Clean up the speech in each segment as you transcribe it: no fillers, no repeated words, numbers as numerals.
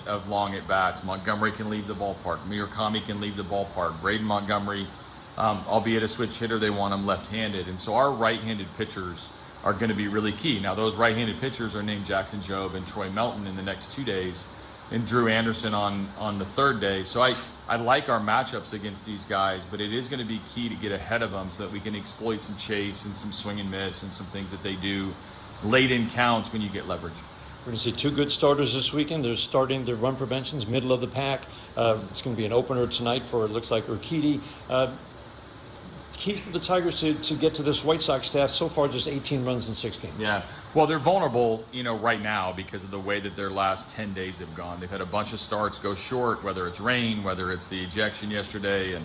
of long at bats. Montgomery can leave the ballpark. Murakami can leave the ballpark. Braden Montgomery, albeit a switch hitter, they want him left-handed. And so our right-handed pitchers are going to be really key. Now, those right-handed pitchers are named Jackson Jobe and Troy Melton in the next 2 days, and Drew Anderson on the third day. So I like our matchups against these guys, but it is going to be key to get ahead of them so that we can exploit some chase and some swing and miss and some things that they do late in counts when you get leverage. We're going to see two good starters this weekend. They're starting their run preventions, middle of the pack. It's going to be an opener tonight for, it looks like, Urquidy. Key for the Tigers to get to this White Sox staff so far, just 18 runs in 6 games. Yeah, well, they're vulnerable, right now because of the way that their last 10 days have gone. They've had a bunch of starts go short, whether it's rain, whether it's the ejection yesterday, and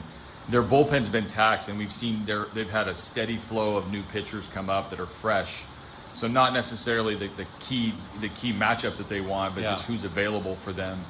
their bullpen's been taxed, and we've seen they've had a steady flow of new pitchers come up that are fresh. So not necessarily the key matchups that they want, but just who's available for them.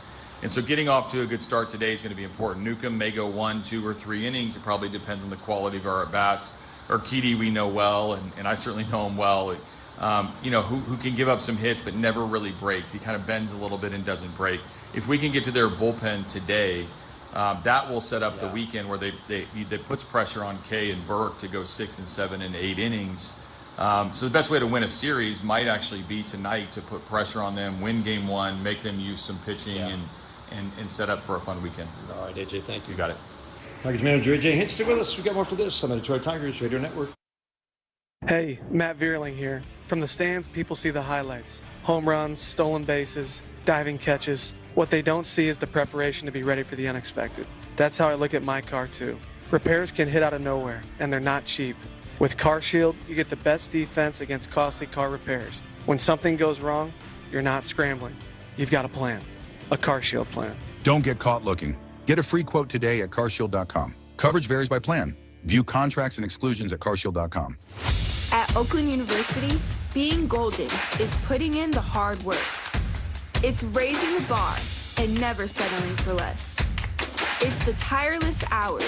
And so getting off to a good start today is going to be important. Newcomb may go 1, 2, or 3 innings. It probably depends on the quality of our at-bats. Urquidy we know well, and I certainly know him well, who can give up some hits but never really breaks. He kind of bends a little bit and doesn't break. If we can get to their bullpen today, that will set up the weekend where they puts pressure on Kay and Burke to go 6 and 7 and 8 innings. So the best way to win a series might actually be tonight to put pressure on them, win game 1, make them use some pitching, and set up for a fun weekend. All right, AJ, thank you. You got it. Tigers manager AJ Hinch, stick with us. We got more for this on the Detroit Tigers Radio Network. Hey, Matt Vierling here. From the stands, people see the highlights. Home runs, stolen bases, diving catches. What they don't see is the preparation to be ready for the unexpected. That's how I look at my car, too. Repairs can hit out of nowhere, and they're not cheap. With CarShield, you get the best defense against costly car repairs. When something goes wrong, you're not scrambling. You've got a plan. A CarShield plan. Don't get caught looking. Get a free quote today at carshield.com. Coverage varies by plan. View contracts and exclusions at carshield.com. At Oakland University, being golden is putting in the hard work. It's raising the bar and never settling for less. It's the tireless hours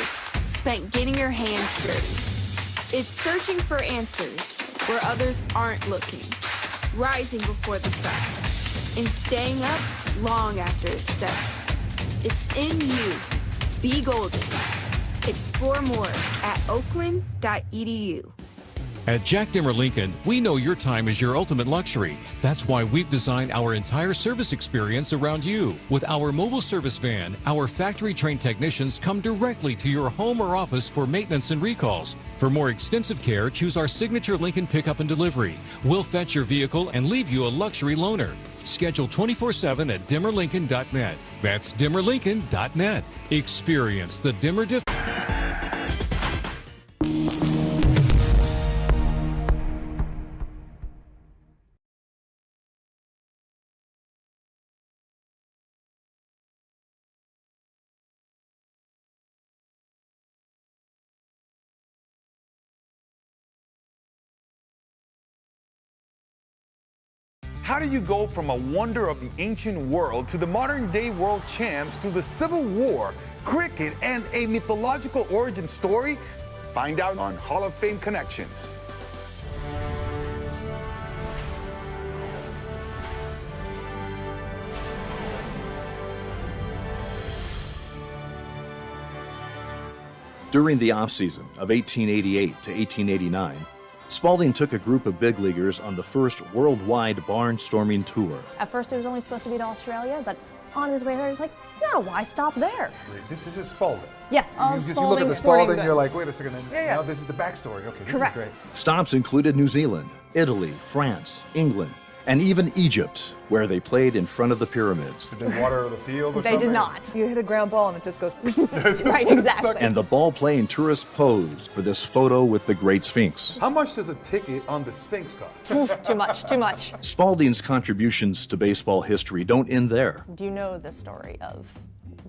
spent getting your hands dirty. It's searching for answers where others aren't looking, rising before the sun, and staying up long after it sets. It's in you. Be golden. Explore more at oakland.edu. At Jack Dimmer Lincoln, we know your time is your ultimate luxury. That's why we've designed our entire service experience around you. With our mobile service van, our factory-trained technicians come directly to your home or office for maintenance and recalls. For more extensive care, choose our signature Lincoln pickup and delivery. We'll fetch your vehicle and leave you a luxury loaner. Schedule 24/7 at dimmerlincoln.net. That's dimmerlincoln.net. Experience the Dimmer difference. How do you go from a wonder of the ancient world to the modern-day world champs through the Civil War, cricket, and a mythological origin story? Find out on Hall of Fame Connections. During the offseason of 1888 to 1889, Spalding took a group of big leaguers on the first worldwide barnstorming tour. At first it was only supposed to be to Australia, but on his way there he's like, no, why stop there? This is Spalding. Yes, you look at the Spalding, you're like, wait a second, now this is the backstory. Okay, this is great. Stops included New Zealand, Italy, France, England, and even Egypt, where they played in front of the pyramids. Did they water the field or They something? did not. You hit a ground ball and it just goes, right, exactly. And the ball-playing tourists posed for this photo with the Great Sphinx. How much does a ticket on the Sphinx cost? Too much, too much. Spalding's contributions to baseball history don't end there. Do you know the story of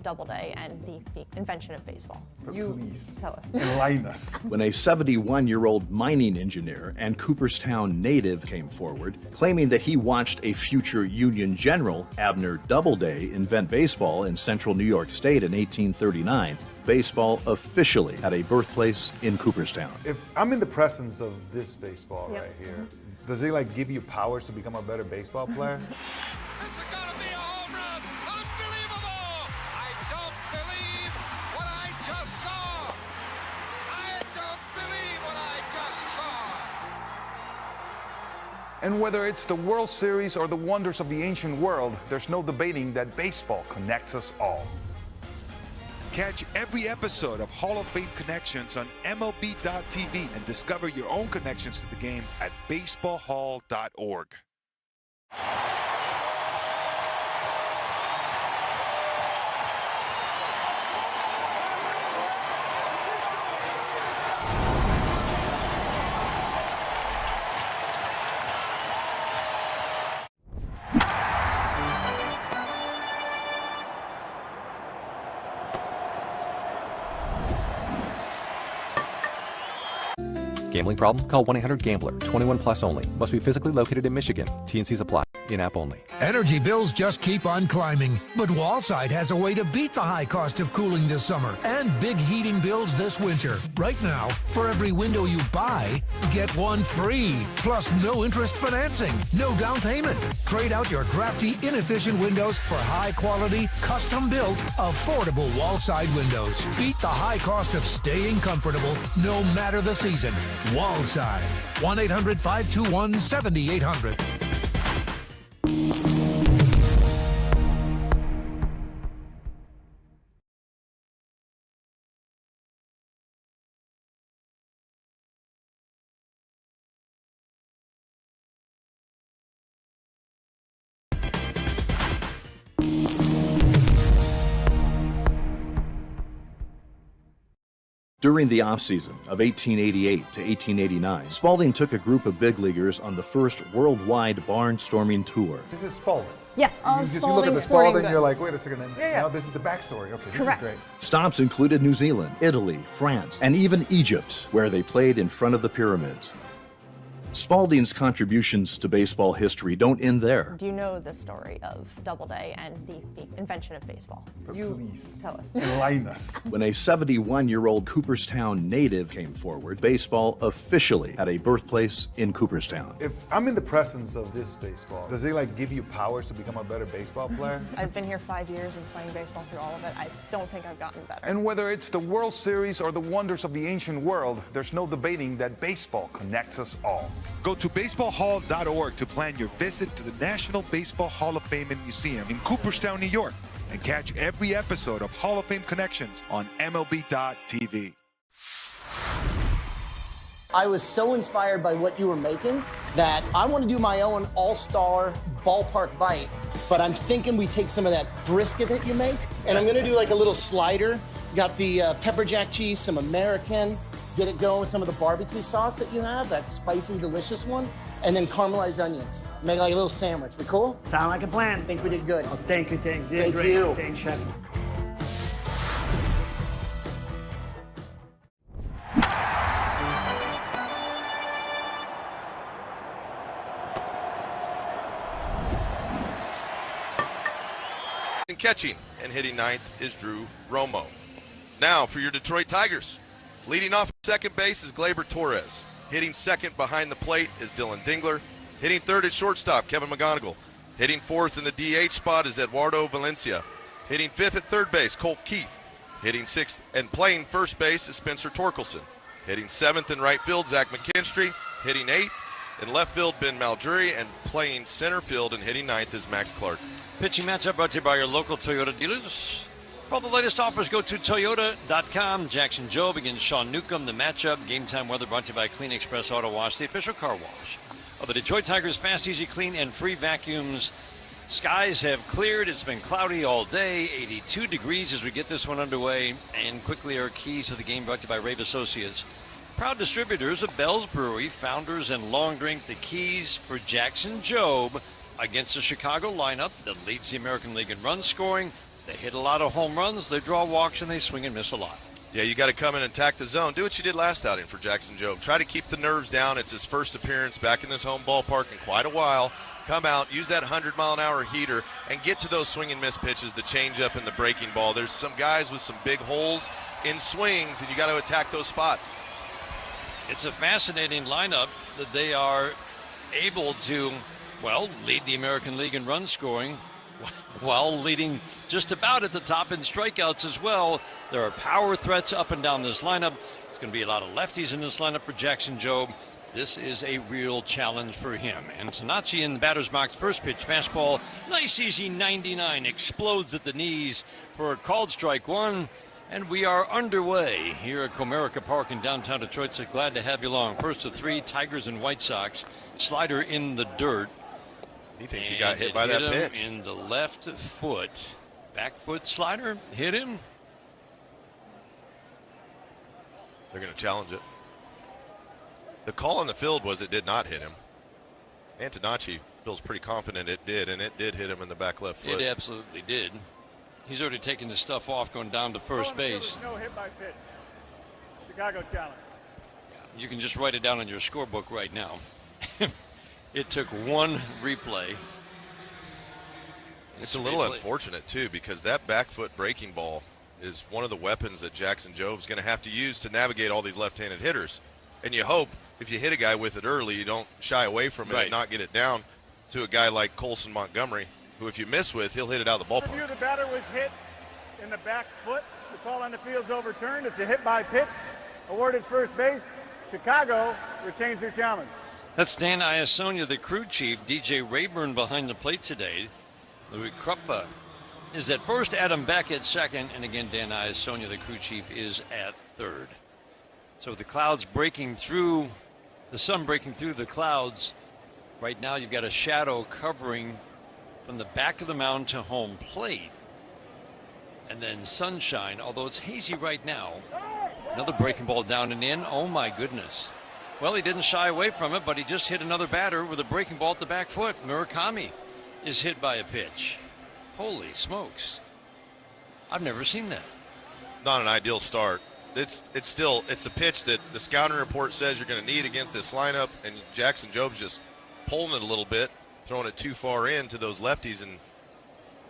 Doubleday and the invention of baseball? Please, tell us. Enlighten us. When a 71-year-old mining engineer and Cooperstown native came forward, claiming that he watched a future Union general, Abner Doubleday, invent baseball in central New York State in 1839, baseball officially had a birthplace in Cooperstown. If I'm in the presence of this baseball right here, does it like give you powers to become a better baseball player? This is gonna be a home run, a And whether it's the World Series or the wonders of the ancient world, there's no debating that baseball connects us all. Catch every episode of Hall of Fame Connections on MLB.tv and discover your own connections to the game at baseballhall.org. Gambling problem? Call 1-800-GAMBLER. 21 plus only. Must be physically located in Michigan. T&Cs apply. In-app only. Energy bills just keep on climbing, but Wallside has a way to beat the high cost of cooling this summer and big heating bills this winter. Right now, for every window you buy, get one free. Plus no interest financing, no down payment. Trade out your drafty, inefficient windows for high-quality, custom-built, affordable Wallside windows. Beat the high cost of staying comfortable, no matter the season. Wallside. 1-800-521-7800. During the offseason of 1888 to 1889, Spalding took a group of big leaguers on the first worldwide barnstorming tour. This is Spalding. Yes, you look at the Spalding, you're like, wait a second, no, this is the backstory. Okay, this is great. Stops included New Zealand, Italy, France, and even Egypt, where they played in front of the pyramids. Spalding's contributions to baseball history don't end there. Do you know the story of Doubleday and the invention of baseball? Please tell us. Enlighten us. When a 71-year-old Cooperstown native came forward, baseball officially had a birthplace in Cooperstown. If I'm in the presence of this baseball, does it like give you powers to become a better baseball player? I've been here 5 years and playing baseball through all of it. I don't think I've gotten better. And whether it's the World Series or the wonders of the ancient world, there's no debating that baseball connects us all. Go to baseballhall.org to plan your visit to the National Baseball Hall of Fame and Museum in Cooperstown, New York, and catch every episode of Hall of Fame Connections on MLB.tv. I was so inspired by what you were making that I want to do my own all-star ballpark bite, but I'm thinking we take some of that brisket that you make, and I'm going to do like a little slider. Got the pepper jack cheese, some American, get it going with some of the barbecue sauce that you have, that spicy, delicious one, and then caramelized onions. Make like a little sandwich. We cool? Sound like a plan. I think we did good. Oh, thank you. Thank great. you. Thanks, Chef. Catching and hitting ninth is Drew Romo. Now for your Detroit Tigers. Leading off second base is Gleyber Torres. Hitting second behind the plate is Dylan Dingler. Hitting third at shortstop, Kevin McGonigal. Hitting fourth in the DH spot is Eduardo Valencia. Hitting fifth at third base, Colt Keith. Hitting sixth and playing first base is Spencer Torkelson. Hitting seventh in right field, Zach McKinstry. Hitting eighth in left field, Ben Maldry. And playing center field and hitting ninth is Max Clark. Pitching matchup brought to you by your local Toyota dealers. For all the latest offers, go to Toyota.com. Jackson Jobe against Sean Newcomb. The matchup, game time weather brought to you by Clean Express Auto Wash, the official car wash of the Detroit Tigers. Fast, easy, clean, and free vacuums. Skies have cleared. It's been cloudy all day. 82 degrees as we get this one underway. And quickly our keys to the game brought to you by Rave Associates. Proud distributors of Bell's Brewery, founders and long drink. The keys for Jackson Jobe against the Chicago lineup that leads the American League in run scoring. They hit a lot of home runs, they draw walks, and they swing and miss a lot. Yeah, you got to come in and attack the zone. Do what you did last outing for Jackson Jobe. Try to keep the nerves down. It's his first appearance back in this home ballpark in quite a while. Come out, use that 100-mile-an-hour heater, and get to those swing and miss pitches, the changeup and the breaking ball. There's some guys with some big holes in swings, and you got to attack those spots. It's a fascinating lineup that they are able to, well, lead the American League in run scoring while leading just about at the top in strikeouts as well. There are power threats up and down this lineup. There's going to be a lot of lefties in this lineup for Jackson Jobe. This is a real challenge for him. And Tanachi in the batter's box. First pitch, fastball, nice easy 99, explodes at the knees for a called strike one. And we are underway here at Comerica Park in downtown Detroit. So glad to have you along. First of three, Tigers and White Sox. Slider in the dirt. He thinks he got hit by that pitch. In the left foot. Back foot slider hit him. They're going to challenge it. The call on the field was it did not hit him. Antonacci feels pretty confident it did, and it did hit him in the back left foot. It absolutely did. He's already taken his stuff off going down to first base. No hit by pitch. Chicago challenge. You can just write it down on your scorebook right now. It took one replay. It's a little unfortunate, too, because that back foot breaking ball is one of the weapons that Jackson Jobe's going to have to use to navigate all these left-handed hitters. And you hope if you hit a guy with it early, you don't shy away from it and not get it down to a guy like Colson Montgomery, who if you miss with, he'll hit it out of the ballpark. The batter was hit in the back foot. The call on the field's overturned. It's a hit by pitch. Awarded first base. Chicago retains their challenge. That's Dan Iasonia, the crew chief. DJ Rayburn behind the plate today. Louis Kruppa is at first, Adam Beck at second, and again, Dan Iasonia, the crew chief, is at third. So the clouds breaking through, the sun breaking through the clouds. Right now you've got a shadow covering from the back of the mound to home plate. And then sunshine, although it's hazy right now. Another breaking ball down and in. Oh my goodness. Well, he didn't shy away from it, but he just hit another batter with a breaking ball at the back foot. Murakami is hit by a pitch. Holy smokes. I've never seen that. Not an ideal start. It's a pitch that the scouting report says you're going to need against this lineup, and Jackson Jobe's just pulling it a little bit, throwing it too far in to those lefties, and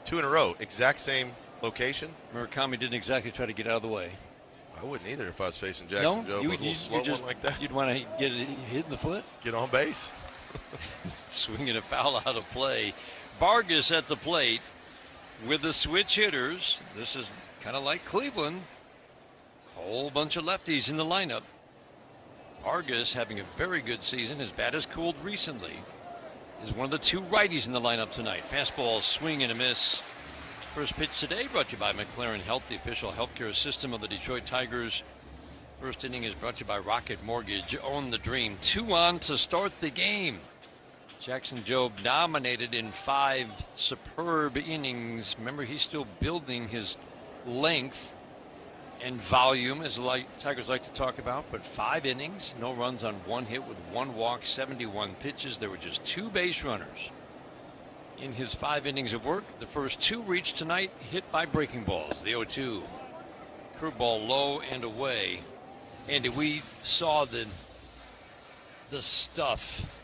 two in a row, exact same location. Murakami didn't exactly try to get out of the way. I wouldn't either if I was facing Jackson Jobe with a little slow one like that. You'd want to get it hit in the foot? Get on base. Swinging a foul out of play. Vargas at the plate with the switch hitters. This is kind of like Cleveland. Whole bunch of lefties in the lineup. Vargas having a very good season. His bat has cooled recently. Is one of the two righties in the lineup tonight. Fastball, swing and a miss. First pitch today brought to you by McLaren Health, the official healthcare system of the Detroit Tigers. First inning is brought to you by Rocket Mortgage. Own the dream. 2 on to start the game. Jackson Jobe dominated in 5 superb innings. Remember, he's still building his length and volume, as the Tigers like to talk about, but 5 innings, no runs on 1 hit with 1 walk, 71 pitches. There were just 2 base runners in his 5 innings of work. The first 2 reached tonight, hit by breaking balls. The 0-2, curveball low and away. Andy, we saw the stuff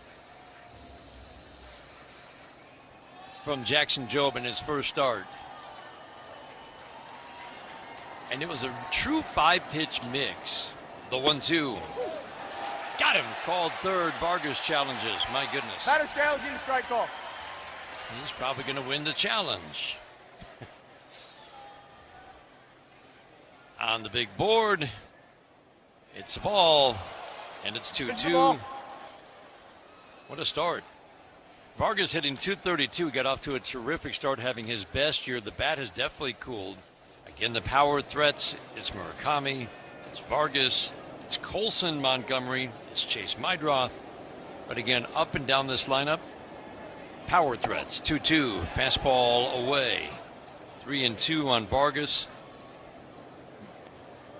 from Jackson Jobe in his first start. And it was a true 5-pitch mix. The 1-2. Got him. Called third. Vargas challenges. My goodness. Batter challenging the strike call. He's probably going to win the challenge. On the big board, it's a ball, and it's 2-2. What a start. Vargas hitting .232. Got off to a terrific start, having his best year. The bat has definitely cooled. Again, the power threats, it's Murakami, it's Vargas, it's Colson Montgomery, it's Chase Mydroth. But again, up and down this lineup, power threats, 2-2, fastball away. 3-2 on Vargas.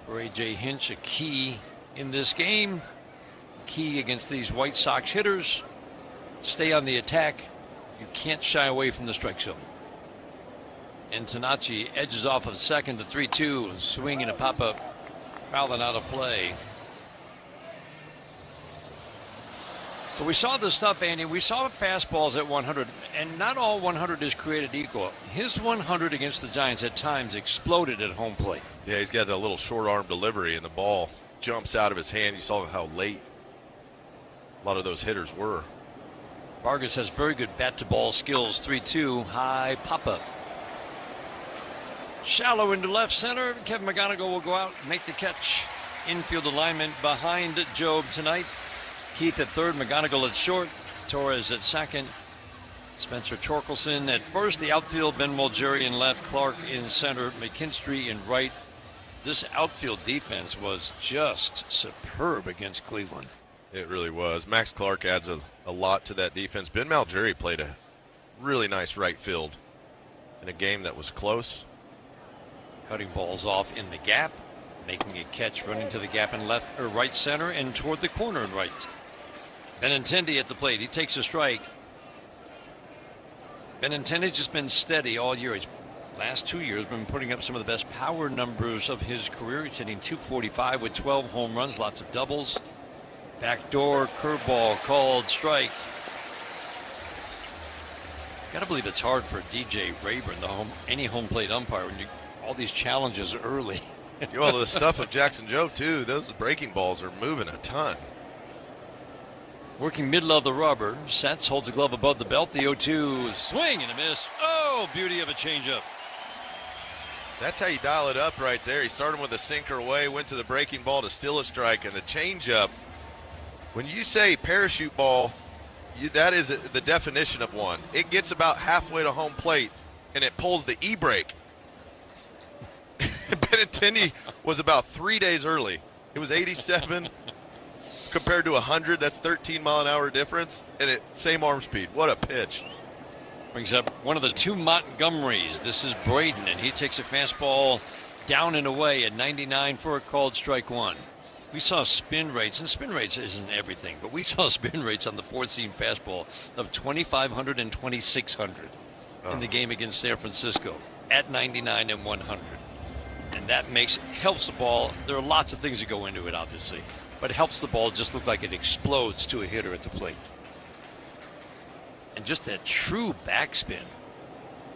For A.J. Hinch, a key in this game. Key against these White Sox hitters. Stay on the attack. You can't shy away from the strike zone. And Tanachi edges off of second to 3-2. Swing and a pop-up. Fouling out of play. So we saw this stuff, Andy. We saw fastballs at 100, and not all 100 is created equal. His 100 against the Giants at times exploded at home plate. Yeah, he's got that little short arm delivery, and the ball jumps out of his hand. You saw how late a lot of those hitters were. Vargas has very good bat-to-ball skills. 3-2, high pop-up. Shallow into left center. Kevin McGonigal will go out and make the catch. Infield alignment behind Jobe tonight. Keith at third, McGonigal at short, Torres at second, Spencer Torkelson at first. The outfield, Ben Mulgeri in left, Clark in center, McKinstry in right. This outfield defense was just superb against Cleveland. It really was. Max Clark adds a lot to that defense. Ben Mulgeri played a really nice right field in a game that was close. Cutting balls off in the gap, making a catch, running to the gap in left or right center and toward the corner and right. Benintendi at the plate. He takes a strike. Benintendi's just been steady all year. He's last 2 years been putting up some of the best power numbers of his career. He's hitting .245 with 12 home runs, lots of doubles. Backdoor curveball called strike. Got to believe it's hard for DJ Rayburn, any home plate umpire, when all these challenges early. Well, the stuff of Jackson Jobe too. Those breaking balls are moving a ton. Working middle of the rubber. Sets, holds the glove above the belt. The 0-2 swing and a miss. Oh, beauty of a changeup. That's how you dial it up right there. He started with a sinker away, went to the breaking ball to steal a strike, and the changeup. When you say parachute ball, that is the definition of one. It gets about halfway to home plate, and it pulls the e-brake. Benintendi was about 3 days early. It was 87 compared to 100. That's 13-mile-an-hour difference, and same arm speed. What a pitch. Brings up one of the two Montgomerys. This is Braden, and he takes a fastball down and away at 99 for a called strike one. We saw spin rates, and spin rates isn't everything, but we saw spin rates on the four-seam fastball of 2,500 and 2,600 in the game against San Francisco at 99 and 100. And that helps the ball. There are lots of things that go into it, obviously, but it helps the ball just look like it explodes to a hitter at the plate. And just that true backspin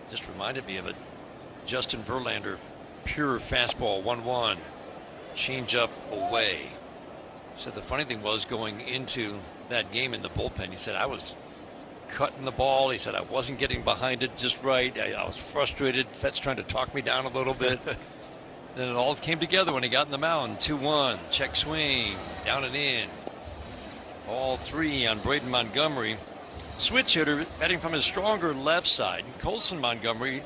just reminded me of a Justin Verlander pure fastball 1-1. Change up away. Said the funny thing was going into that game in the bullpen, he said, I was cutting the ball. He said, I wasn't getting behind it just right. I was frustrated. Fett's trying to talk me down a little bit. Then it all came together when he got in the mound. 2-1, check swing, down and in. All three on Braden Montgomery. Switch hitter batting from his stronger left side. Colson Montgomery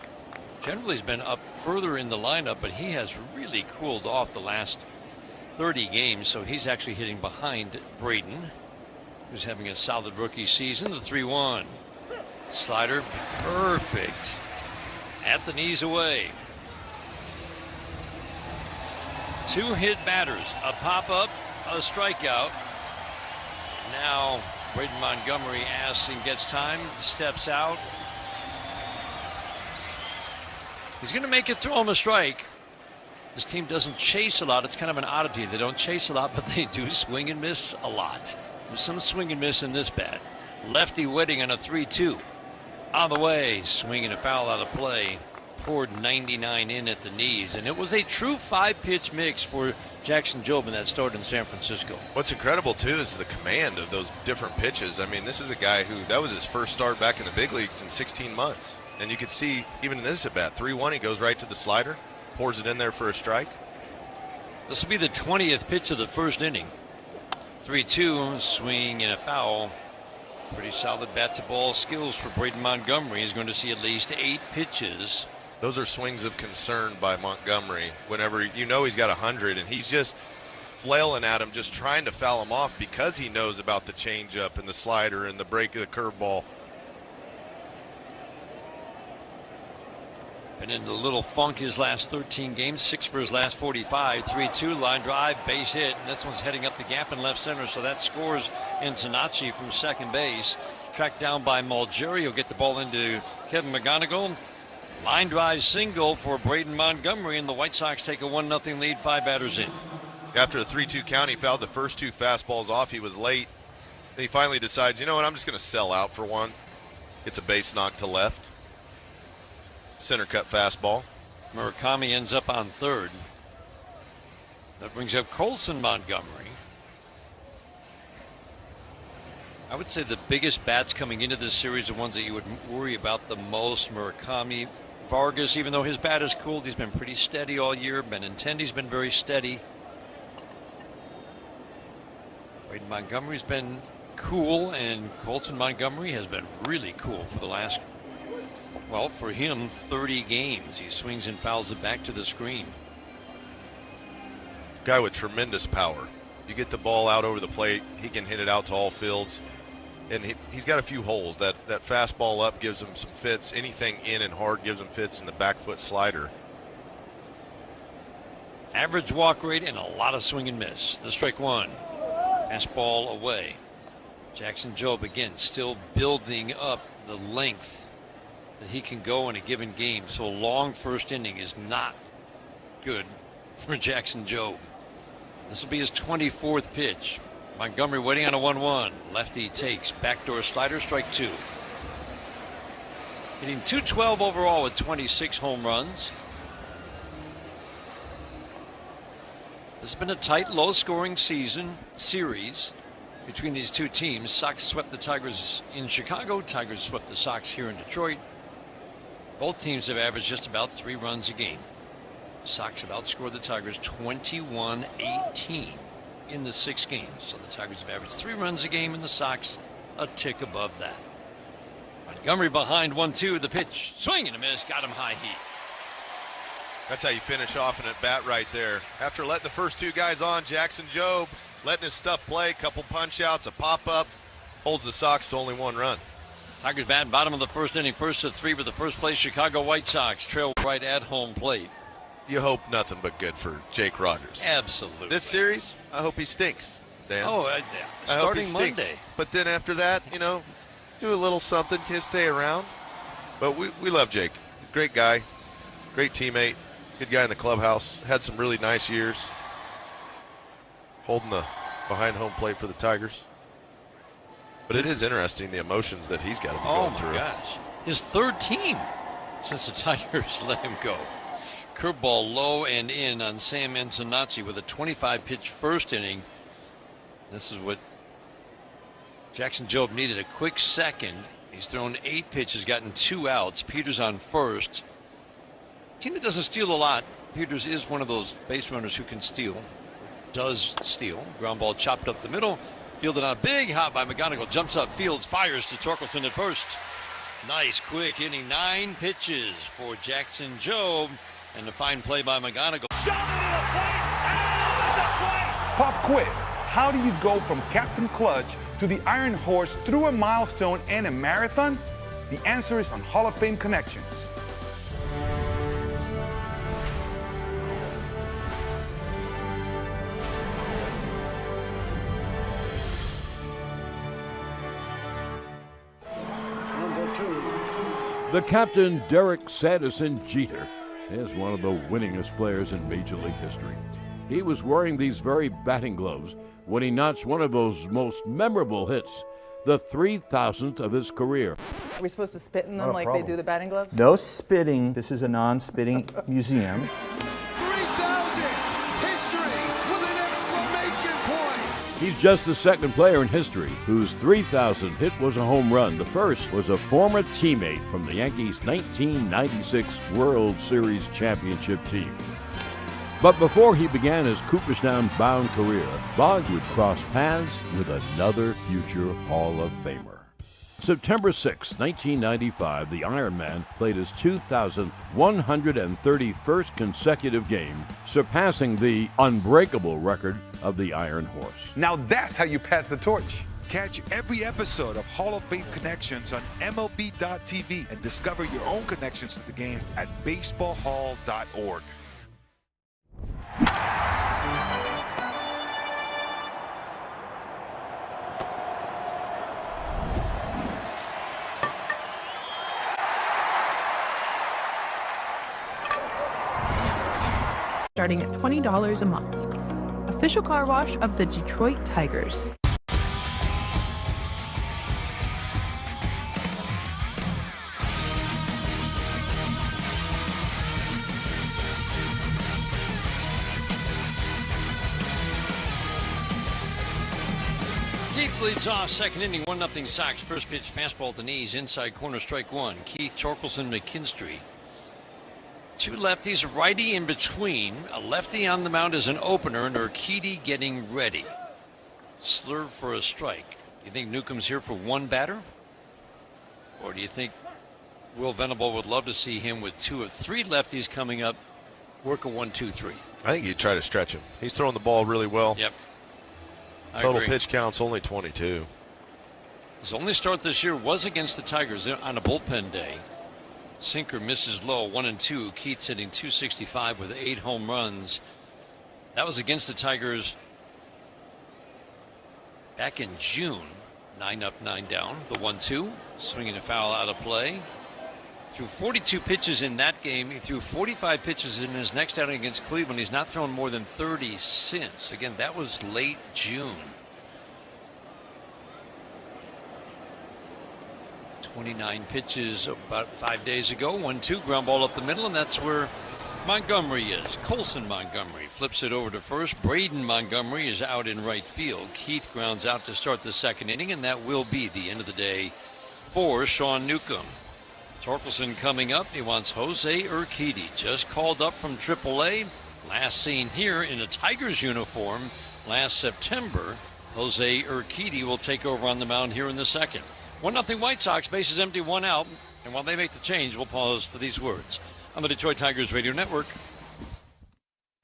generally has been up further in the lineup, but he has really cooled off the last 30 games, so he's actually hitting behind Braden, who's having a solid rookie season. The 3-1. Slider perfect. At the knees away. Two hit batters, a pop-up, a strikeout. Now Braden Montgomery asks and gets time, steps out. He's going to make it throw him a strike. This team doesn't chase a lot. It's kind of an oddity. They don't chase a lot, but they do swing and miss a lot. There's some swing and miss in this bat. Lefty waiting on a 3-2. On the way, swinging a foul out of play. Poured 99 in at the knees, and it was a true 5-pitch mix for Jackson Jobe in that start in San Francisco. What's incredible, too, is the command of those different pitches. I mean, this is a guy that was his first start back in the big leagues in 16 months. And you could see, even in this at-bat, 3-1, he goes right to the slider, pours it in there for a strike. This will be the 20th pitch of the first inning. 3-2, swing and a foul. Pretty solid bat-to-ball skills for Braden Montgomery. He's going to see at least 8 pitches. Those are swings of concern by Montgomery. Whenever you know he's got 100 and he's just flailing at him, just trying to foul him off because he knows about the changeup and the slider and the break of the curveball. Been in a little funk his last 13 games, 6 for his last 45. 3-2, line drive, base hit, and this one's heading up the gap in left center, so that scores Antonacci from second base. Tracked down by Mulgeri. He'll get the ball into Kevin McGonigal. Line drive single for Braden Montgomery, and the White Sox take a 1-0 lead, 5 batters in. After a 3-2 count, he fouled the first 2 fastballs off. He was late. Then he finally decides, you know what, I'm just going to sell out for one. It's a base knock to left. Center cut fastball. Murakami ends up on third. That brings up Colson Montgomery. I would say the biggest bats coming into this series are ones that you would worry about the most. Murakami, Vargas, even though his bat is cooled, he's been pretty steady all year. Benintendi's been very steady. Wade Montgomery's been cool, and Colson Montgomery has been really cool for the last, well, for him, 30 games. He swings and fouls it back to the screen. Guy with tremendous power. You get the ball out over the plate, he can hit it out to all fields. And he's got a few holes. That fastball up gives him some fits. Anything in and hard gives him fits in the back foot slider. Average walk rate and a lot of swing and miss. The strike one. Fastball away. Jackson Jobe again still building up the length that he can go in a given game. So a long first inning is not good for Jackson Jobe. This will be his 24th pitch. Montgomery waiting on a 1-1. Lefty takes backdoor slider, strike two. Hitting .212 overall with 26 home runs. This has been a tight, low-scoring series between these two teams. Sox swept the Tigers in Chicago. Tigers swept the Sox here in Detroit. Both teams have averaged just about 3 runs a game. Sox have outscored the Tigers 21-18 in the 6 games. So the Tigers have averaged 3 runs a game, and the Sox a tick above that. Montgomery behind 1-2. The pitch, swing and a miss, got him high heat. That's how you finish off an at-bat right there. After letting the first 2 guys on, Jackson Jobe letting his stuff play, couple punch-outs, a pop-up, holds the Sox to only 1 run. Tigers bat bottom of the first inning, 1-3 with the first place Chicago White Sox trail right at home plate. You hope nothing but good for Jake Rogers. Absolutely. This series, I hope he stinks, Dan. Oh, starting Monday. But then after that, do a little something, he'll stay around. But we love Jake. He's a great guy, great teammate, good guy in the clubhouse. Had some really nice years holding the behind home plate for the Tigers. But it is interesting the emotions that he's got to be going through. Oh, my gosh. His 3rd team since the Tigers let him go. Curveball low and in on Sam Antonacci with a 25-pitch first inning. This is what Jackson Jobe needed, a quick second. He's thrown 8 pitches, gotten 2 outs. Peters on first. Team that doesn't steal a lot. Peters is one of those base runners who can steal. Does steal. Ground ball chopped up the middle. Fielded on big hop by McGonigal. Jumps up fields, fires to Torkelson at first. Nice quick inning. 9 pitches for Jackson Jobe. And a fine play by McGonigal. Pop quiz. How do you go from Captain Clutch to the Iron Horse through a milestone and a marathon? The answer is on Hall of Fame Connections. The captain, Derek Sanderson Jeter, is one of the winningest players in Major League history. He was wearing these very batting gloves when he notched one of those most memorable hits, the 3,000th of his career. Are we supposed to spit in them like they do the batting gloves? No spitting. This is a non-spitting museum. 3,000! History with an exclamation point! He's just the 2nd player in history whose 3,000th hit was a home run. The first was a former teammate from the Yankees' 1996 World Series championship team. But before he began his Cooperstown-bound career, Boggs would cross paths with another future Hall of Famer. September 6, 1995, the Iron Man played his 2,000th 131st consecutive game, surpassing the unbreakable record of the Iron Horse. Now that's how you pass the torch. Catch every episode of Hall of Fame Connections on MLB.tv and discover your own connections to the game at baseballhall.org. Starting at $20 a month. Official car wash of the Detroit Tigers. Keith leads off 2nd inning, 1-0 Sox. First pitch, fastball at the knees, inside corner, strike one. Keith, Torkelson, McKinstry. 2 lefties, righty in between. A lefty on the mound as an opener, and Urquidy getting ready. slurve for a strike. Do you think Newcomb's here for one batter? Or do you think Will Venable would love to see him with 2 of 3 lefties coming up, work a 1-2-3? I think you try to stretch him. He's throwing the ball really well. Yep. Total pitch count's only 22. His only start this year was against the Tigers on a bullpen day. Sinker misses low, 1-2. Keith's hitting .265 with 8 home runs. That was against the Tigers back in June. 9 up, 9 down. The 1-2, swinging a foul out of play. Threw 42 pitches in that game. He threw 45 pitches in his next outing against Cleveland. He's not thrown more than 30 since. Again, that was late June. 29 pitches about 5 days ago. 1-2, ground ball up the middle, and that's where Montgomery is. Colson Montgomery flips it over to first. Braden Montgomery is out in right field. Keith grounds out to start the second inning, and that will be the end of the day for Sean Newcomb. Torkelson coming up. He wants Jose Urquidy, just called up from AAA. Last seen here in a Tigers uniform last September. Jose Urquidy will take over on the mound here in the second. 1-0 White Sox, bases empty, 1 out. And while they make the change, we'll pause for these words on the Detroit Tigers Radio Network.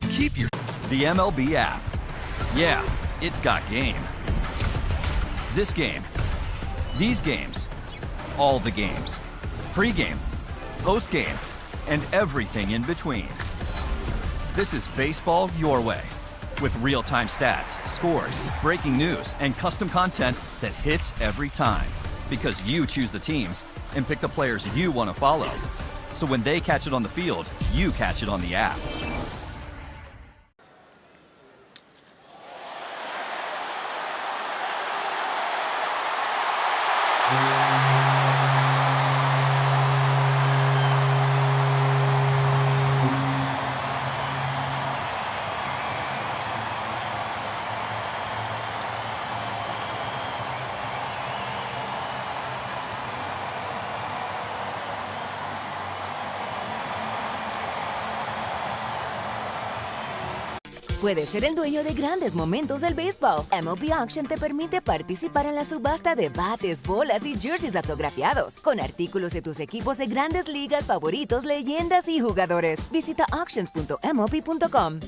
Keep your... The MLB app. Yeah, it's got game. This game. These games. All the games. Pre-game, post-game, and everything in between. This is baseball your way. With real-time stats, scores, breaking news, and custom content that hits every time. Because you choose the teams and pick the players you want to follow. So when they catch it on the field, you catch it on the app. Puedes ser el dueño de grandes momentos del béisbol. MLB Auction te permite participar en la subasta de bates, bolas y jerseys autografiados, con artículos de tus equipos de grandes ligas favoritos, leyendas y jugadores. Visita auctions.mlb.com.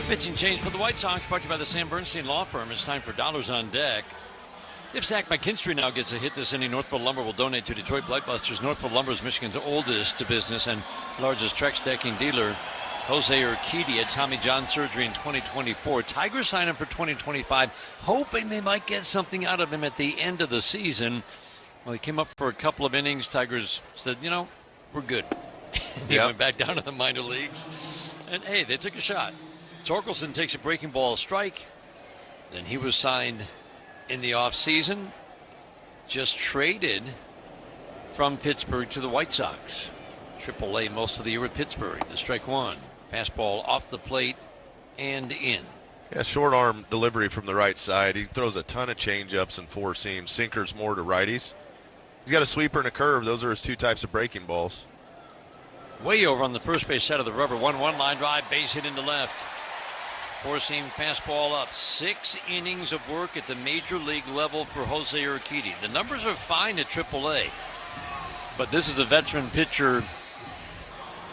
Pitching change for the White Sox, brought to you by the Sam Bernstein Law Firm. It's time for Dollars on Deck. If Zach McKinstry now gets a hit this inning, Northfield Lumber will donate to Detroit Blightbusters. Northfield Lumber is Michigan's oldest business and largest Trex decking dealer. Jose Urquidy had Tommy John surgery in 2024. Tigers signed him for 2025, hoping they might get something out of him at the end of the season. Well, he came up for a couple of innings. Tigers said, you know, we're good. He went back down to the minor leagues. And, hey, they took a shot. Torkelson takes a breaking ball strike. Then he was signed in the offseason. Just traded from Pittsburgh to the White Sox. AAA most of the year with Pittsburgh. The strike one. Fastball off the plate and in. Yeah, short arm delivery from the right side. He throws a ton of changeups and four seams. Sinkers more to righties. He's got a sweeper and a curve. Those are his two types of breaking balls. Way over on the first base side of the rubber. 1-1 line drive, base hit into left. Four-seam fastball up. 6 innings of work at the major league level for Jose Urquidy. The numbers are fine at AAA, but this is a veteran pitcher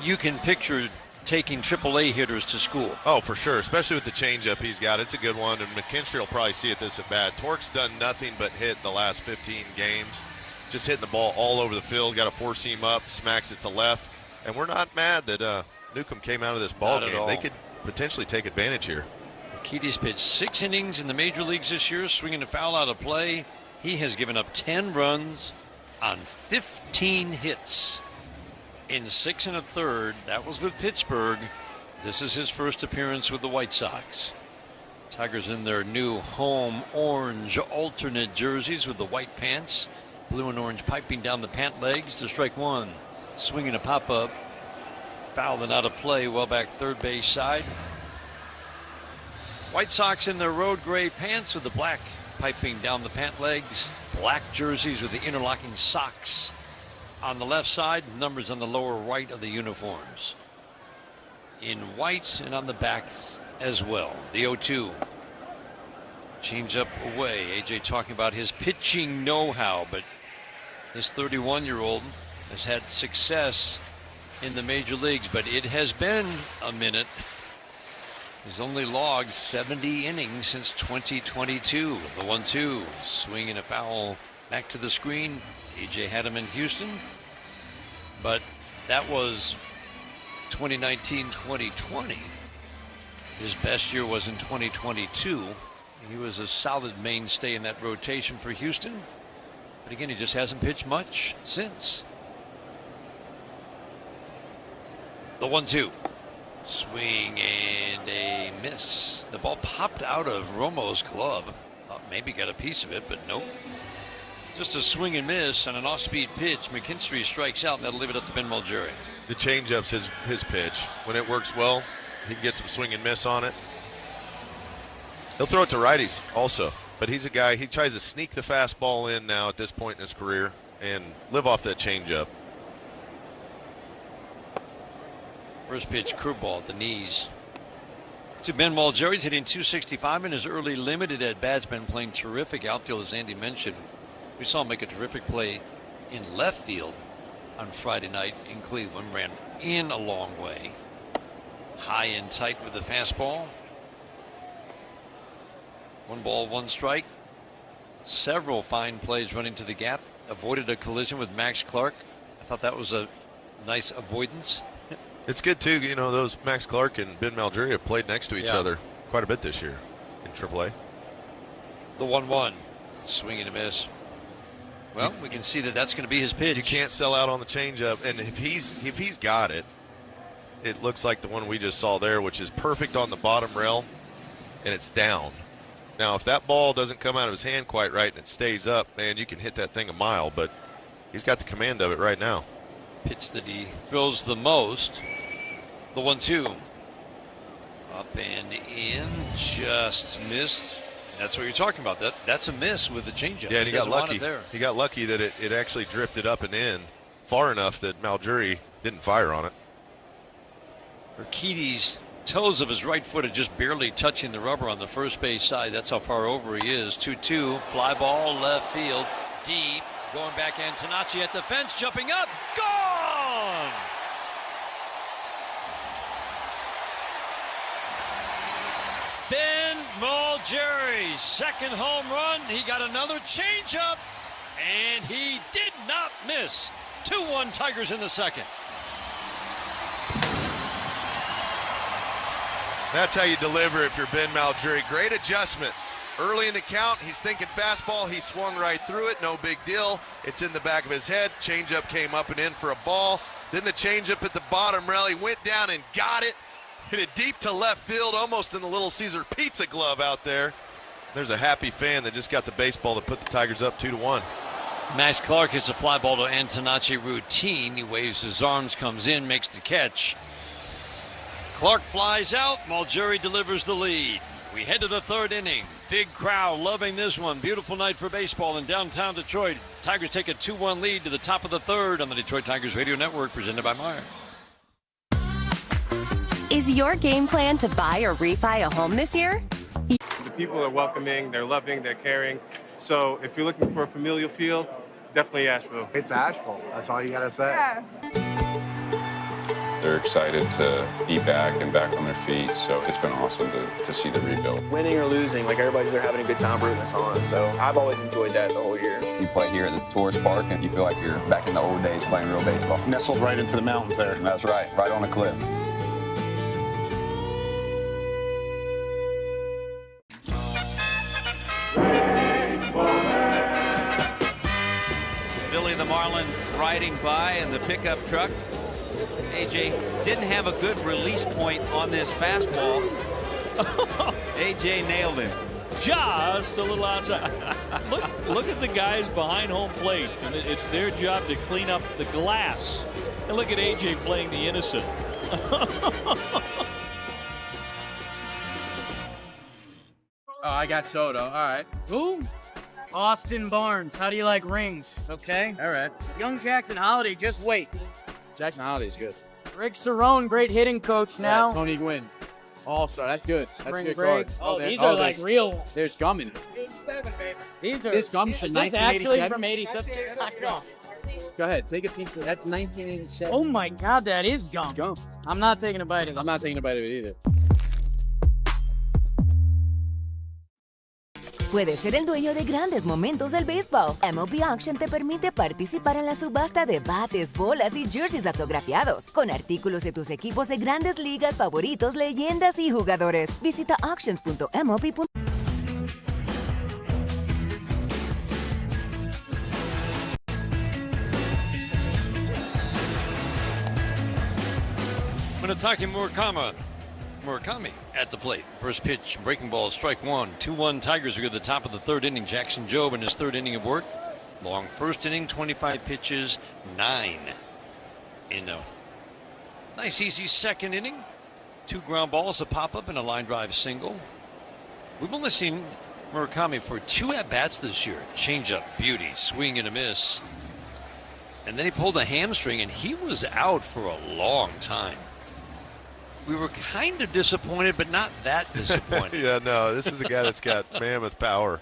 you can picture taking AAA hitters to school. Oh, for sure, especially with the changeup he's got. It's a good one, and McKinstry will probably see it this at bat. Torque's done nothing but hit the last 15 games. Just hitting the ball all over the field. Got a four-seam up, smacks it to left. And we're not mad that Newcomb came out of this ball game. They could potentially take advantage here. Urquidy's pitched 6 innings in the major leagues this year, swinging a foul out of play. He has given up 10 runs on 15 hits in 6 1/3. That was with Pittsburgh. This is his first appearance with the White Sox. Tigers in their new home orange alternate jerseys with the white pants. Blue and orange piping down the pant legs to strike one. Swinging a pop-up. Fouled and out of play. Well back third base side. White Sox in their road gray pants with the black piping down the pant legs. Black jerseys with the interlocking socks on the left side. Numbers on the lower right of the uniforms. In white and on the back as well. The 0-2. Change up away. AJ talking about his pitching know-how, but this 31-year-old has had success in the major leagues, but it has been a minute. He's only logged 70 innings since 2022. The 1-2. Swing and a foul back to the screen. AJ had him in Houston, but that was 2019-2020. His best year was in 2022. He was a solid mainstay in that rotation for Houston. But again, he just hasn't pitched much since. The 1-2. Swing and a miss. The ball popped out of Romo's glove. Thought maybe got a piece of it, but nope. Just a swing and miss on an off-speed pitch. McKinstry strikes out, and that'll leave it up to Ben Mulgeri. The changeup's his pitch. When it works well, he can get some swing and miss on it. He'll throw it to righties also, but he's a guy, he tries to sneak the fastball in now at this point in his career and live off that changeup. First pitch, curveball at the knees. To Ben Mulgeri's hitting .265 in his early limited at bats. Been playing terrific outfield, as Andy mentioned. We saw him make a terrific play in left field on Friday night in Cleveland. Ran in a long way. High and tight with the fastball. 1 ball, 1 strike. Several fine plays running to the gap. Avoided a collision with Max Clark. I thought that was a nice avoidance. It's good too, you know, those Max Clark and Ben Mulgeri have played next to each other quite a bit this year in AAA. The 1-1. Swing and a miss. Well, we can see that that's going to be his pitch. You can't sell out on the changeup, and if he's got it, it looks like the one we just saw there, which is perfect on the bottom rail, and it's down. Now, if that ball doesn't come out of his hand quite right and it stays up, man, you can hit that thing a mile, but he's got the command of it right now. Pitch that he throws the most. The 1-2. Up and in. Just missed. That's what you're talking about. That's a miss with the changeup. Yeah, and he got lucky. He got lucky that it actually drifted up and in far enough that Mulgeri didn't fire on it. Urquidy's toes of his right foot are just barely touching the rubber on the first base side. That's how far over he is. 2-2. Fly ball left field. Deep. Going back, Antonacci at the fence, jumping up, gone! Ben Mulgeri's second home run. He got another changeup, and he did not miss. 2-1 Tigers in the second. That's how you deliver if you're Ben Mulgeri. Great adjustment. Early in the count, he's thinking fastball. He swung right through it. No big deal. It's in the back of his head. Changeup came up and in for a ball. Then the changeup at the bottom rail. He went down and got it. Hit it deep to left field, almost in the Little Caesar pizza glove out there. There's a happy fan that just got the baseball that put the Tigers up 2-1. Max Clark hits a fly ball to Antonacci routine. He waves his arms, comes in, makes the catch. Clark flies out. Mulgeri delivers the lead. We head to the third inning. Big crowd loving this one. Beautiful night for baseball in downtown Detroit. Tigers take a 2-1 lead to the top of the third on the Detroit Tigers Radio Network, presented by Meyer. Is your game plan to buy or refi a home this year? The people are welcoming, they're loving, they're caring. So if you're looking for a familial feel, definitely Asheville. It's Asheville. That's all you got to say. Yeah. They're excited to be back and back on their feet, so it's been awesome to see the rebuild. Winning or losing, like everybody's there having a good time rooting us on, so I've always enjoyed that the whole year. You play here at the tourist park and you feel like you're back in the old days playing real baseball. Nestled right into the mountains there. That's right, right on a cliff. Billy the Marlin riding by in the pickup truck. AJ didn't have a good release point on this fastball. AJ nailed him. Just a little outside. Look at the guys behind home plate. And it's their job to clean up the glass. And look at AJ playing the innocent. Oh, I got Soto. All right. Who? Austin Barnes. How do you like rings? Okay. All right. Young Jackson Holiday, just wait. Jackson Holiday's good. Rick Cerrone, great hitting coach now. Yeah, Tony Gwynn. All-star. That's good. That's Spring a good break. card. Oh, these are like real ones. There's gum in it. 87, baby. These are. This gum from Is this actually 1987? from 87? Go ahead. Take a piece of That's 1987. Oh my God, that is gum. It's gum. I'm not taking a bite of it. I'm not taking a bite of it either. Puedes ser el dueño de grandes momentos del béisbol. MLB Auction te permite participar en la subasta de bates, bolas y jerseys autografiados, con artículos de tus equipos de grandes ligas favoritos, leyendas y jugadores. Visita auctions.mlb.com. Munetake Murakami at the plate. First pitch, breaking ball, strike one. 2-1 Tigers are at the top of the third inning. Jackson Jobe in his third inning of work. Long first inning, 25 pitches, 9 in a nice easy second inning. 2 ground balls, a pop-up, and a line drive single. We've only seen Murakami for 2 at-bats this year. Change-up, beauty, swing and a miss. And then he pulled a hamstring, and he was out for a long time. We were kind of disappointed, but not that disappointed. Yeah, no, this is a guy that's got mammoth power.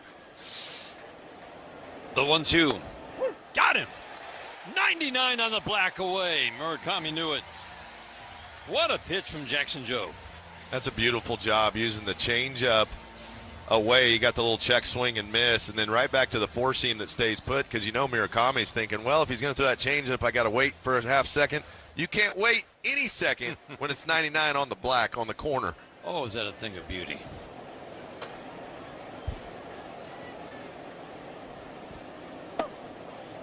The 1-2. Got him. 99 on the black away. Murakami knew it. What a pitch from Jackson Jobe. That's a beautiful job using the changeup away. You got the little check swing and miss, and then right back to the four seam that stays put, because you know Murakami's thinking, well, if he's going to throw that changeup, I got to wait for a half second. You can't wait any second when it's 99 on the black on the corner. Oh, is that a thing of beauty?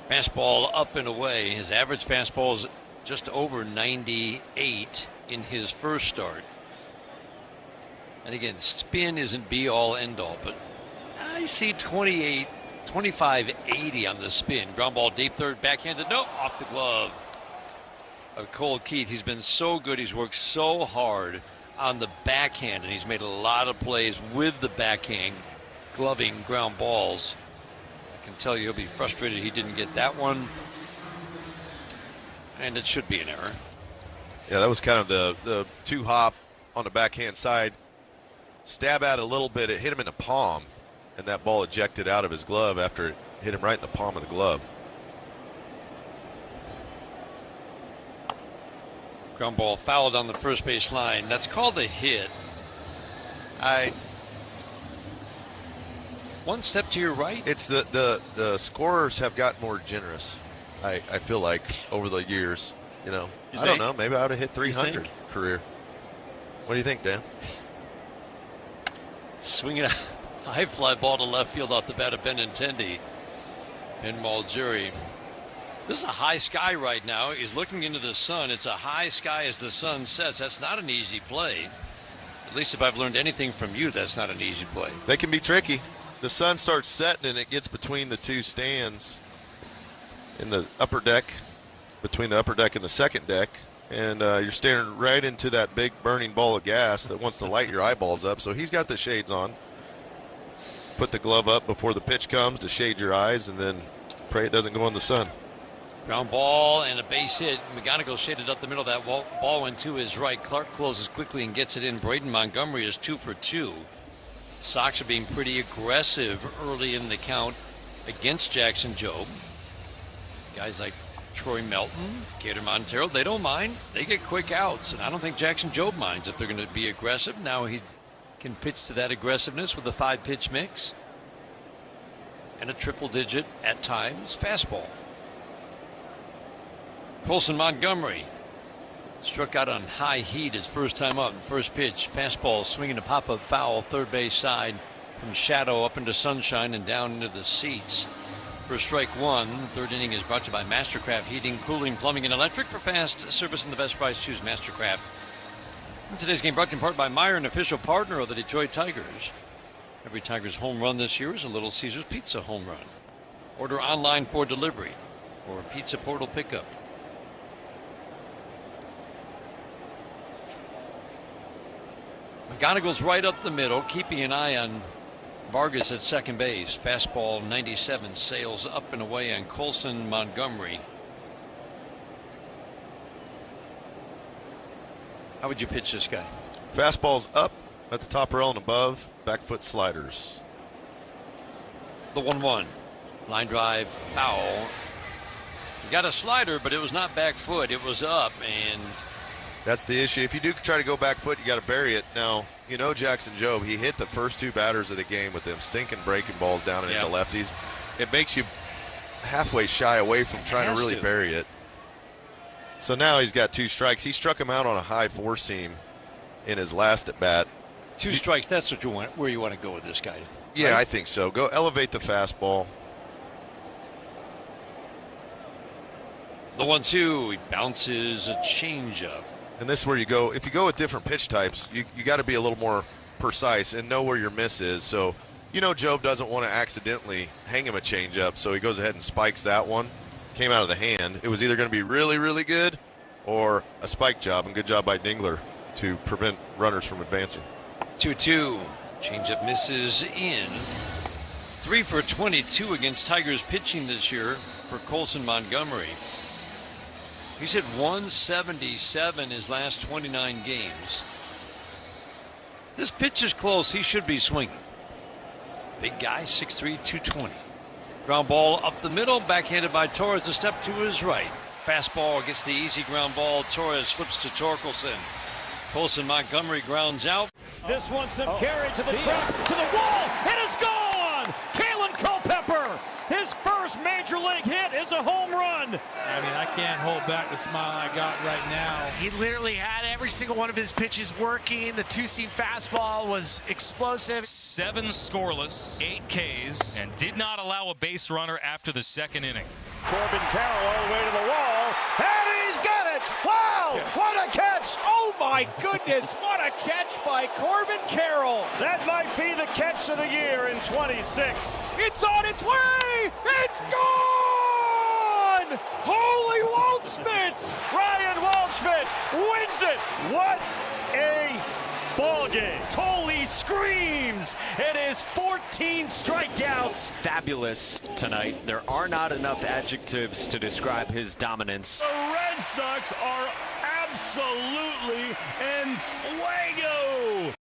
Fastball up and away. His average fastball is just over 98 in his first start. And again, spin isn't be all end all, but I see 25-80 on the spin. Ground ball deep third, backhanded. Nope, off the glove of Cole Keith. He's been so good. He's worked so hard on the backhand, and he's made a lot of plays with the backhand, gloving ground balls. I can tell you he'll be frustrated he didn't get that one, and it should be an error. Yeah, that was kind of the two hop on the backhand side. Stab at it a little bit. It hit him in the palm, and that ball ejected out of his glove after it hit him right in the palm of the glove. Ground ball fouled on the first base line. That's called a hit. One step to your right. It's the scorers have gotten more generous. I feel like over the years, you know. I don't know. Maybe I would have hit 300 career. What do you think, Dan? Swinging a high fly ball to left field off the bat of Benintendi and Malgeri. This is a high sky right now. He's looking into the sun. It's a high sky as the sun sets. That's not an easy play. At least if I've learned anything from you, that's not an easy play. They can be tricky. The sun starts setting and it gets between the two stands in the upper deck, between the upper deck and the second deck. And you're staring right into that big burning ball of gas that wants to light your eyeballs up. So he's got the shades on. Put the glove up before the pitch comes to shade your eyes, and then pray it doesn't go in the sun. Ground ball and a base hit. McGonigal shaded up the middle. That ball went to his right. Clark closes quickly and gets it in. Braden Montgomery is 2 for 2. Sox are being pretty aggressive early in the count against Jackson Jobe. Guys like Troy Melton, Gator Montero, they don't mind. They get quick outs, and I don't think Jackson Jobe minds if they're going to be aggressive. Now he can pitch to that aggressiveness with a 5-pitch mix and a triple-digit, at times, fastball. Colson Montgomery struck out on high heat his first time up. First pitch, fastball swinging a pop-up foul, third base side from shadow up into sunshine and down into the seats. For strike one. Third inning is brought to you by Mastercraft Heating, Cooling, Plumbing, and Electric. For fast service and the best price, choose Mastercraft. And today's game brought to you in part by Meyer, an official partner of the Detroit Tigers. Every Tigers home run this year is a Little Caesars Pizza home run. Order online for delivery or Pizza Portal pickup. McGonigal's right up the middle, keeping an eye on Vargas at second base. Fastball 97 sails up and away on Colson Montgomery. How would you pitch this guy? Fastball's up at the top rail and above. Back foot sliders. The 1-1. Line drive, foul. He got a slider, but it was not back foot. It was up, and that's the issue. If you do try to go back foot, you got to bury it. Now, you know Jackson Jobe, he hit the first two batters of the game with them stinking breaking balls down and into lefties. It makes you halfway shy away from trying to really bury it. So now he's got 2 strikes. He struck him out on a high 4-seam in his last at bat. 2 strikes, that's what you want, where you want to go with this guy. Yeah, right? I think so. Go elevate the fastball. The 1-2, he bounces a changeup. And this is where you go. If you go with different pitch types, you got to be a little more precise and know where your miss is. So, you know, Jobe doesn't want to accidentally hang him a changeup, so he goes ahead and spikes that one. Came out of the hand. It was either going to be really, really good or a spike job, and good job by Dingler to prevent runners from advancing. 2-2. Changeup misses in. 3 for 22 against Tigers pitching this year for Colson Montgomery. He's hit 177 his last 29 games. This pitch is close. He should be swinging. Big guy, 6'3", 220. Ground ball up the middle, backhanded by Torres, a step to his right. Fastball gets the easy ground ball. Torres flips to Torkelson. Colson Montgomery grounds out. This one, some carry to the track, to the wall. It is gone! Kalen Culpepper, his first major league hit is a home run. I mean, I can't hold back the smile I got right now. He literally had every single one of his pitches working. The 2-seam fastball was explosive. 7 scoreless, 8 Ks, and did not allow a base runner after the second inning. Corbin Carroll all the way to the wall, and he's got it! Wow! What a catch! Oh my goodness, what a catch by Corbin Carroll! That might be the catch of the year in 26. It's on its way! It's gone! Holy Waldschmidt! Ryan Waldschmidt wins it! What a ball game. Holy screams! It is 14 strikeouts. Fabulous tonight. There are not enough adjectives to describe his dominance. The Red Sox are absolutely en fuego.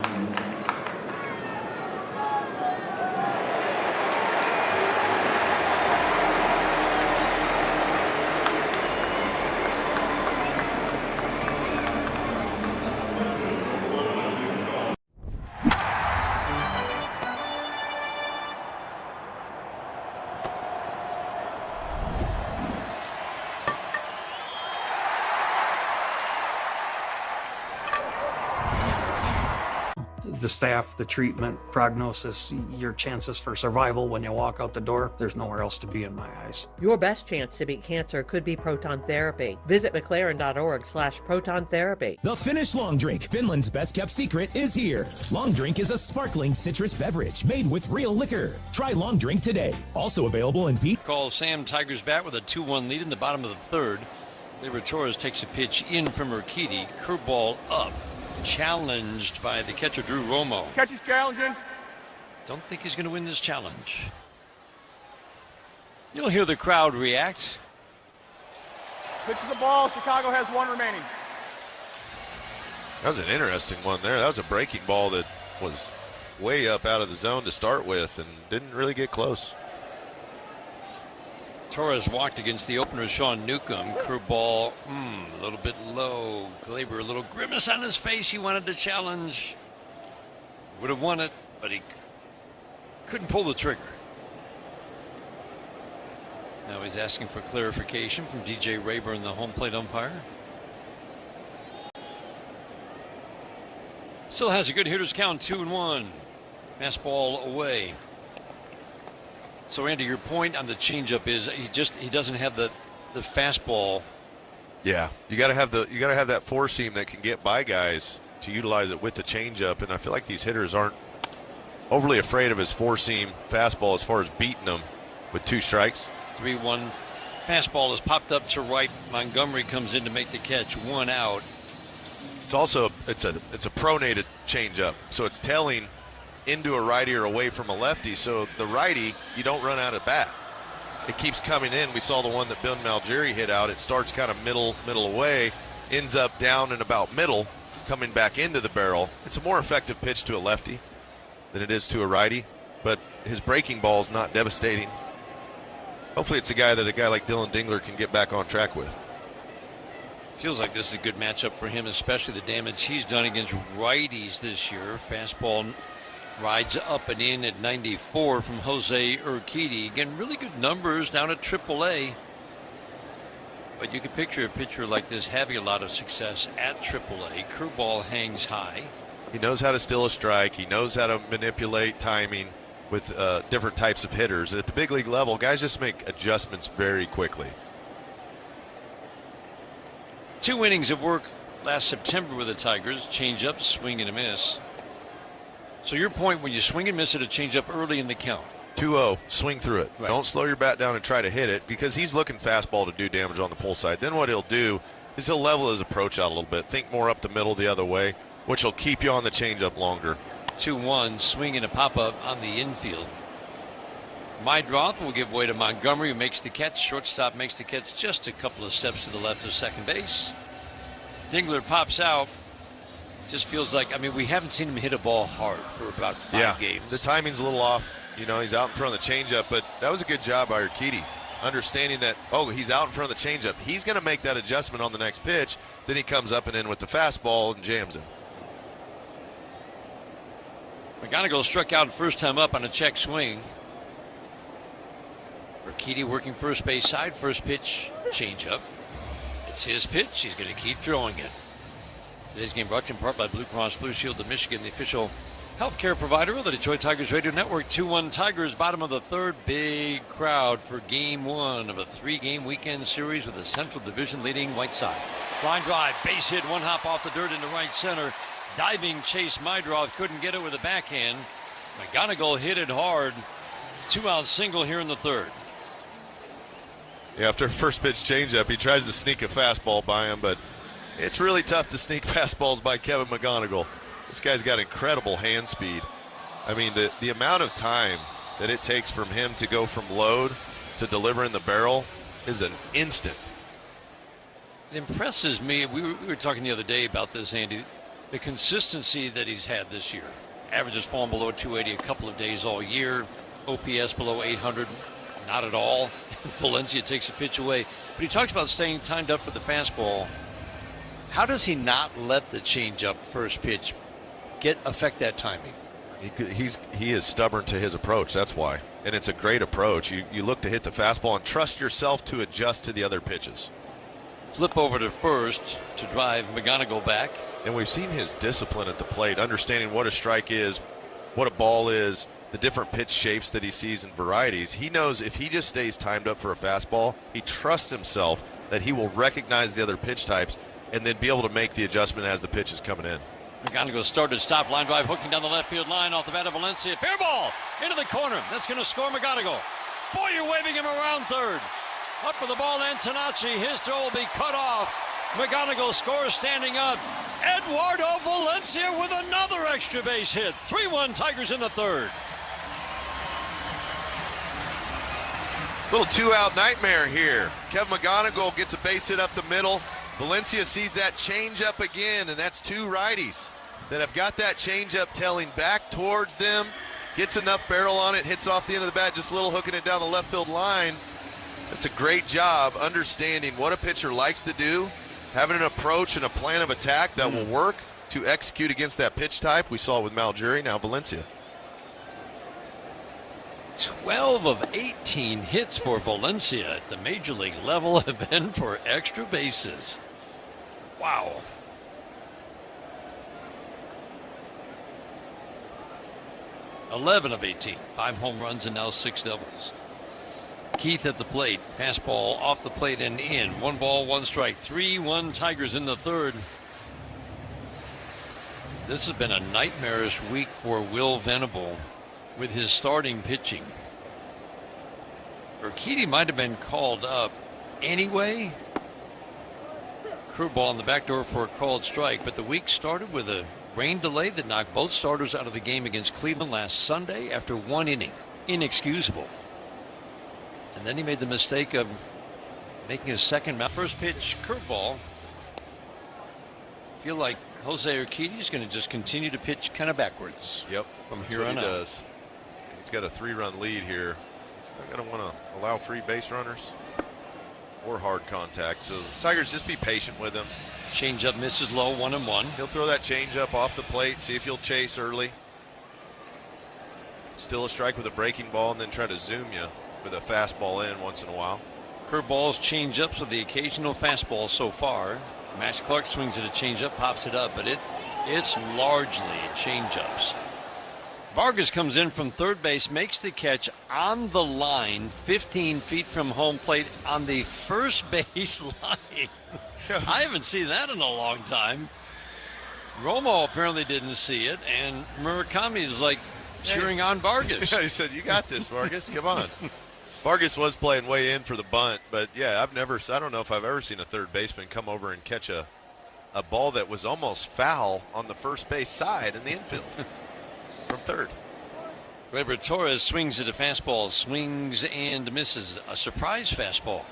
The staff, the treatment, prognosis, your chances for survival when you walk out the door, there's nowhere else to be in my eyes. Your best chance to beat cancer could be proton therapy. Visit McLaren.org/proton therapy. The Finnish Long Drink, Finland's best kept secret, is here. Long Drink is a sparkling citrus beverage made with real liquor. Try Long Drink today. Also available in Pete. Call Sam Tigers bat with a 2-1 lead in the bottom of the third. Gleyber Torres takes a pitch in from Urquidy. Curveball up. Challenged by the catcher Drew Romo. Catch is challenging. Don't think he's going to win this challenge. You'll hear the crowd react. Pitch to the ball. Chicago has 1 remaining. That was an interesting one there. That was a breaking ball that was way up out of the zone to start with and didn't really get close. Torres walked against the opener, Sean Newcomb. Curveball, a little bit low. Gleyber, a little grimace on his face. He wanted to challenge. Would have won it, but he couldn't pull the trigger. Now he's asking for clarification from DJ Rayburn, the home plate umpire. Still has a good hitter's count, 2-1. Fastball away. So Andy, your point on the changeup is he doesn't have the fastball. Yeah, you got to have that 4-seam that can get by guys to utilize it with the changeup, and I feel like these hitters aren't overly afraid of his four-seam fastball as far as beating them with 2 strikes. 3-1 fastball is popped up to right. Montgomery comes in to make the catch. 1 out. It's also it's a pronated changeup, so it's tailing into a righty or away from a lefty. So the righty, you don't run out of bat. It keeps coming in. We saw the one that Ben Malgeri hit out. It starts kind of middle away, ends up down and about middle, coming back into the barrel. It's a more effective pitch to a lefty than it is to a righty, but his breaking ball is not devastating. Hopefully it's a guy that a guy like Dylan Dingler can get back on track with. Feels like this is a good matchup for him, especially the damage he's done against righties this year. Fastball rides up and in at 94 from Jose Urquidy. Again, really good numbers down at AAA. But you can picture a pitcher like this having a lot of success at AAA. Curveball hangs high. He knows how to steal a strike. He knows how to manipulate timing with different types of hitters. And at the big league level, guys just make adjustments very quickly. 2 innings of work last September with the Tigers. Changeup, swing and a miss. So your point, when you swing and miss at a changeup early in the count. 2-0, swing through it. Right. Don't slow your bat down and try to hit it, because he's looking fastball to do damage on the pull side. Then what he'll do is he'll level his approach out a little bit, think more up the middle the other way, which will keep you on the changeup longer. 2-1, swing and a pop-up on the infield. Mydroth will give way to Montgomery, who makes the catch. Shortstop makes the catch just a couple of steps to the left of second base. Dingler pops out. Just feels like, I mean, we haven't seen him hit a ball hard for about 5 games. The timing's a little off. You know, he's out in front of the changeup, but that was a good job by Urquidy, understanding that, oh, he's out in front of the changeup. He's going to make that adjustment on the next pitch. Then he comes up and in with the fastball and jams him. McGonigal struck out first time up on a check swing. Urquidy working first base side. First pitch, changeup. It's his pitch. He's going to keep throwing it. Today's game brought to you in part by Blue Cross Blue Shield of Michigan, the official healthcare provider of the Detroit Tigers Radio Network. 2-1 Tigers, bottom of the third. Big crowd for game 1 of a 3-game weekend series with the Central Division leading White Sox. Line drive, base hit, 1 hop off the dirt into right center. Diving chase Mydroth couldn't get it with a backhand. McGonigal hit it hard. 2-out single here in the third. Yeah, after first pitch changeup, he tries to sneak a fastball by him, but it's really tough to sneak fastballs by Kevin McGonigal. This guy's got incredible hand speed. I mean, the amount of time that it takes from him to go from load to deliver in the barrel is an instant. It impresses me. We were talking the other day about this, Andy. The consistency that he's had this year. Averages fallen below 280 a couple of days all year. OPS below 800, not at all. Valencia takes a pitch away. But he talks about staying timed up for the fastball. How does he not let the changeup first pitch affect that timing? He is stubborn to his approach. That's why. And it's a great approach. You look to hit the fastball and trust yourself to adjust to the other pitches. Flip over to first to drive McGonigal back. And we've seen his discipline at the plate, understanding what a strike is, what a ball is, the different pitch shapes that he sees in varieties. He knows if he just stays timed up for a fastball, he trusts himself that he will recognize the other pitch types and then be able to make the adjustment as the pitch is coming in. McGonigal started, stop, line drive, hooking down the left field line off the bat of Valencia. Fair ball into the corner. That's going to score McGonigal. Boy, you're waving him around third. Up for the ball, Antonacci. His throw will be cut off. McGonigal scores standing up. Eduardo Valencia with another extra base hit. 3-1 Tigers in the third. Little 2-out nightmare here. Kevin McGonigal gets a base hit up the middle. Valencia sees that changeup again, and that's 2 righties that have got that changeup tailing back towards them. Gets enough barrel on it, hits it off the end of the bat, just a little hooking it down the left field line. That's a great job understanding what a pitcher likes to do, having an approach and a plan of attack that will work to execute against that pitch type. We saw it with Malgeri, now Valencia. 12 of 18 hits for Valencia at the major league level have been for extra bases. Wow. of 18, 5 home runs and now 6 doubles. Keith at the plate, fastball off the plate and in. 1 ball, 1 strike. 3-1 Tigers in the third. This has been a nightmarish week for Will Venable with his starting pitching. Urquidy might have been called up anyway. Curveball on the back door for a called strike, but the week started with a rain delay that knocked both starters out of the game against Cleveland last Sunday after 1 inning. Inexcusable. And then he made the mistake of making his second first pitch curveball. Feel like Jose Urquidy is going to just continue to pitch kind of backwards. Yep, from that's here what on he out. does. He's got a 3-run lead here. He's not going to want to allow free base runners or hard contact. So Tigers, just be patient with him. Changeup misses low, 1-1. He'll throw that changeup off the plate, see if he'll chase early. Still a strike with a breaking ball, and then try to zoom you with a fastball in once in a while. Curveballs, changeups with the occasional fastball so far. Max Clark swings at a changeup, pops it up, but it's largely changeups. Vargas comes in from third base, makes the catch on the line, 15 feet from home plate on the first base line. I haven't seen that in a long time. Romo apparently didn't see it, and Murakami is like cheering on Vargas. Yeah, he said, "You got this, Vargas. Come on." Vargas was playing way in for the bunt, but yeah, I don't know if I've ever seen a third baseman come over and catch a ball that was almost foul on the first base side in the infield from third. Gleyber Torres swings at a fastball, swings and misses. A surprise fastball.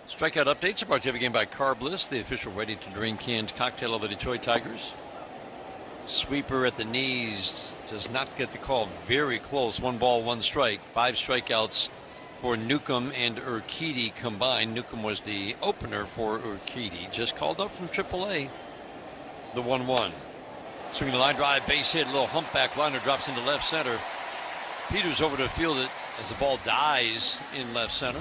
Strikeout updates are brought to you again by Carb Bliss, the official ready-to-drink canned cocktail of the Detroit Tigers. Sweeper at the knees does not get the call. Very close. 1 ball, 1 strike. 5 strikeouts for Newcomb and Urquidy combined. Newcomb was the opener for Urquidy. Just called up from AAA. The 1-1. Swinging the line drive, base hit, little humpback liner drops into left center. Peters over to field it as the ball dies in left center.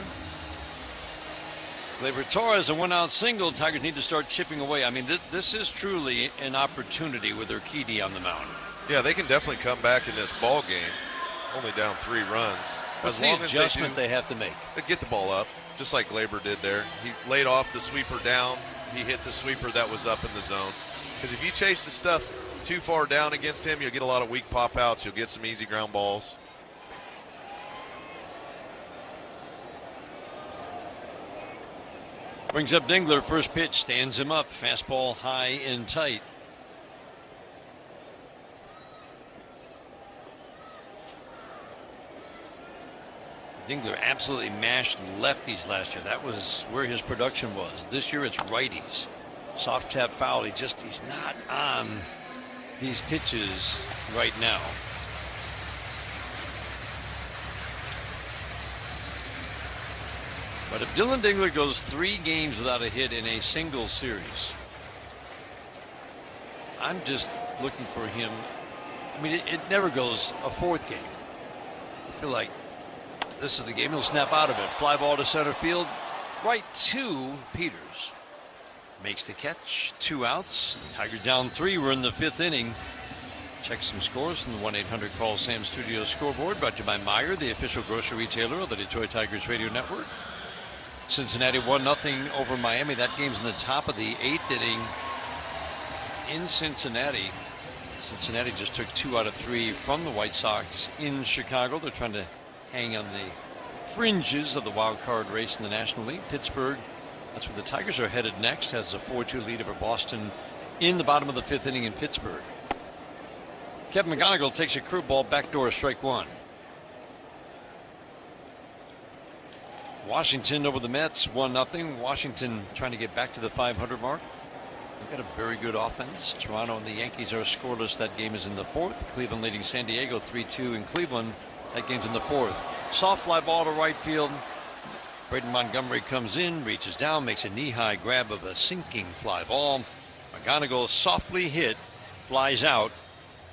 Gleyber Torres, a 1-out single. Tigers need to start chipping away. I mean, this is truly an opportunity with Urquidy on the mound. Yeah, they can definitely come back in this ball game. Only down 3 runs. What's the adjustment they have to make? They get the ball up, just like Gleyber did there. He laid off the sweeper down. He hit the sweeper that was up in the zone. Because if you chase the stuff too far down against him, you'll get a lot of weak pop outs. You'll get some easy ground balls. Brings up Dingler, first pitch, stands him up. Fastball high and tight. Dingler absolutely mashed lefties last year. That was where his production was. This year it's righties. Soft tap foul. He's not on these pitches right now. But if Dylan Dingler goes 3 games without a hit in a single series, I'm just looking for him. I mean, it never goes a 4th game. I feel like this is the game. He'll snap out of it. Fly ball to center field, right to Peters. Makes the catch. 2 outs. Tigers down 3. We're in the 5th inning. Check some scores from the 1-800-CALL-SAM Studio Scoreboard, brought to you by Meijer, the official grocery retailer of the Detroit Tigers radio network. Cincinnati 1-0 over Miami. That game's in the top of the 8th inning in Cincinnati. Cincinnati just took 2 out of 3 from the White Sox in Chicago. They're trying to hang on the fringes of the wild card race in the National League. Pittsburgh, that's where the Tigers are headed next, has a 4-2 lead over Boston in the bottom of the 5th inning in Pittsburgh. Kevin McGonigal takes a curveball, backdoor, strike 1. Washington over the Mets, 1-0. Washington trying to get back to the 500 mark. They've got a very good offense. Toronto and the Yankees are scoreless. That game is in the 4th. Cleveland leading San Diego 3-2 in Cleveland. That game's in the 4th. Soft fly ball to right field. Braden Montgomery comes in, reaches down, makes a knee-high grab of a sinking fly ball. McGonigal softly hit, flies out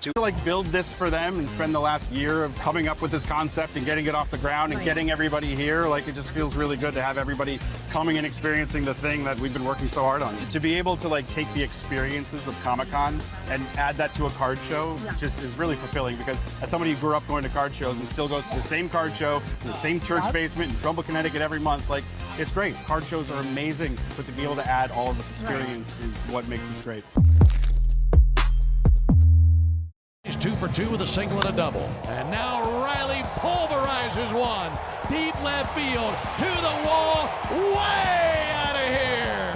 To like build this for them and spend the last year of coming up with this concept and getting it off the ground and getting everybody here. Like, it just feels really good to have everybody coming and experiencing the thing that we've been working so hard on. To be able to like take the experiences of Comic-Con and add that to a card show just is really fulfilling, because as somebody who grew up going to card shows and still goes to the same card show in the same church basement in Trumbull, Connecticut every month, like, it's great. Card shows are amazing, but to be able to add all of this experience is what makes this great. He's 2 for 2 with a single and a double. And now Riley pulverizes one. Deep left field, to the wall, way out of here.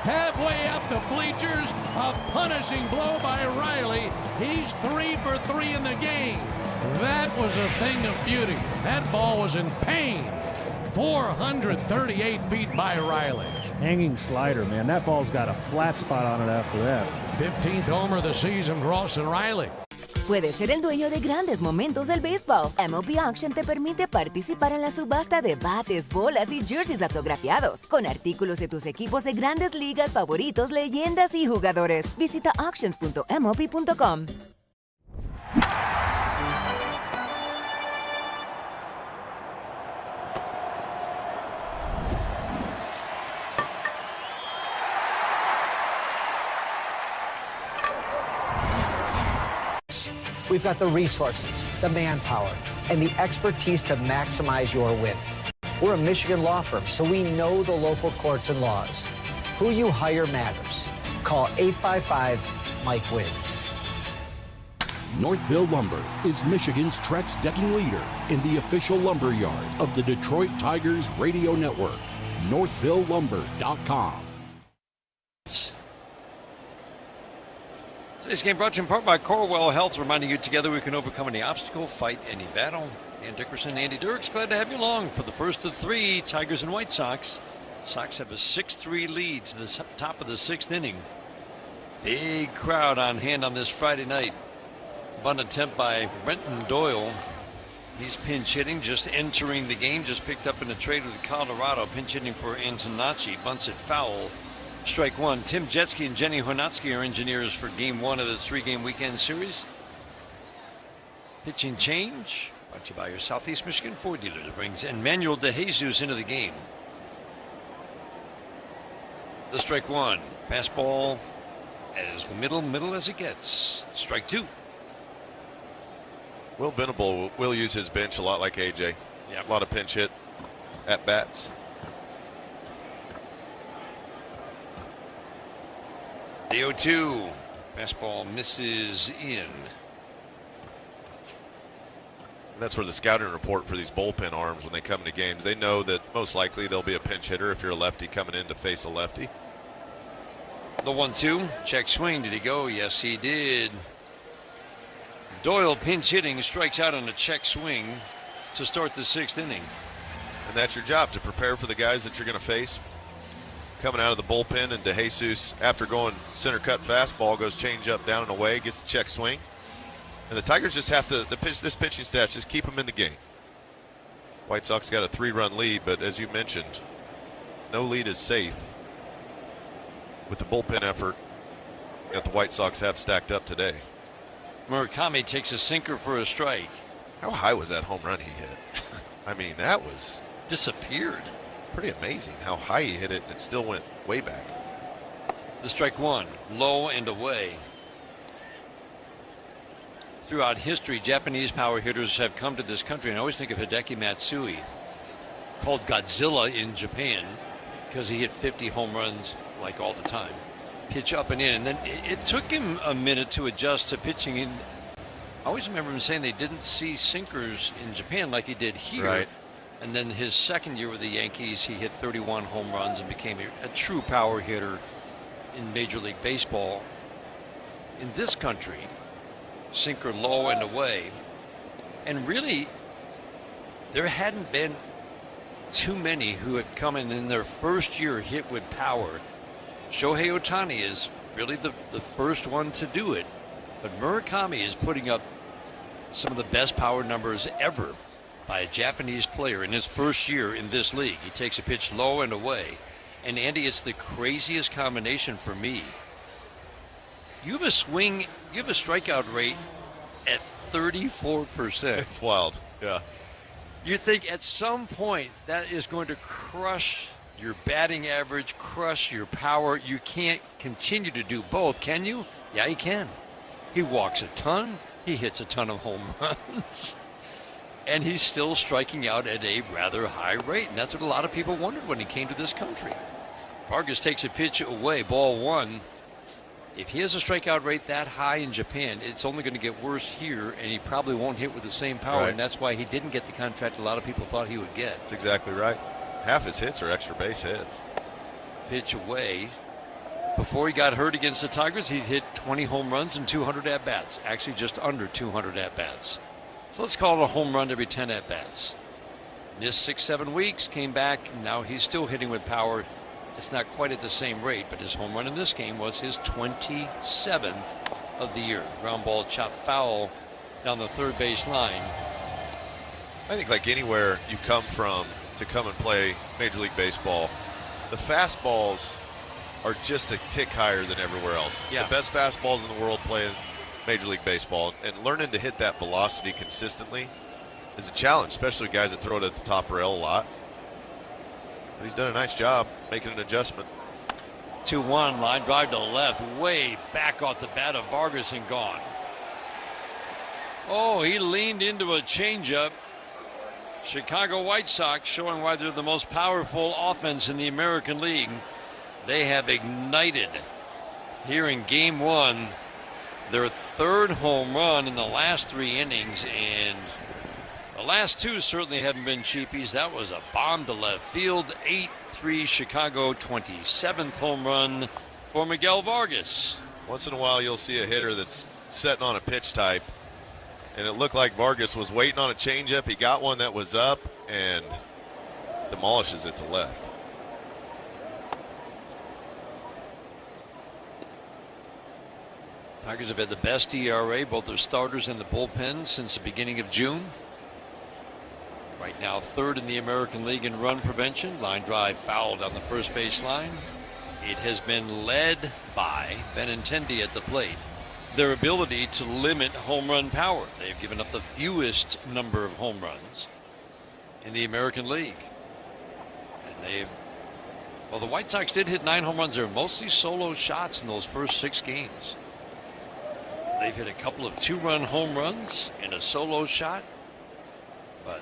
Halfway up the bleachers, a punishing blow by Riley. He's 3 for 3 in the game. That was a thing of beauty. That ball was in pain. 438 feet by Riley. Hanging slider, man. That ball's got a flat spot on it after that. 15th homer of the season, Rawson Riley. Puedes ser el dueño de grandes momentos del béisbol. MLB Auction te permite participar en la subasta de bates, bolas y jerseys autografiados, con artículos de tus equipos de grandes ligas favoritos, leyendas y jugadores. Visita auctions.mlb.com. We've got the resources, the manpower, and the expertise to maximize your win. We're a Michigan law firm, so we know the local courts and laws. Who you hire matters. Call 855-MIKE-WINS. Northville Lumber is Michigan's Trex decking leader in the official lumber yard of the Detroit Tigers radio network. NorthvilleLumber.com. Today's game brought to you in part by Corewell Health, reminding you together we can overcome any obstacle, fight any battle. Ann Dickerson, Andy Dirks, glad to have you along for the first of 3, Tigers and White Sox. Sox have a 6-3 lead to the top of the 6th inning. Big crowd on hand on this Friday night. Bunt attempt by Brenton Doyle. He's pinch hitting, just entering the game, just picked up in a trade with Colorado, pinch hitting for Antonacci, bunts it foul. Strike one. Tim Jetski and Jenny Hornatsky are engineers for game 1 of the 3-game weekend series. Pitching change brought to you by your Southeast Michigan Ford dealer that brings Emmanuel DeJesus into the game. The strike one. Fastball as middle as it gets. Strike 2. Will Venable will use his bench a lot like AJ. Yep. A lot of pinch hit at bats. The 0-2. Fastball misses in. That's where the scouting report for these bullpen arms, when they come into games, they know that most likely there'll be a pinch hitter if you're a lefty coming in to face a lefty. The 1-2. Check swing. Did he go? Yes, he did. Doyle pinch hitting, strikes out on a check swing to start the 6th inning. And that's your job, to prepare for the guys that you're going to face. Coming out of the bullpen, and DeJesus, after going center cut fastball, goes change up down and away, gets the check swing. And the Tigers just have to, this pitching staff, just keep them in the game. White Sox got a 3-run lead, but as you mentioned, no lead is safe with the bullpen effort that the White Sox have stacked up today. Murakami takes a sinker for a strike. How high was that home run he hit? I mean, that was disappeared. Pretty amazing how high he hit it, and it still went way back. The strike one, low and away. Throughout history, Japanese power hitters have come to this country, and I always think of Hideki Matsui, called Godzilla in Japan, because he hit 50 home runs like all the time. Pitch up and in, and then it took him a minute to adjust to pitching in. I always remember him saying they didn't see sinkers in Japan like he did here. Right. And then his second year with the Yankees, he hit 31 home runs and became a true power hitter in Major League Baseball. In this country, sinker low and away. And really, there hadn't been too many who had come in their first year hit with power. Shohei Ohtani is really the first one to do it. But Murakami is putting up some of the best power numbers ever by a Japanese player in his first year in this league. He takes a pitch low and away. And Andy, it's the craziest combination for me. You have a strikeout rate at 34%. It's wild. Yeah. You think at some point that is going to crush your batting average, crush your power. You can't continue to do both, can you? Yeah, he can. He walks a ton. He hits a ton of home runs. And he's still striking out at a rather high rate. And that's what a lot of people wondered when he came to this country. Vargas takes a pitch away, ball one. If he has a strikeout rate that high in Japan, it's only going to get worse here, and he probably won't hit with the same power, Right. and that's why he didn't get the contract a lot of people thought he would get. That's exactly right. Half his hits are extra base hits. Pitch away. Before he got hurt against the Tigers, he'd hit 20 home runs and 200 at-bats. Actually, just under 200 at-bats. So let's call it a home run every 10 at-bats. Missed 6-7 weeks, came back, and now he's still hitting with power. It's not quite at the same rate, but his home run in this game was his 27th of the year. Ground ball chopped foul down the third base line. I think like anywhere you come from to come and play Major League Baseball, the fastballs are just a tick higher than everywhere else. Yeah. The best fastballs in the world play in Major League Baseball, and learning to hit that velocity consistently is a challenge, especially guys that throw it at the top rail a lot. But he's done a nice job making an adjustment. 2-1, line drive to left, way back off the bat of Vargas and gone. Oh, he leaned into a changeup. Chicago White Sox showing why they're the most powerful offense in the American League. They have ignited here in game one, their third home run in the last 3 innings, and the last 2 certainly haven't been cheapies. That was a bomb to left field. 8-3 Chicago, 27th home run for Miguel Vargas. Once in a while you'll see a hitter that's setting on a pitch type, and it looked like Vargas was waiting on a changeup. He got one that was up and demolishes it to left. Tigers have had the best ERA, both their starters and the bullpen, since the beginning of June. Right now, third in the American League in run prevention. Line drive fouled on the first base line. It has been led by Benintendi at the plate. Their ability to limit home run power. They've given up the fewest number of home runs in the American League. And well, the White Sox did hit 9 home runs. They're mostly solo shots in those first 6 games. They've hit a couple of 2-run home runs and a solo shot. But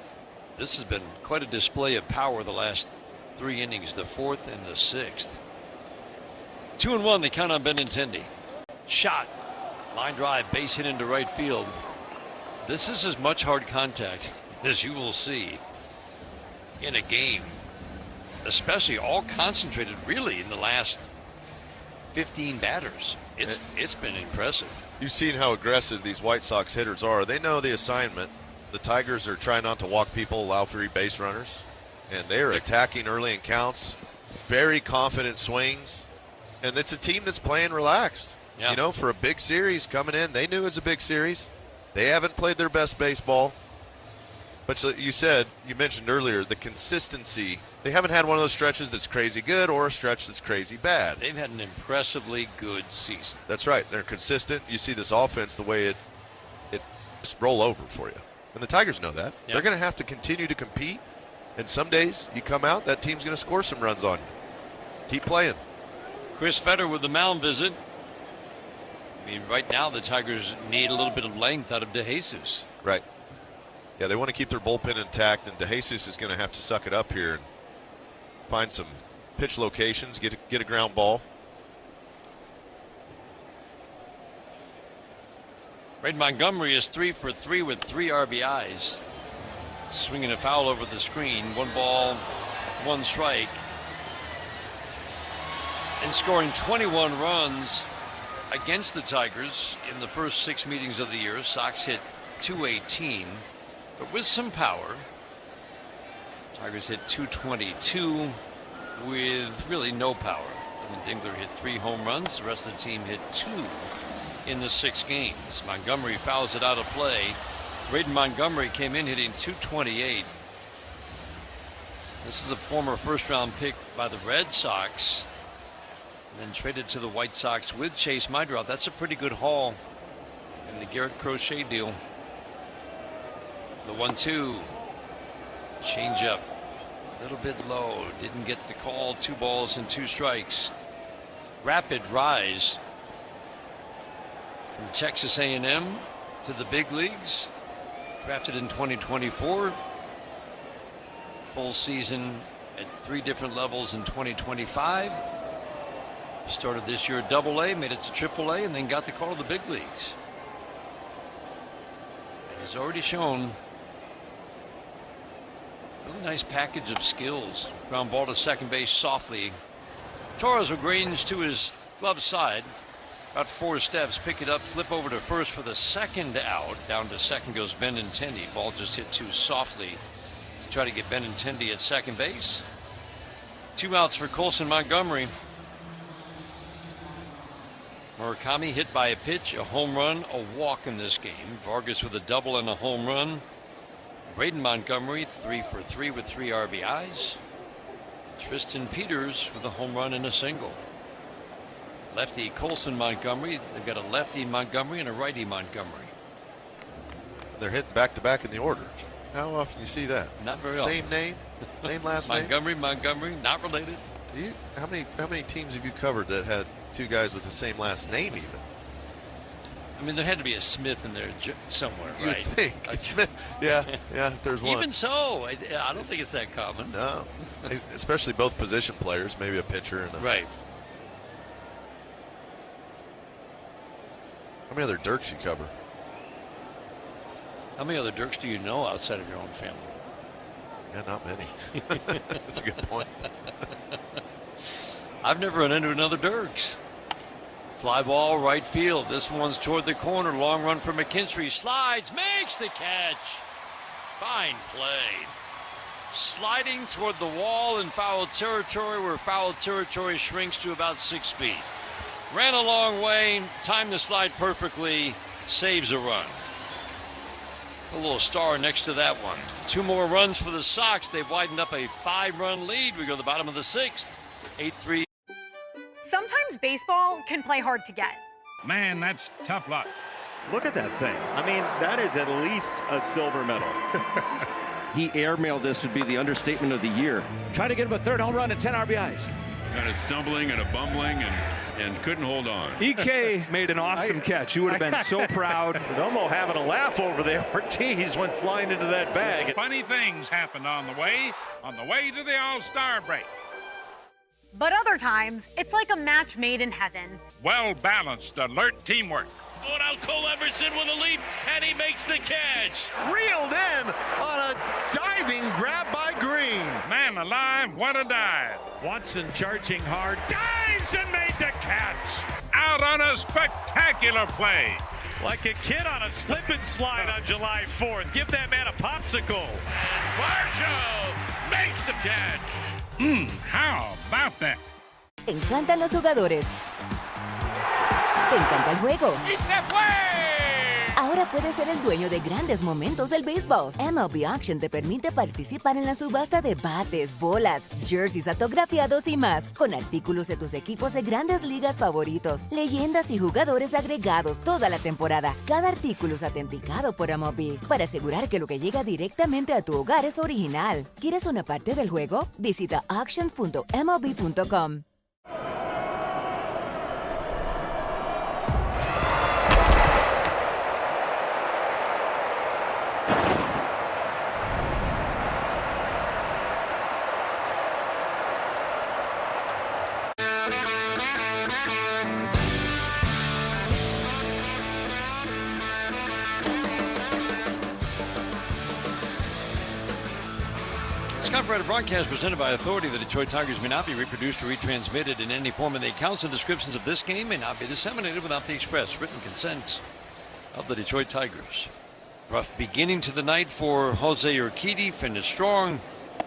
this has been quite a display of power the last 3 innings, the 4th and the 6th. 2-1, they count on Benintendi. Shot. Line drive, base hit into right field. This is as much hard contact as you will see in a game, especially all concentrated really in the last 15 batters. It's been impressive. You've seen how aggressive these White Sox hitters are. They know the assignment. The Tigers are trying not to walk people, allow 3 base runners, and they are attacking early in counts. Very confident swings, and it's a team that's playing relaxed. Yeah. You know, for a big series coming in, they knew it was a big series. They haven't played their best baseball. But you mentioned earlier, the consistency. They haven't had one of those stretches that's crazy good or a stretch that's crazy bad. They've had an impressively good season. That's right. They're consistent. You see this offense, the way it just roll over for you. And the Tigers know that. Yep. They're going to have to continue to compete. And some days you come out, that team's going to score some runs on you. Keep playing. Chris Fetter with the mound visit. I mean, right now the Tigers need a little bit of length out of DeJesus. Right. Yeah, they want to keep their bullpen intact, and DeJesus is going to have to suck it up here and find some pitch locations, get a ground ball. Red Montgomery is 3 for 3 with 3 RBIs. Swinging a foul over the screen. 1 ball, 1 strike. And scoring 21 runs against the Tigers in the first 6 meetings of the year. Sox hit .218, but with some power. Tigers hit .222 with really no power. And Dingler hit 3 home runs. The rest of the team hit 2 in the 6 games. Montgomery fouls it out of play. Braden Montgomery came in hitting .228. This is a former first-round pick by the Red Sox. And then traded to the White Sox with Chase Meidroth. That's a pretty good haul in the Garrett Crochet deal. The 1-2. Change up. A little bit low. Didn't get the call. 2 balls and 2 strikes. Rapid rise from Texas A&M to the big leagues. Drafted in 2024. Full season at 3 different levels in 2025. Started this year at AA, made it to AAA, and then got the call to the big leagues. And he's already shown a really nice package of skills. Ground ball to second base softly. Torres will range to his glove side. About 4 steps, pick it up, flip over to first for the second out. Down to second goes Benintendi. Ball just hit too softly to try to get Benintendi at second base. 2 outs for Colson Montgomery. Murakami hit by a pitch, a home run, a walk in this game. Vargas with a double and a home run. Braden Montgomery 3 for 3 with 3 RBIs. Tristan Peters with a home run and a single. Lefty Colson Montgomery. They've got a lefty Montgomery and a righty Montgomery. They're hitting back-to-back in the order. How often do you see that? Not very often. Same name, same last name. Montgomery, not related. How many teams have you covered that had 2 guys with the same last name even? I mean, there had to be a Smith in there somewhere, You right? would think. Smith, yeah, there's one. Even so, I don't think it's that common. No, especially both position players, maybe a pitcher and a... Right. How many other Dirks you cover? How many other Dirks do you know outside of your own family? Yeah, not many. That's a good point. I've never run into another Dirks. Fly ball right field. This one's toward the corner. Long run for McKinstry. Slides, makes the catch. Fine play. Sliding toward the wall in foul territory, where foul territory shrinks to about 6 feet. Ran a long way, timed the slide perfectly, saves a run. A little star next to that one. 2 more runs for the Sox. They've widened up a 5-run lead. We go to the bottom of the 6th. 8-3. Sometimes baseball can play hard to get. Man, that's tough luck. Look at that thing. I mean, that is at least a silver medal. He airmailed this would be the understatement of the year. Try to get him a 3rd home run and 10 RBIs. Got a stumbling and a bumbling and couldn't hold on. EK made an awesome catch. You would have been so proud. DOMO having a laugh over there. Ortiz went flying into that bag. Funny things happened on the way to the All-Star break. But other times, it's like a match made in heaven. Well-balanced, alert teamwork. Going out, Cole Everson with a leap, and he makes the catch. Reeled in on a diving grab by Green. Man alive, what a dive. Watson charging hard, dives and made the catch. Out on a spectacular play. Like a kid on a slip and slide on July 4th. Give that man a popsicle. And Varsho makes the catch. How about that? Te encantan los jugadores. Te encanta el juego. ¡Y se fue! Ahora puedes ser el dueño de grandes momentos del béisbol. MLB Auction te permite participar en la subasta de bates, bolas, jerseys autografiados y más, con artículos de tus equipos de grandes ligas favoritos, leyendas y jugadores agregados toda la temporada. Cada artículo es autenticado por MLB para asegurar que lo que llega directamente a tu hogar es original. ¿Quieres una parte del juego? Visita auctions.mlb.com. Copyrighted broadcast presented by authority. The Detroit Tigers may not be reproduced or retransmitted in any form, and the accounts and descriptions of this game may not be disseminated without the express written consent of the Detroit Tigers. Rough beginning to the night for Jose Urquidy, finished strong.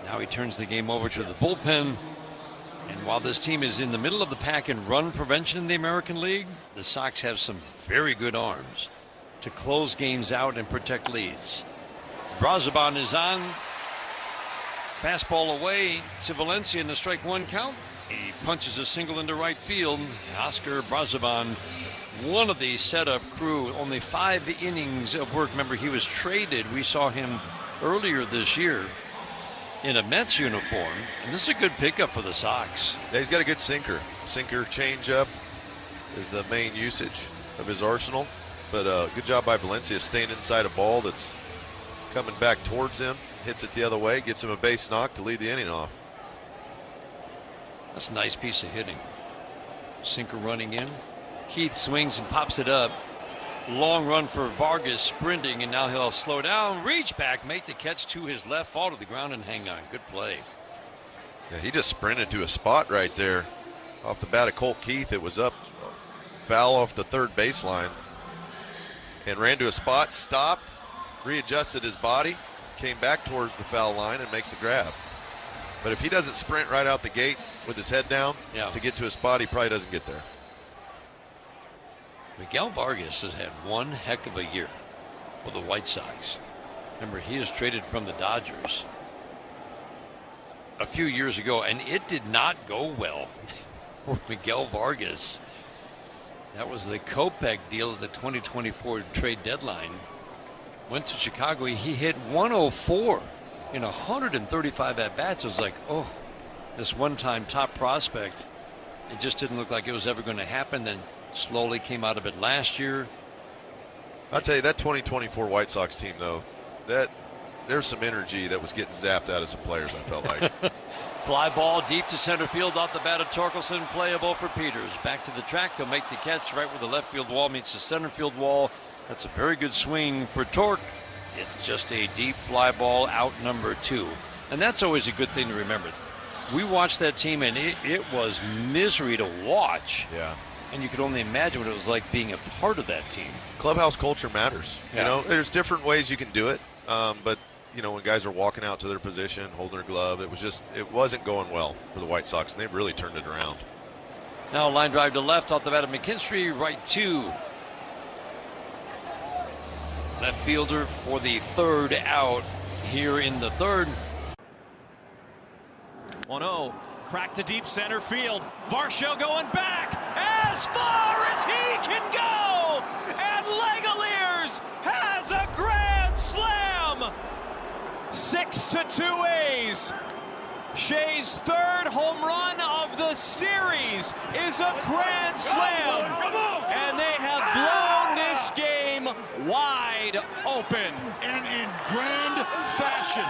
Now he turns the game over to the bullpen. And while this team is in the middle of the pack in run prevention in the American League, the Sox have some very good arms to close games out and protect leads. Brazoban is on. Fastball away to Valencia in the strike one count. He punches a single into right field. Oscar Brazoban, one of the setup crew, only 5 innings of work. Remember, he was traded. We saw him earlier this year in a Mets uniform, and this is a good pickup for the Sox. Yeah, he's got a good sinker. Sinker changeup is the main usage of his arsenal, but good job by Valencia staying inside a ball that's coming back towards him. Hits it the other way, gets him a base knock to lead the inning off. That's a nice piece of hitting. Sinker running in. Keith swings and pops it up. Long run for Vargas sprinting, and now he'll slow down, reach back, make the catch to his left, fall to the ground, and hang on. Good play. Yeah, he just sprinted to a spot right there. Off the bat of Colt Keith, it was up, foul off the third baseline, and ran to a spot, stopped, readjusted his body, came back towards the foul line and makes the grab. But if he doesn't sprint right out the gate with his head down to get to a spot, he probably doesn't get there. Miguel Vargas has had one heck of a year for the White Sox. Remember, he was traded from the Dodgers a few years ago, and it did not go well for Miguel Vargas. That was the Kopech deal at the 2024 trade deadline. Went to Chicago. He hit 104 in 135 at-bats. It was like, oh, this one-time top prospect. It just didn't look like it was ever going to happen. Then slowly came out of it last year. I'll tell you, that 2024 White Sox team, though, there's some energy that was getting zapped out of some players, I felt like. Fly ball deep to center field off the bat of Torkelson, playable for Peters. Back to the track, he'll make the catch right where the left field wall meets the center field wall. That's a very good swing for Torque. It's just a deep fly ball, out number 2. And that's always a good thing to remember. We watched that team, and it was misery to watch. Yeah. And you could only imagine what it was like being a part of that team. Clubhouse culture matters. Yeah. You know, there's different ways you can do it. But, you know, when guys are walking out to their position, holding their glove, it wasn't going well for the White Sox, and they've really turned it around. Now a line drive to left off the bat of McKinstry, right 2. Left fielder for the third out here in the third. 1-0, crack to deep center field. Varsho going back as far as he can go, and Legaliers has a grand slam. 6-2 A's. Shea's third home run of the series is a grand slam, and they have blown this game wide open. And in grand fashion.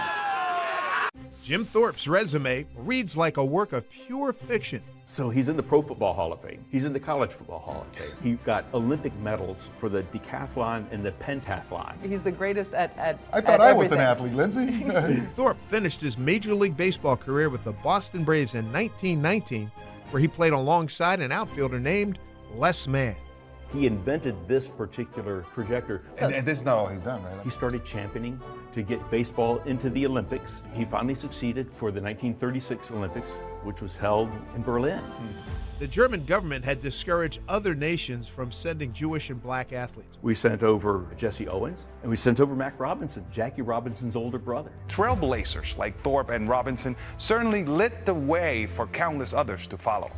Jim Thorpe's resume reads like a work of pure fiction. So he's in the Pro Football Hall of Fame. He's in the College Football Hall of Fame. He got Olympic medals for the decathlon and the pentathlon. He's the greatest at I thought I was an athlete, Lindsay. Thorpe finished his Major League Baseball career with the Boston Braves in 1919, where he played alongside an outfielder named Les Mann. He invented this particular projector. And this is not all he's done, right? He started championing to get baseball into the Olympics. He finally succeeded for the 1936 Olympics, which was held in Berlin. The German government had discouraged other nations from sending Jewish and black athletes. We sent over Jesse Owens, and we sent over Mac Robinson, Jackie Robinson's older brother. Trailblazers like Thorpe and Robinson certainly lit the way for countless others to follow.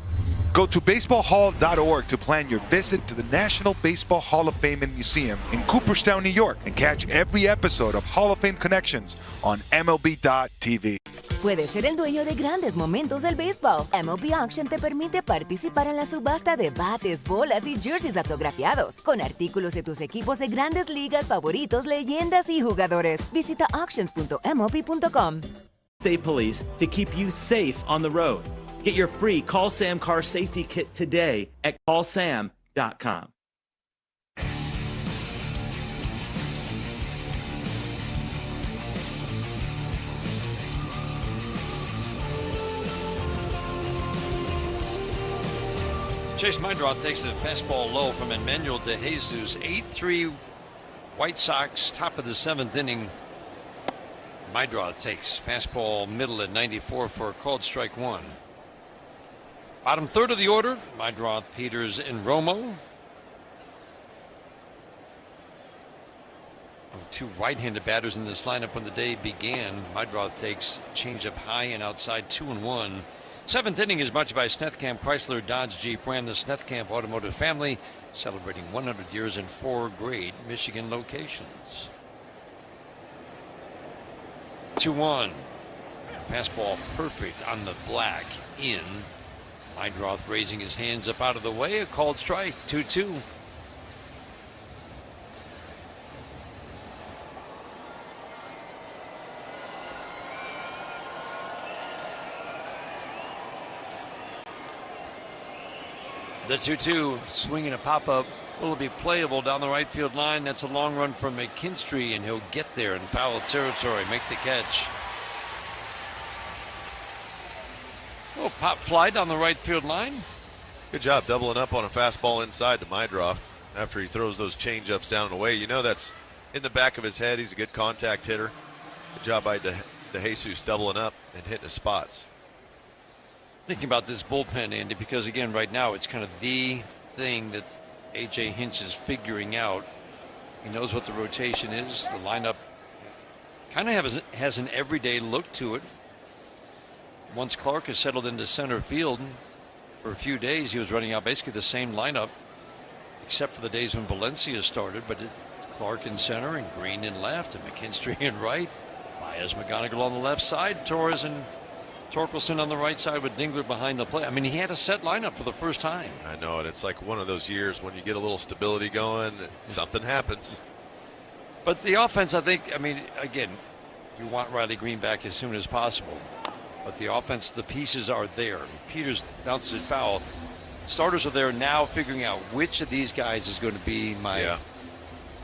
Go to baseballhall.org to plan your visit to the National Baseball Hall of Fame and Museum in Cooperstown, New York, and catch every episode of Hall of Fame Connections on MLB.tv. Puedes ser el dueño de grandes momentos del béisbol. MLB Auction te permite participar en la subasta de bates, bolas y jerseys autografiados, con artículos de tus equipos de grandes ligas favoritos, leyendas y jugadores. Visita auctions.mlb.com. State Police to keep you safe on the road. Get your free Call Sam car safety kit today at callsam.com. Chase Meindroth takes a fastball low from Emmanuel De Jesus. 8-3 White Sox, top of the 7th inning. Meindroth takes fastball middle at 94 for a called strike 1. Bottom third of the order, Meindroth, Peters, and Romo. Two right-handed batters in this lineup when the day began. Meidroth takes changeup high and outside, 2-1. Seventh inning is brought to you by Snethkamp Chrysler Dodge Jeep Ram, the Snethkamp Automotive family, celebrating 100 years in 4 great Michigan locations. 2-1. Fastball perfect on the black, in. Meidroth raising his hands up out of the way, a called strike, 2-2. The 2-2, swinging a pop-up. Will be playable down the right field line. That's a long run from McKinstry, and he'll get there in foul territory, make the catch. Oh, pop fly down the right field line. Good job doubling up on a fastball inside to Meidroth after he throws those changeups down and away. You know that's in the back of his head. He's a good contact hitter. Good job by DeJesus doubling up and hitting his spots. Thinking about this bullpen, Andy, because again, right now it's kind of the thing that A.J. Hinch is figuring out. He knows what the rotation is. The lineup kind of has an everyday look to it. Once Clark has settled into center field, for a few days he was running out basically the same lineup, except for the days when Valencia started. But Clark in center and Green in left and McKinstry in right. Baez, McGonigal on the left side. Torres and Torkelson on the right side with Dingler behind the plate. I mean, he had a set lineup for the first time. I know it. It's like one of those years when you get a little stability going, something happens. But the offense, I think, I mean, again, you want Riley Green back as soon as possible. But the offense, the pieces are there. Peters bounces it foul. Starters are there now, figuring out which of these guys is going to be my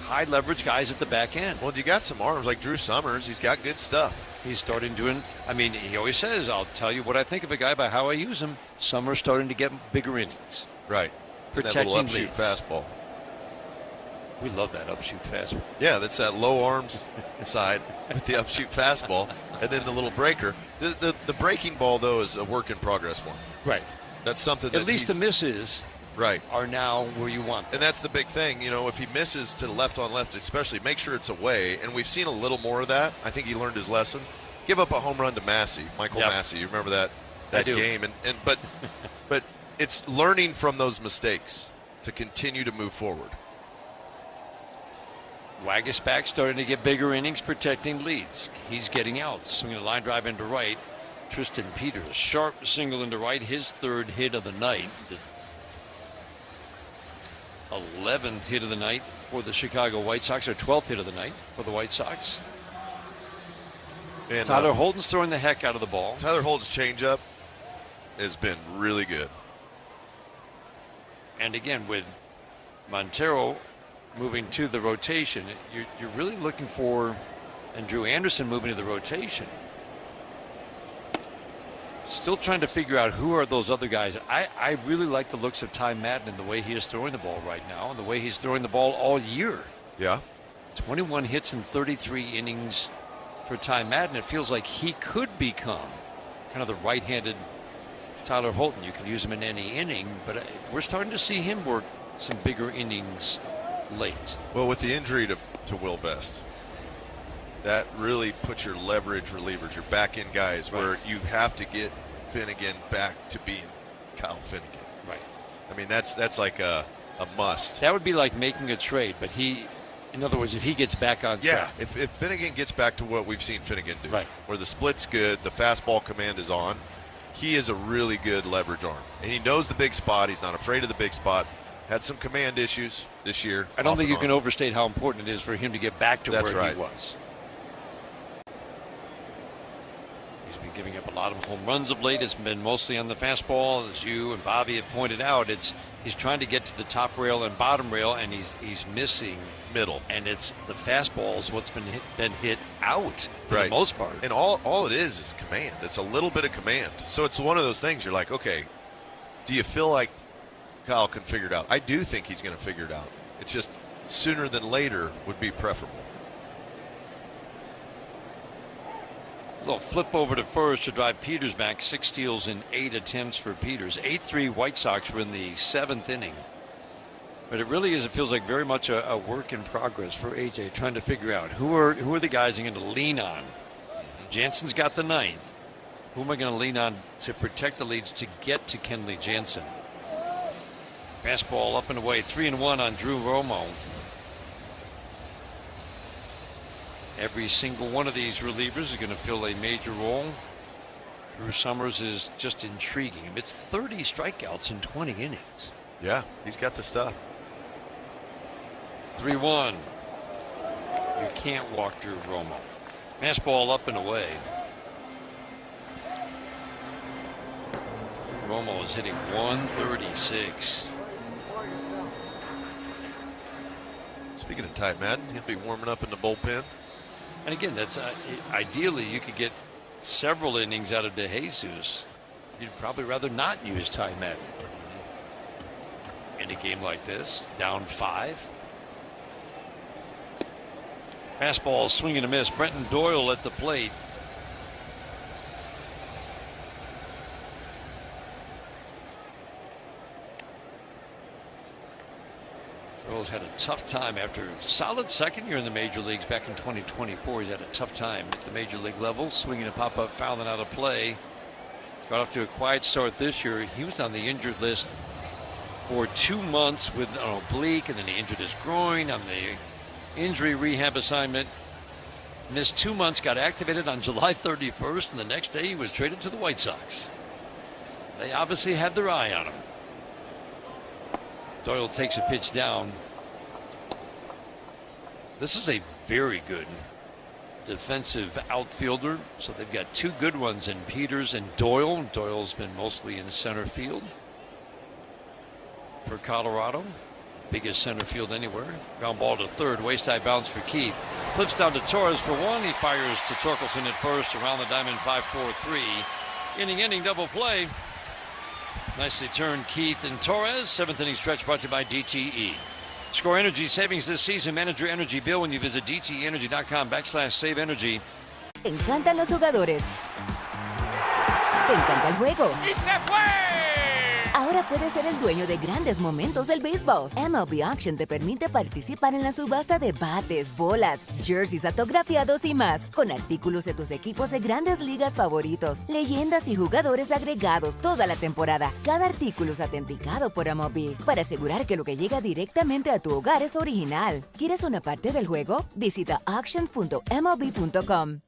high leverage guys at the back end. Well, you got some arms like Drew Summers. He's got good stuff. He's starting doing, I mean, he always says, I'll tell you what I think of a guy by how I use him. Summers starting to get bigger innings. Right. Protecting that little upshoot leads. Fastball. We love that upshoot fastball. Yeah, that's that low arms side with the upshoot fastball and then the little breaker. The breaking ball, though, is a work in progress for him. Right. That's something that at least the misses are now where you want them. And that's the big thing. You know, if he misses to the left on left, especially, make sure it's away. And we've seen a little more of that. I think he learned his lesson. Give up a home run to Massey, Michael Massey. You remember that game? But it's learning from those mistakes to continue to move forward. Wagasback starting to get bigger innings, protecting leads. He's getting out, swinging a line drive into right. Tristan Peters, sharp single into right, his third hit of the night. The 11th hit of the night for the Chicago White Sox, or 12th hit of the night for the White Sox. And Tyler Holton's throwing the heck out of the ball. Tyler Holton's changeup has been really good. And again, with Montero moving to the rotation, you're really looking for, and Drew Anderson moving to the rotation. Still trying to figure out who are those other guys. I really like the looks of Ty Madden and the way he is throwing the ball right now and the way he's throwing the ball all year. Yeah. 21 hits in 33 innings for Ty Madden. It feels like he could become kind of the right-handed Tyler Holton. You can use him in any inning, but we're starting to see him work some bigger innings late. Well, with the injury to Will Best, that really puts your leverage relievers, your back-end guys, where you have to get Finnegan back to being Kyle Finnegan. Right. I mean, that's like a must. That would be like making a trade, but in other words, if he gets back on track. Yeah, if Finnegan gets back to what we've seen Finnegan do, right, where the split's good, the fastball command is on, he is a really good leverage arm. And he knows the big spot. He's not afraid of the big spot. Had some command issues this year. I don't think you can overstate how important it is for him to get back to where he was. He's been giving up a lot of home runs of late. It's been mostly on the fastball. As you and Bobby have pointed out, he's trying to get to the top rail and bottom rail, and he's missing middle. And it's the fastball is what's been hit out for the most part. And all it is command. It's a little bit of command. So it's one of those things you're like, okay, do you feel like Kyle can figure it out? I do think he's going to figure it out. It's just sooner than later would be preferable. A little flip over to first to drive Peters back. 6 steals in 8 attempts for Peters. 8-3 White Sox were in the 7th inning. But it really is, it feels like very much a work in progress for AJ, trying to figure out who are the guys I'm going to lean on. Jansen's got the 9th. Who am I going to lean on to protect the leads to get to Kenley Jansen? Fastball up and away, 3-1 on Drew Romo. Every single one of these relievers is going to fill a major role. Drew Summers is just intriguing. It's 30 strikeouts in 20 innings. Yeah, he's got the stuff. 3-1. You can't walk Drew Romo. Fastball up and away. Romo is hitting 136. Speaking of Ty Madden, he'll be warming up in the bullpen. And again, that's ideally you could get several innings out of DeJesus. You'd probably rather not use Ty Madden in a game like this. Down 5. Fastball swing and a miss. Brenton Doyle at the plate. Doyle's had a tough time after a solid second year in the major leagues back in 2024. He's had a tough time at the major league level, swinging a pop-up, fouling out of play. Got off to a quiet start this year. He was on the injured list for 2 months with an oblique, and then he injured his groin on the injury rehab assignment. Missed 2 months, got activated on July 31st, and the next day he was traded to the White Sox. They obviously had their eye on him. Doyle takes a pitch down. This is a very good defensive outfielder. So they've got 2 good ones in Peters and Doyle. Doyle's been mostly in center field for Colorado. Biggest center field anywhere. Ground ball to third. Waist high bounce for Keith. Clips down to Torres for 1. He fires to Torkelson at first. Around the diamond, 5-4-3. Inning double play. Nicely turned Keith and Torres. 7th inning stretch brought to you by DTE. Score energy savings this season. Manage your energy bill when you visit DTEenergy.com/save energy. Te encantan los jugadores. Te encanta el juego. ¡Y se fue! Ahora puedes ser el dueño de grandes momentos del béisbol. MLB Auction te permite participar en la subasta de bates, bolas, jerseys autografiados y más, con artículos de tus equipos de grandes ligas favoritos, leyendas y jugadores agregados toda la temporada. Cada artículo es autenticado por MLB para asegurar que lo que llega directamente a tu hogar es original. ¿Quieres una parte del juego? Visita auctions.mlb.com.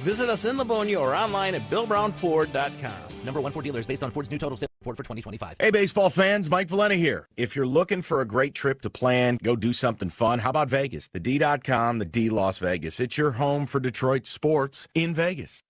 Visit us in Livonia or online at BillBrownFord.com. Number 1 Ford dealers based on Ford's new total sales report for 2025. Hey, baseball fans, Mike Valena here. If you're looking for a great trip to plan, go do something fun, how about Vegas? The D.com, the D Las Vegas. It's your home for Detroit sports in Vegas.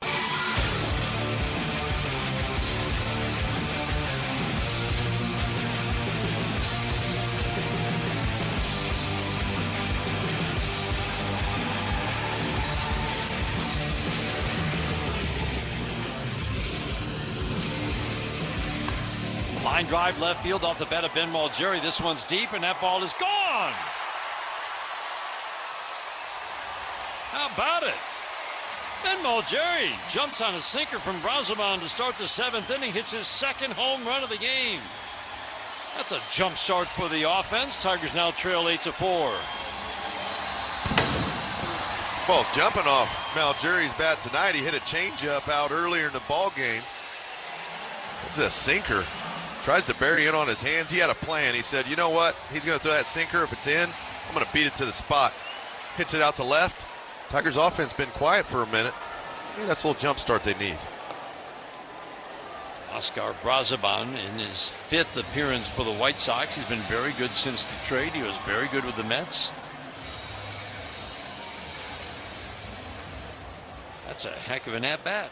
Line drive left field off the bat of Ben Malgeri. This one's deep, and that ball is gone. How about it? Ben Malgeri jumps on a sinker from Braziman to start the 7th inning, hits his 2nd home run of the game. That's a jump start for the offense. Tigers now trail 8-4. Ball's jumping off Malgeri's bat tonight. He hit a changeup out earlier in the ball game. It's a sinker. Tries to bury it on his hands. He had a plan. He said, you know what? He's going to throw that sinker. If it's in, I'm going to beat it to the spot. Hits it out to left. Tigers offense been quiet for a minute. Maybe that's a little jump start they need. Oscar Brazaban in his 5th appearance for the White Sox. He's been very good since the trade. He was very good with the Mets. That's a heck of an at-bat.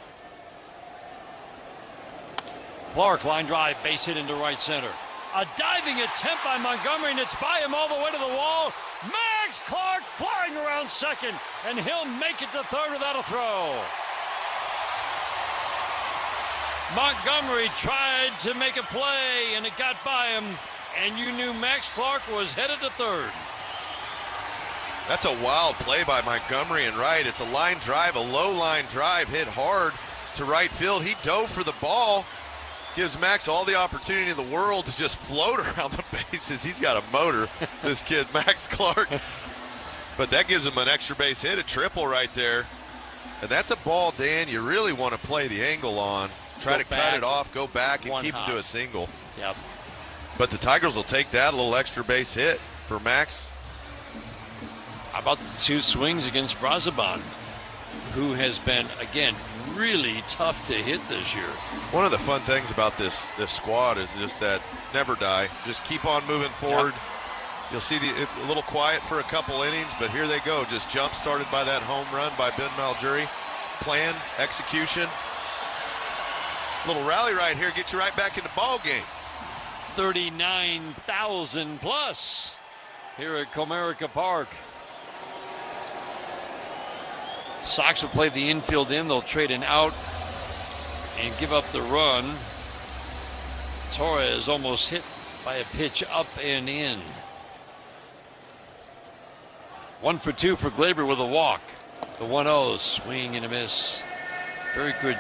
Clark, line drive, base hit into right center. A diving attempt by Montgomery, and it's by him all the way to the wall. Max Clark flying around second, and he'll make it to third without a throw. Montgomery tried to make a play, and it got by him, and you knew Max Clark was headed to third. That's a wild play by Montgomery and right. It's a line drive, a low line drive, hit hard to right field. He dove for the ball. Gives Max all the opportunity in the world to just float around the bases. He's got a motor, this kid, Max Clark. But that gives him an extra base hit, a triple right there. And that's a ball, Dan, you really want to play the angle on. Try to cut it off, go back, and keep him to a single. Yep. But the Tigers will take that, a little extra base hit for Max. How about the 2 swings against Brazaban, who has been, again, really tough to hit this year. One of the fun things about this squad is just that never die. Just keep on moving forward. Yep. You'll see a little quiet for a couple innings, but here they go. Just jump started by that home run by Ben Maljury. Plan, execution. Little rally right here, get you right back in the ball game. 39,000 plus here at Comerica Park. Sox will play the infield in. They'll trade an out and give up the run. Torres almost hit by a pitch up and in. 1 for 2 for Gleyber with a walk. The 1-0, swing and a miss. Very good,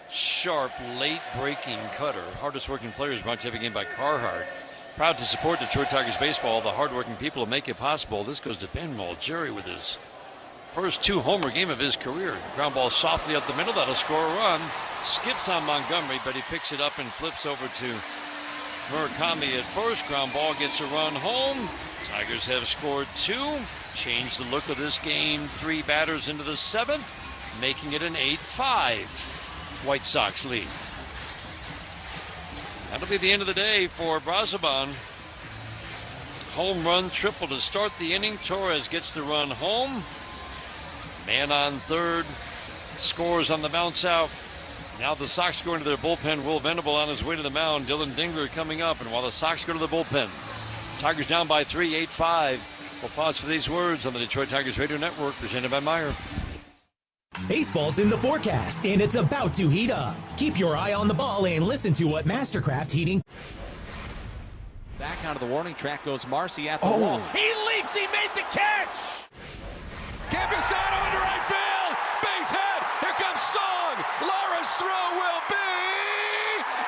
sharp, late breaking cutter. Hardest working players brought to you every game by Carhartt. Proud to support Detroit Tigers baseball. The hardworking people who make it possible. This goes to Ben Maljury with his first 2-homer game of his career. Ground ball softly up the middle. That'll score a run. Skips on Montgomery, but he picks it up and flips over to Murakami at first. Ground ball gets a run home. Tigers have scored 2. Changed the look of this game. 3 batters into the 7th, making it an 8-5 White Sox lead. That'll be the end of the day for Brazaban. Home run triple to start the inning. Torres gets the run home. Man on third, scores on the bounce out. Now the Sox go into their bullpen. Will Venable on his way to the mound. Dylan Dingler coming up. And while the Sox go to the bullpen, Tigers down by 3, 8-5. We'll pause for these words on the Detroit Tigers Radio Network, presented by Meyer. Baseball's in the forecast, and it's about to heat up. Keep your eye on the ball and listen to what Mastercraft Heating. Back out of the warning track goes Marcy at the wall. He leaps, he made the catch! Campusano into right field, base hit, here comes Song, Laura's throw will be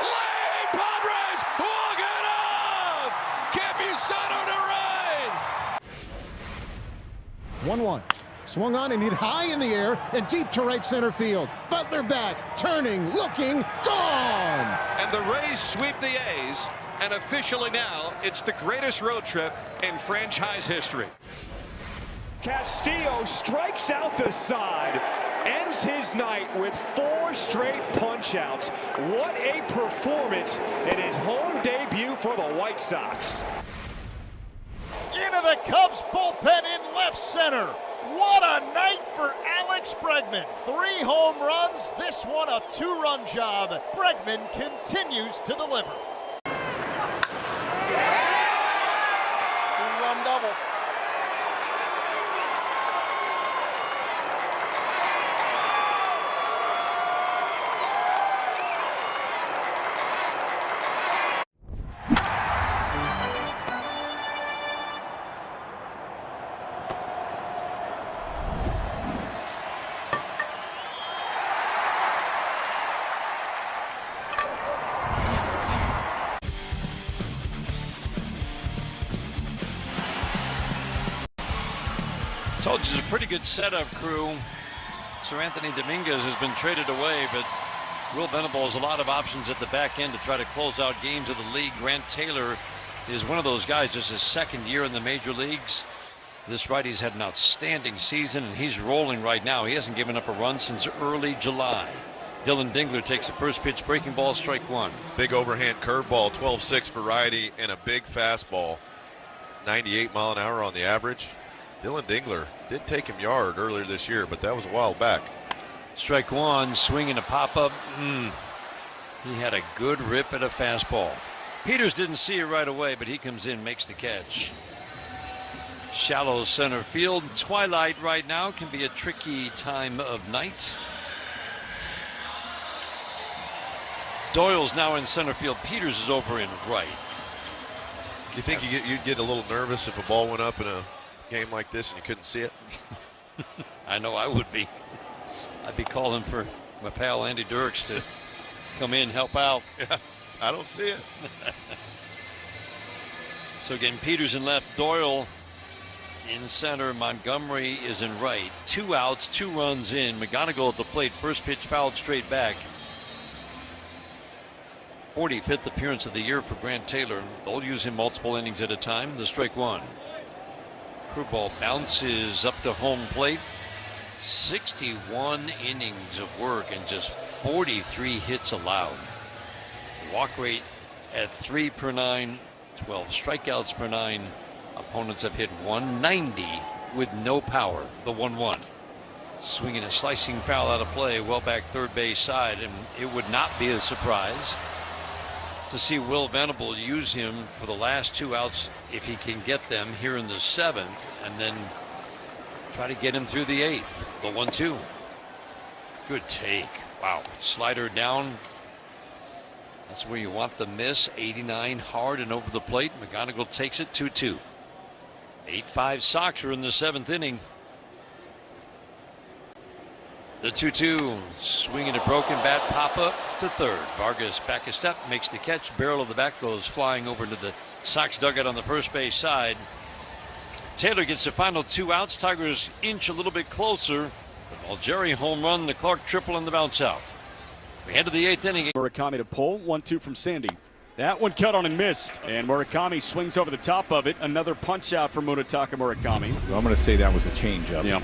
late, Padres walk it off! Campusano to right! 1-1, swung on and hit high in the air and deep to right center field. Butler back, turning, looking, gone! And the Rays sweep the A's, and officially now, it's the greatest road trip in franchise history. Castillo strikes out the side, ends his night with 4 straight punch-outs. What a performance in his home debut for the White Sox. Into the Cubs bullpen in left center. What a night for Alex Bregman. 3 home runs, this one a 2-run job. Bregman continues to deliver. 2-run double. Told you it's a pretty good setup crew. Sir Anthony Dominguez has been traded away, but Will Venable has a lot of options at the back end to try to close out games of the league. Grant Taylor is one of those guys, just his second year in the major leagues. This righty's had an outstanding season, and he's rolling right now. He hasn't given up a run since early July. Dylan Dingler takes the first pitch, breaking ball, strike one. Big overhand curveball, 12-6 variety, and a big fastball, 98 mile an hour on the average. Dylan Dingler did take him yard earlier this year, but that was a while back. Strike one, swinging a pop-up. He had a good rip at a fastball. Peters didn't see it right away, but he comes in, makes the catch. Shallow center field. Twilight right now can be a tricky time of night. Doyle's now in center field. Peters is over in right. You think you'd get a little nervous if a ball went up in a game like this and you couldn't see it? I know I would be. I'd be calling for my pal Andy Dirks to come in, help out. Yeah, I don't see it. So again, Peters in left, Doyle in center, Montgomery is in right. 2 outs, 2 runs in. McGonigal at the plate, first pitch fouled straight back. 45th appearance of the year for Grant Taylor. They'll use him multiple innings at a time. The strike one. Curveball bounces up to home plate. 61 innings of work and just 43 hits allowed. Walk rate at 3 per 9, 12 strikeouts per 9. Opponents have hit 190 with no power. The 1-1. Swinging a slicing foul out of play, well back third base side, and it would not be a surprise to see Will Venable use him for the last 2 outs if he can get them here in the 7th, and then try to get him through the 8th. The 1-2. Good take. Wow. Slider down. That's where you want the miss. 89 hard and over the plate. McGonigal takes it 2-2. 8-5 Sox are in the 7th inning. The 2-2, swinging a broken bat, pop up to third. Vargas back a step, makes the catch. Barrel of the bat goes flying over to the Sox dugout on the first base side. Taylor gets the final 2 outs. Tigers inch a little bit closer. The Algeri home run, the Clark triple, and the bounce out. We head to the 8th inning. Murakami to pull. 1-2 from Sandy. That one cut on and missed. And Murakami swings over the top of it. Another punch out for Munetaka Murakami. Well, I'm going to say that was a changeup. Yeah.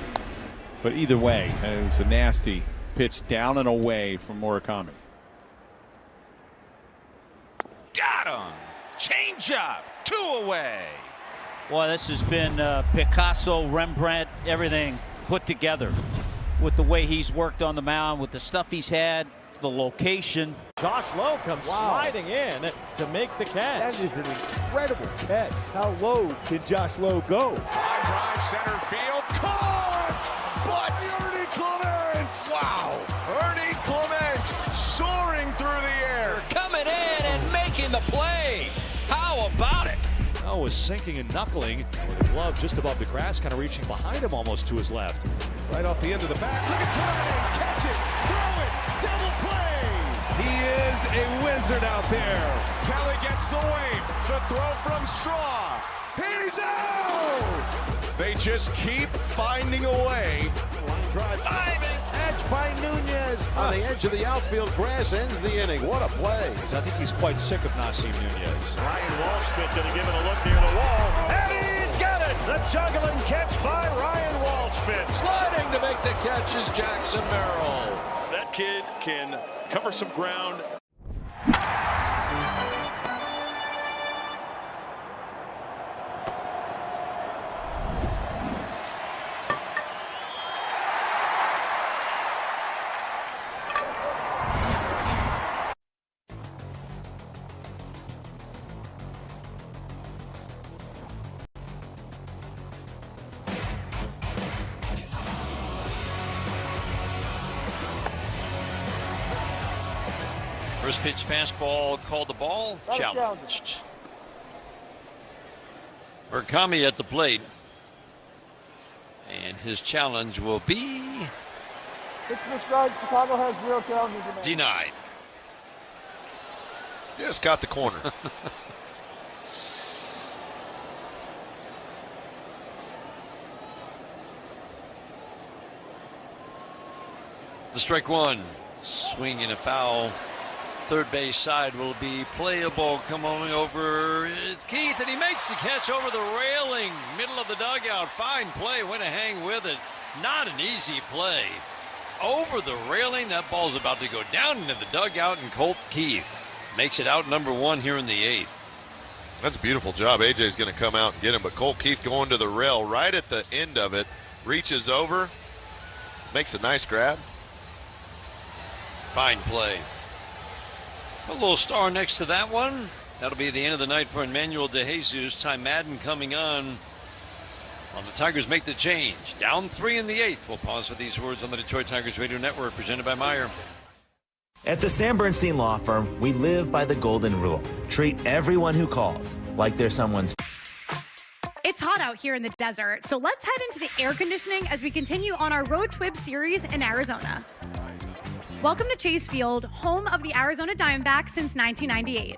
But either way, it was a nasty pitch down and away from Murakami. Got him. Changeup. 2 away. Well, this has been Picasso, Rembrandt, everything put together with the way he's worked on the mound, with the stuff he's had, the location. Josh Lowe comes sliding in to make the catch. That is an incredible catch. How low can Josh Lowe go? High drive center field. Caught! But Ernie Clement! Wow! Ernie Clement soaring through the air. Coming in and making the play. How about it? Oh, was sinking and knuckling with a glove just above the grass, kind of reaching behind him almost to his left. Right off the end of the bat. Look at Turner. Catch it. Throw it. Double play. He is a wizard out there. Kelly gets the wave. The throw from Straw. He's out. They just keep finding a way. Diving catch by Nunez on the edge of the outfield grass ends the inning. What a play. I think he's quite sick of Nasim Nunez. Ryan Walshpit going to give it a look near the wall. And he's got it. The juggling catch by Ryan Walshpit. Sliding to make the catch is Jackson Merrill. That kid can cover some ground. First pitch fastball called the ball, challenged. Murakami at the plate. And his challenge will be Chicago has 0 challenges. denied. Just got the corner. The strike one. Swing and a foul. Third base side will be playable. Coming over, it's Keith, and he makes the catch over the railing. Middle of the dugout. Fine play. Went to hang with it. Not an easy play. Over the railing. That ball's about to go down into the dugout, and Colt Keith makes it out number 1 here in the 8th. That's a beautiful job. AJ's going to come out and get him, but Colt Keith going to the rail right at the end of it. Reaches over. Makes a nice grab. Fine play. A little star next to that one. That'll be the end of the night for Emmanuel DeJesus. Ty Madden coming on the Tigers make the change. Down 3 in the 8th. We'll pause for these words on the Detroit Tigers Radio Network, presented by Meyer. At the Sam Bernstein Law Firm, we live by the golden rule. Treat everyone who calls like they're someone's. It's hot out here in the desert, so let's head into the air conditioning as we continue on our Road Trip series in Arizona. Welcome to Chase Field, home of the Arizona Diamondbacks since 1998.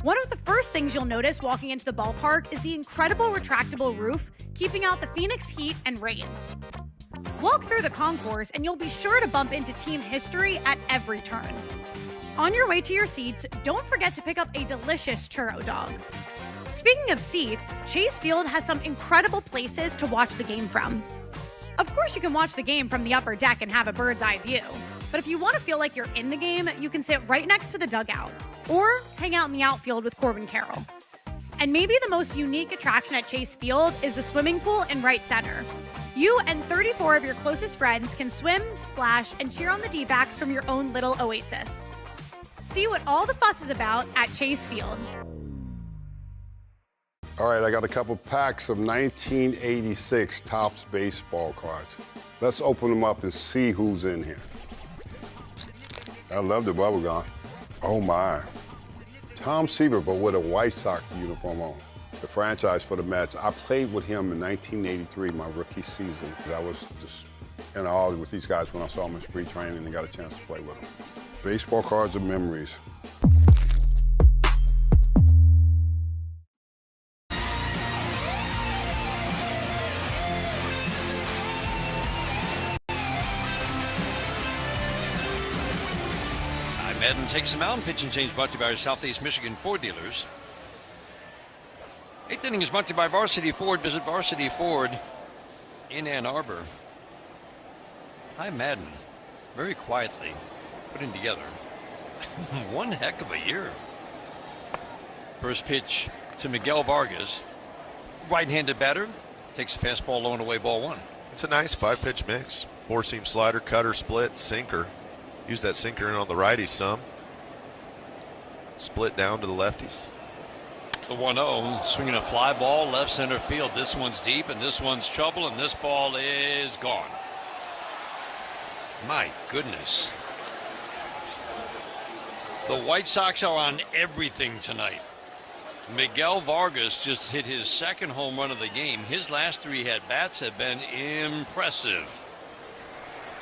One of the first things you'll notice walking into the ballpark is the incredible retractable roof, keeping out the Phoenix heat and rain. Walk through the concourse and you'll be sure to bump into team history at every turn. On your way to your seats, don't forget to pick up a delicious churro dog. Speaking of seats, Chase Field has some incredible places to watch the game from. Of course, you can watch the game from the upper deck and have a bird's eye view. But if you want to feel like you're in the game, you can sit right next to the dugout or hang out in the outfield with Corbin Carroll. And maybe the most unique attraction at Chase Field is the swimming pool in right center. You and 34 of your closest friends can swim, splash, and cheer on the D-backs from your own little oasis. See what all the fuss is about at Chase Field. All right, I got a couple packs of 1986 Topps baseball cards. Let's open them up and see who's in here. I love the bubble gum. Oh my. Tom Seaver, but with a White Sox uniform on. The franchise for the Mets. I played with him in 1983, my rookie season. I was just in awe with these guys when I saw them in spring training and got a chance to play with them. Baseball cards of memories. Madden takes him out, and pitch and change brought to you by our Southeast Michigan Ford dealers. 8th inning is brought to you by Varsity Ford. Visit Varsity Ford in Ann Arbor. Hi, Madden. Very quietly putting together one heck of a year. First pitch to Miguel Vargas. Right-handed batter. Takes a fastball low and away, ball 1. It's a nice 5-pitch mix. 4-seam slider, cutter, split, sinker. Use that sinker in on the righties some. Split down to the lefties. The 1-0, swinging a fly ball left center field. This one's deep, and this one's trouble, and this ball is gone. My goodness. The White Sox are on everything tonight. Miguel Vargas just hit his second home run of the game. His last 3 at-bats have been impressive.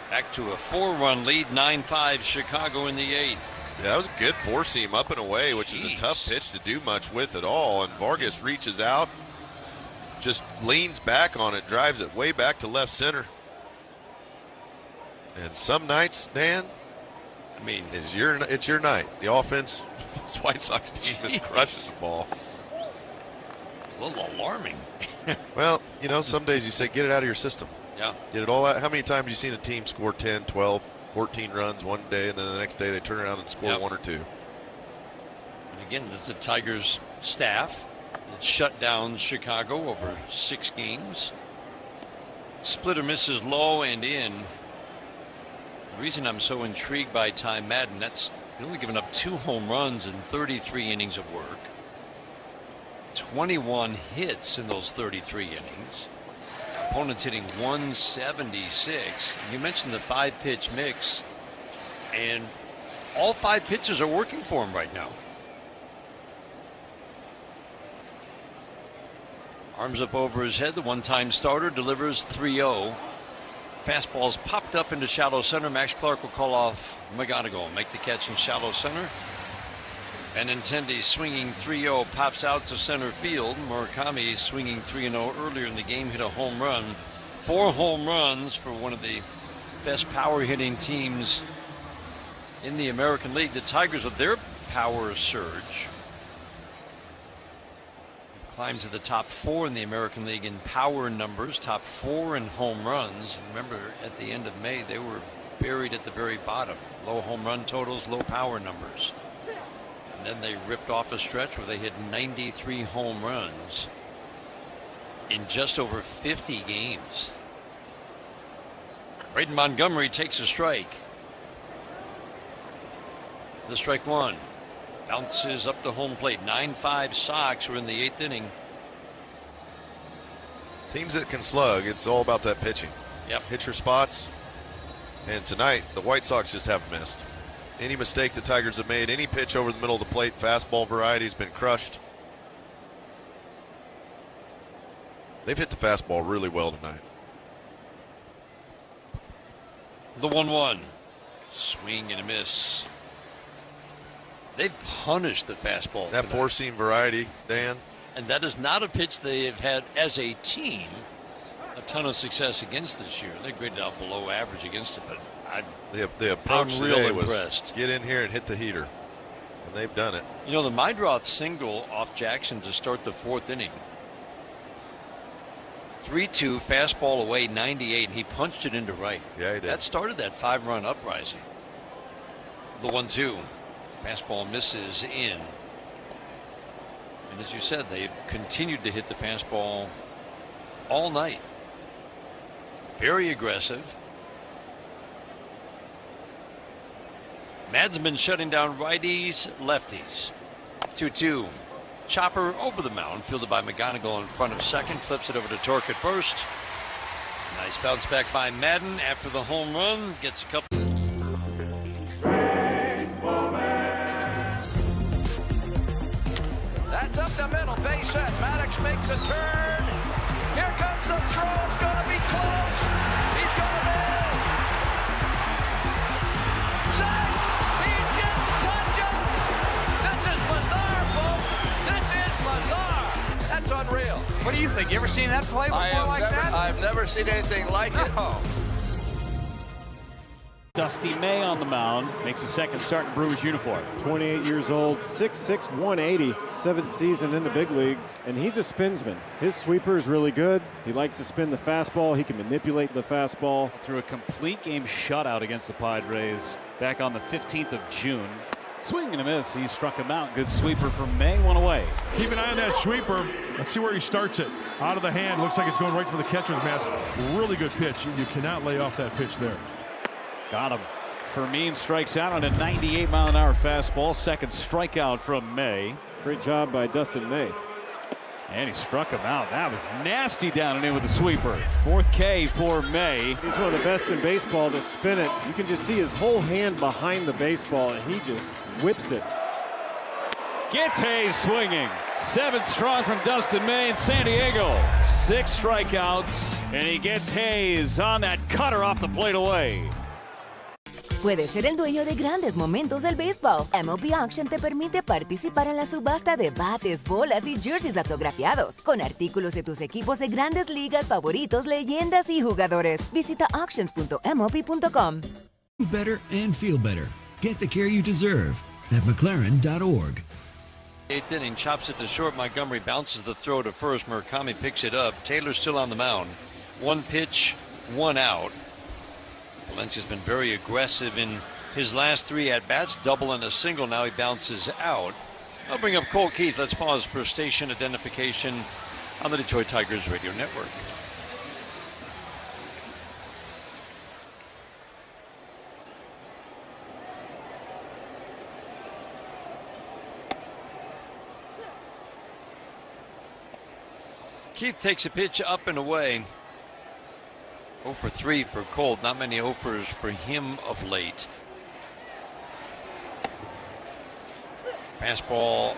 Back to a 4-run lead, 9-5 Chicago in the 8th. Yeah, that was a good 4-seam up and away, which is a tough pitch to do much with at all. And Vargas reaches out, just leans back on it, drives it way back to left center. And some nights, Dan, I mean, it's your night. The offense, this White Sox team is crushing the ball. A little alarming. Well, you know, some days you say, get it out of your system. Yeah. Get it all out. How many times have you seen a team score 10, 12, 14 runs one day, and then the next day they turn around and score 1 or 2? And again, this is the Tigers staff that shut down Chicago over 6 games. Splitter misses low and in. The reason I'm so intrigued by Ty Madden, that's only given up 2 home runs in 33 innings of work. 21 hits in those 33 innings. Opponents hitting 176. You mentioned the 5-pitch mix, and all 5 pitches are working for him right now. Arms up over his head. The one-time starter delivers 3-0. Fastball's popped up into shallow center. Max Clark will call off McGonigal. Make the catch in shallow center. Benintendi swinging 3-0, pops out to center field. Murakami swinging 3-0 earlier in the game, hit a home run. 4 home runs for one of the best power hitting teams in the American League. The Tigers, with their power surge, climbed to the top 4 in the American League in power numbers, top 4 in home runs. Remember, at the end of May, they were buried at the very bottom. Low home run totals, low power numbers. And then they ripped off a stretch where they hit 93 home runs in just over 50 games. Braden Montgomery takes a strike. The strike one. Bounces up to home plate. 9-5 Sox. We're in the 8th inning. Teams that can slug, it's all about that pitching. Yep. Hit your spots. And tonight, the White Sox just haven't missed. Any mistake the Tigers have made, any pitch over the middle of the plate, fastball variety has been crushed. They've hit the fastball really well tonight. The 1-1. Swing and a miss. They've punished the fastball. That four-seam variety, Dan. And that is not a pitch they have had as a team a ton of success against this year. They graded out below average against it, but the approach I'm real today impressed. was get in here and hit the heater. And they've done it. You know, the Meidroth single off Jackson to start the 4th inning. 3-2, fastball away, 98, and he punched it into right. Yeah, he did. That started that 5-run uprising. The 1-2. Fastball misses in. And as you said, they've continued to hit the fastball all night. Very aggressive. Mad's been shutting down righties, lefties. 2-2. Chopper over the mound, fielded by McGonigal in front of second. Flips it over to Torque at first. Nice bounce back by Madden after the home run. Gets a couple. That's up the middle, base hit. Maddox makes a turn. Here comes the throw. It's going to be close. He's going to miss. Zach, he didn't touch him. This is bizarre, folks. This is bizarre. That's unreal. What do you think? You ever seen that play before that? I've never seen anything like it. Dusty May on the mound makes the second start in Brewers uniform. 28 years old, 6'6", 180, 7th season in the big leagues, and he's a spinsman. His sweeper is really good. He likes to spin the fastball. He can manipulate the fastball. Through a complete game shutout against the Padres back on the 15th of June. Swing and a miss. He struck him out. Good sweeper from May. One away. Keep an eye on that sweeper. Let's see where he starts it. Out of the hand. Looks like it's going right for the catcher's mask. Really good pitch. You cannot lay off that pitch there. Got him. Fermin strikes out on a 98-mile-an-hour fastball. Second strikeout from May. Great job by Dustin May. And he struck him out. That was nasty down and in with the sweeper. 4th K for May. He's one of the best in baseball to spin it. You can just see his whole hand behind the baseball, and he just whips it. Gets Hayes swinging. 7 strong from Dustin May in San Diego. 6 strikeouts, and he gets Hayes on that cutter off the plate away. Puedes ser el dueño de grandes momentos del béisbol. MLB Auction te permite participar en la subasta de bates, bolas y jerseys autografiados, con artículos de tus equipos de grandes ligas favoritos, leyendas y jugadores. Visita auctions.mlb.com. Move better and feel better. Get the care you deserve at McLaren.org. 8th inning, chops it to short. Montgomery bounces the throw to first. Murakami picks it up. Taylor's still on the mound. 1 pitch, 1 out. Valencia's been very aggressive in his last 3 at-bats, double and a single. Now he bounces out. I'll bring up Cole Keith. Let's pause for station identification on the Detroit Tigers radio network. Keith takes a pitch up and away. 0 for 3 for Cole. Not many 0 fors for him of late. Fastball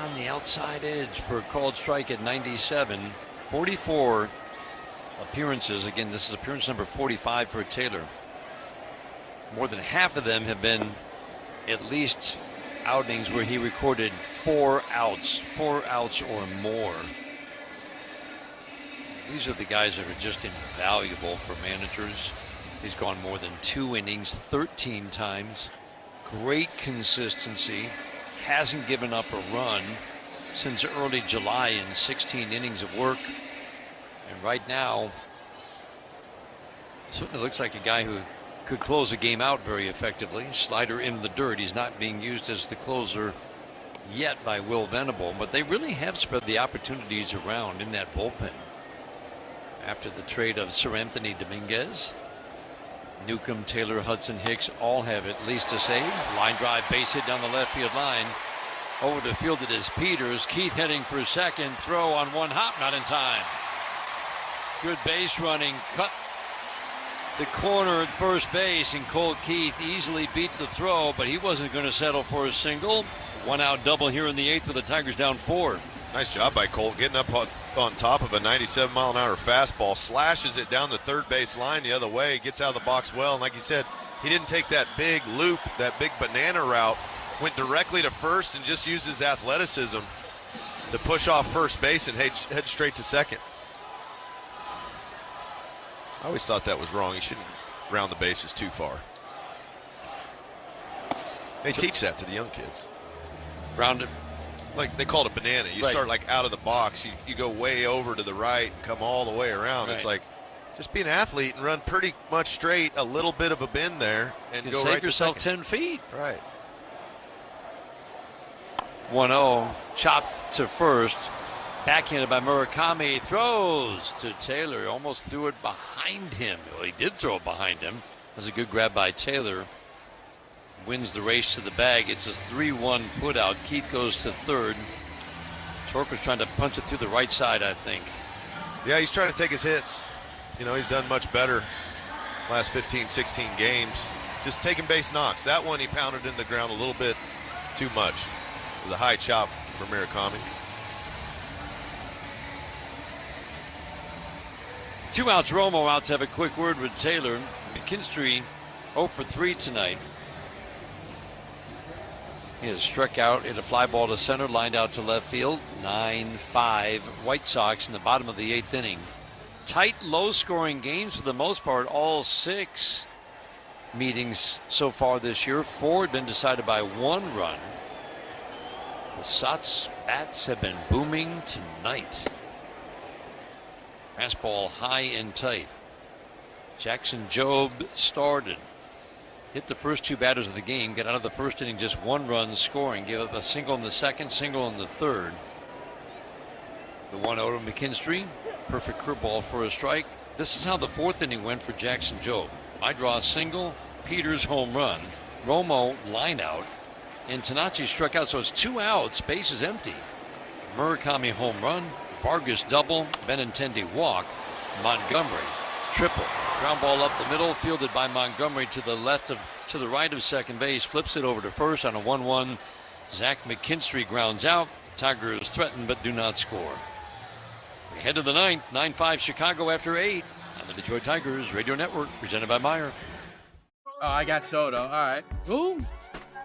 on the outside edge for a called strike at 97. 44 appearances. Again, this is appearance number 45 for Taylor. More than half of them have been at least outings where he recorded 4 outs or more. These are the guys that are just invaluable for managers. He's gone more than 2 innings 13 times. great consistency, hasn't given up a run since early July in 16 innings of work. And right now, certainly looks like a guy who could close a game out very effectively. Slider in the dirt. He's not being used as the closer yet by Will Venable, but they really have spread the opportunities around in that bullpen. After the trade of Sir Anthony Dominguez, Newcomb, Taylor, Hudson, Hicks all have at least a save. Line drive, base hit down the left field line. Over the field it is Peters. Keith heading for second. Throw on one hop, not in time. Good base running, cut the corner at first base, and Cole Keith easily beat the throw, but he wasn't going to settle for a single. One out double here in the 8th with the Tigers down 4. Nice job by Colt getting up on top of a 97-mile-an-hour fastball, slashes it down the third base line the other way, gets out of the box well, and like you said, he didn't take that big loop, that big banana route, went directly to first and just used his athleticism to push off first base and head straight to second. I always thought that was wrong. You shouldn't round the bases too far. They teach that to the young kids. Round it. Like they call it a banana. You start like out of the box. You go way over to the right and come all the way around. Right. It's like just be an athlete and run pretty much straight, a little bit of a bend there, and go right to second. Save yourself 10 feet. Right. 1-0. Chopped to first. Backhanded by Murakami. Throws to Taylor. Almost threw it behind him. Well, he did throw it behind him. That was a good grab by Taylor. Wins the race to the bag. It's a 3-1 put out. Keith goes to third. Tork was trying to punch it through the right side, I think. Yeah, he's trying to take his hits. You know, he's done much better last 15, 16 games. Just taking base knocks. That one he pounded in the ground a little bit too much. It was a high chop for Murakami. 2 outs. Romo out to have a quick word with Taylor. McKinstry 0 for 3 tonight. He has struck out, hit a fly ball to center, lined out to left field. 9-5 White Sox in the bottom of the 8th inning. Tight, low-scoring games for the most part. All 6 meetings so far this year. 4 had been decided by 1 run. The Sox bats have been booming tonight. Fastball high and tight. Jackson Jobe started. Hit the first 2 batters of the game. Got out of the first inning just 1 run scoring. Gave up a single in the second, single in the third. The 1-0 to McKinstry. Perfect curveball for a strike. This is how the 4th inning went for Jackson Jobe. I draw a single. Peters home run. Romo line out. And Tanachi struck out. So it's 2 outs. Base is empty. Murakami home run. Vargas double. Benintendi walk. Montgomery triple. Ground ball up the middle, fielded by Montgomery to the right of second base. Flips it over to first on a 1-1. Zach McKinstry grounds out. Tigers threaten but do not score. We head to the 9th. 9-5 Chicago after 8 on the Detroit Tigers Radio Network, presented by Meyer. Oh, I got Soto. All right. Who?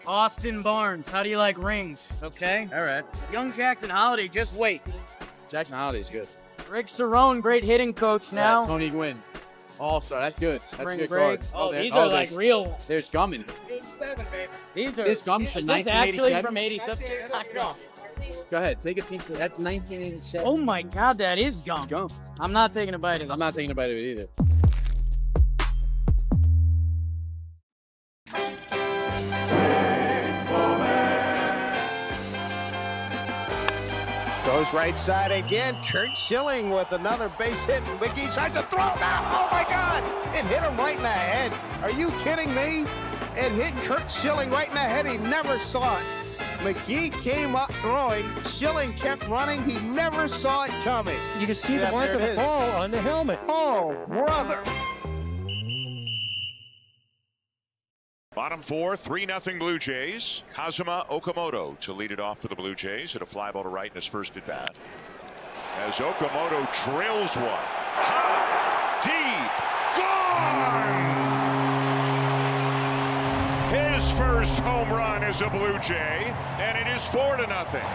Austin Barnes. How do you like rings? Okay. All right. Young Jackson Holiday, just wait. Jackson Holiday's good. Rick Cerrone, great hitting coach now. Yeah, Tony Gwynn. Also, that's good. That's Spring a good break. card. Oh, these are like real ones. There's gum in it. 87, baby. These are. This gum's from Is this actually 1987? from 87? Go ahead, take a piece of that's 1987. Oh my God, that is gum. It's gum. I'm not taking a bite of it. I'm not taking a bite of it either. Goes right side again. Kurt Schilling with another base hit. McGee tries to throw now. Oh my God! It hit him right in the head. Are you kidding me? It hit Kurt Schilling right in the head. He never saw it. McGee came up throwing. Schilling kept running. He never saw it coming. You can see the mark of the ball on the helmet. Oh, brother. Bottom 4, 3-0 Blue Jays. Kazuma Okamoto to lead it off for the Blue Jays. Hit a fly ball to right in his first at bat. As Okamoto drills one. High, deep, gone! His first home run as a Blue Jay, and it is 4-0.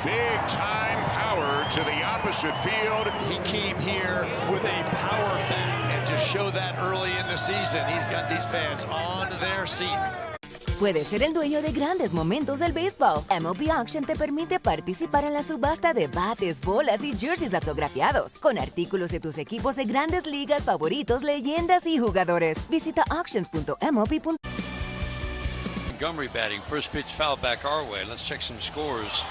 Big time power to the opposite field. He came here with a power bat, and to show that early in the season, he's got these fans on their seats. Puedes ser el dueño de grandes momentos del béisbol. MLB Auction te permite participar en la subasta de bates, bolas y jerseys autografiados, con artículos de tus equipos de grandes ligas favoritos, leyendas y jugadores. Visita auctions.mlb.com. Montgomery batting. First pitch foul back our way. Let's check some scores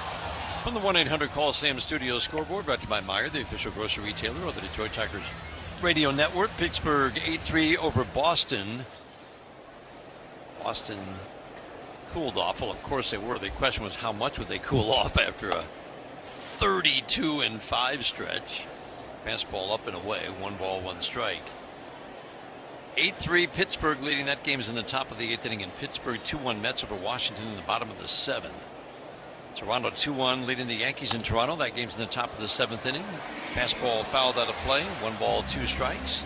from the 1-800-CALL-SAM Studios scoreboard, brought to you by Meijer, the official grocery retailer of the Detroit Tigers radio network. Pittsburgh 8-3 over Boston. Boston cooled off. Well, of course they were. The question was how much would they cool off after a 32-5 stretch. Fastball up and away. 1 ball, 1 strike. 8-3 Pittsburgh leading. That game is in the top of the 8th inning in Pittsburgh. 2-1 Mets over Washington in the bottom of the 7th. Toronto 2-1 leading the Yankees in Toronto. That game's in the top of the 7th inning. Fastball fouled out of play. 1 ball, 2 strikes.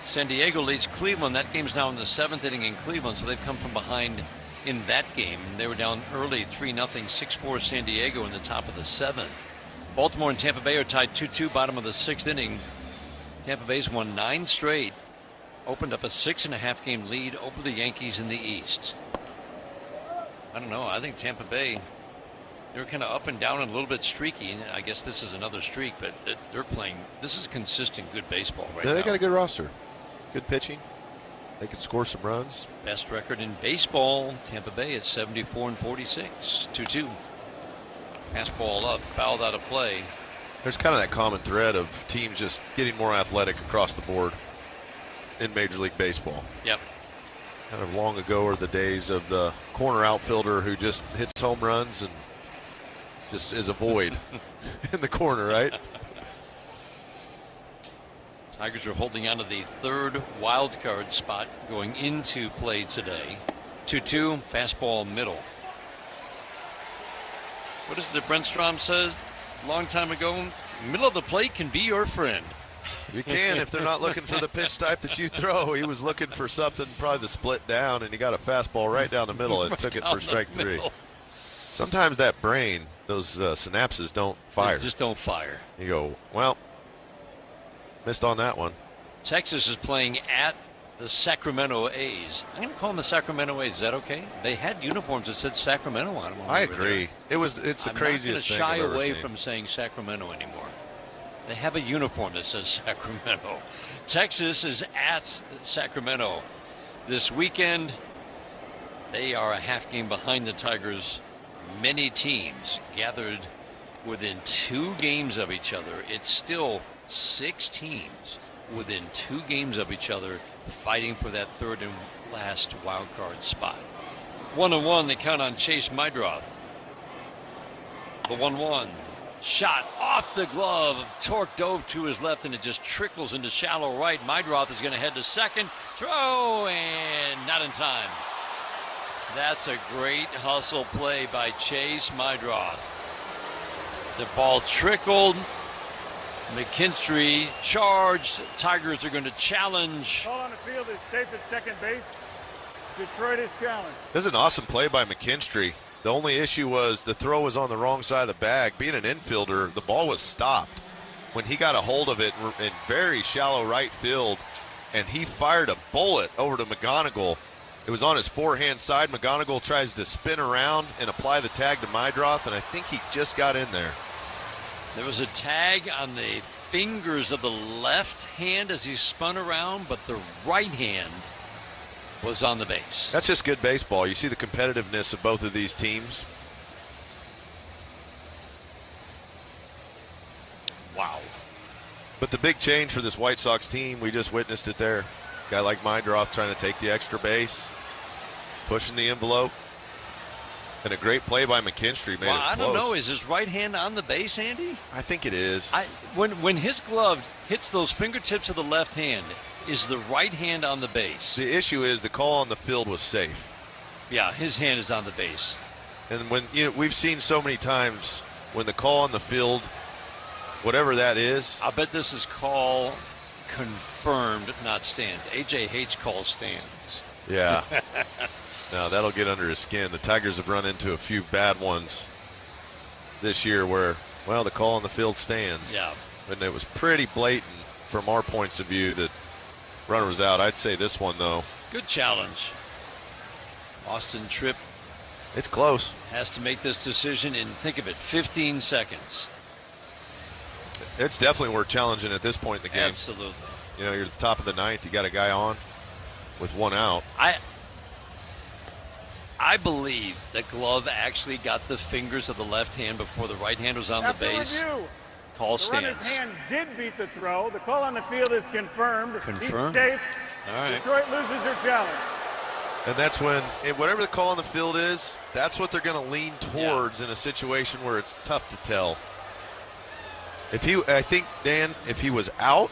San Diego leads Cleveland. That game's now in the 7th inning in Cleveland, so they've come from behind in that game. They were down early 3-0, 6-4 San Diego in the top of the 7th. Baltimore and Tampa Bay are tied 2-2, bottom of the 6th inning. Tampa Bay's won 9 straight. Opened up a 6.5 game lead over the Yankees in the East. I don't know. I think Tampa Bay, they're kind of up and down and a little bit streaky. And I guess this is another streak, but they're playing. This is consistent, good baseball right now. They got a good roster. Good pitching. They can score some runs. Best record in baseball, Tampa Bay at 74-46. 2-2. Fastball up, fouled out of play. There's kind of that common thread of teams just getting more athletic across the board in Major League Baseball. Yep. Kind of long ago are the days of the corner outfielder who just hits home runs and just is a void in the corner, right? Tigers are holding on to the 3rd wild card spot going into play today. 2-2, fastball middle. What is it that Brent Strom said a long time ago? Middle of the plate can be your friend. You can if they're not looking for the pitch type that you throw. He was looking for something, probably the split down, and he got a fastball right down the middle and took it for strike 3. Sometimes that brain, those synapses don't fire. They just don't fire. You go, well, missed on that one. Texas is playing at the Sacramento A's. I'm going to call them the Sacramento A's. Is that okay? They had uniforms that said Sacramento on them. I agree. It's the craziest thing I've ever seen. I'm not going to shy away from saying Sacramento anymore. They have a uniform that says Sacramento. Texas is at Sacramento this weekend. They are a half game behind the Tigers. Many teams gathered within 2 games of each other. It's still 6 teams within 2 games of each other fighting for that 3rd and last wild card spot. 1-1, they count on Chase Meidroth. The 1-1. Shot off the glove. Torque dove to his left, and it just trickles into shallow right. Meidroth is going to head to second. Throw, and not in time. That's a great hustle play by Chase Meidroth. The ball trickled. McKinstry charged. Tigers are going to challenge. Ball on the field is safe at second base. Detroit is challenged. This is an awesome play by McKinstry. The only issue was the throw was on the wrong side of the bag. Being an infielder, the ball was stopped when he got a hold of it in very shallow right field, and he fired a bullet over to McGonigal. It was on his forehand side. McGonigal tries to spin around and apply the tag to Meidroth, and I think he just got in there. There was a tag on the fingers of the left hand as he spun around, but the right hand was on the base. That's just good baseball. You see the competitiveness of both of these teams. Wow. But the big change for this White Sox team, we just witnessed it there. A guy like Meidroth trying to take the extra base, pushing the envelope. And a great play by McKinstry made it close. I don't know. Is his right hand on the base, Andy? I think it is. When his glove hits those fingertips of the left hand, is the right hand on the base? The issue is the call on the field was safe. Yeah, his hand is on the base. And when we've seen so many times when the call on the field, whatever that is. I bet this is call confirmed, not stand. AJ hates call stands. Yeah. No, that'll get under his skin. The Tigers have run into a few bad ones this year where, well, the call on the field stands. Yeah. And it was pretty blatant from our points of view that runner was out. I'd say this one, though. Good challenge. Austin Tripp. It's close. Has to make this decision in, think of it, 15 seconds. It's definitely worth challenging at this point in the game. Absolutely. You know, you're at the top of the ninth. You got a guy on with one out. I believe that glove actually got the fingers of the left hand before the right hand was on the base. Call stands. The runner's hand did beat the throw. The call on the field is confirmed. Confirmed? He's safe. All right. Detroit loses their challenge. And that's when, whatever the call on the field is, that's what they're going to lean towards in a situation where it's tough to tell. I think, Dan, if he was out,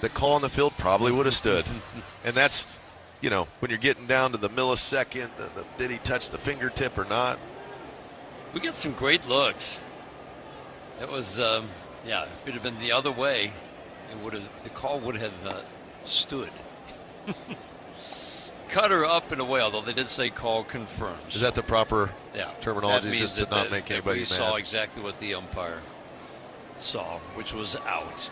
the call on the field probably would have stood. And that's, you know, when you're getting down to the millisecond, did he touch the fingertip or not? We got some great looks. It was, if it would have been the other way, the call would have stood. Cutter up and away, although they did say call confirms. Is that the proper terminology, just to not make anybody mad? Saw exactly what the umpire saw, which was out.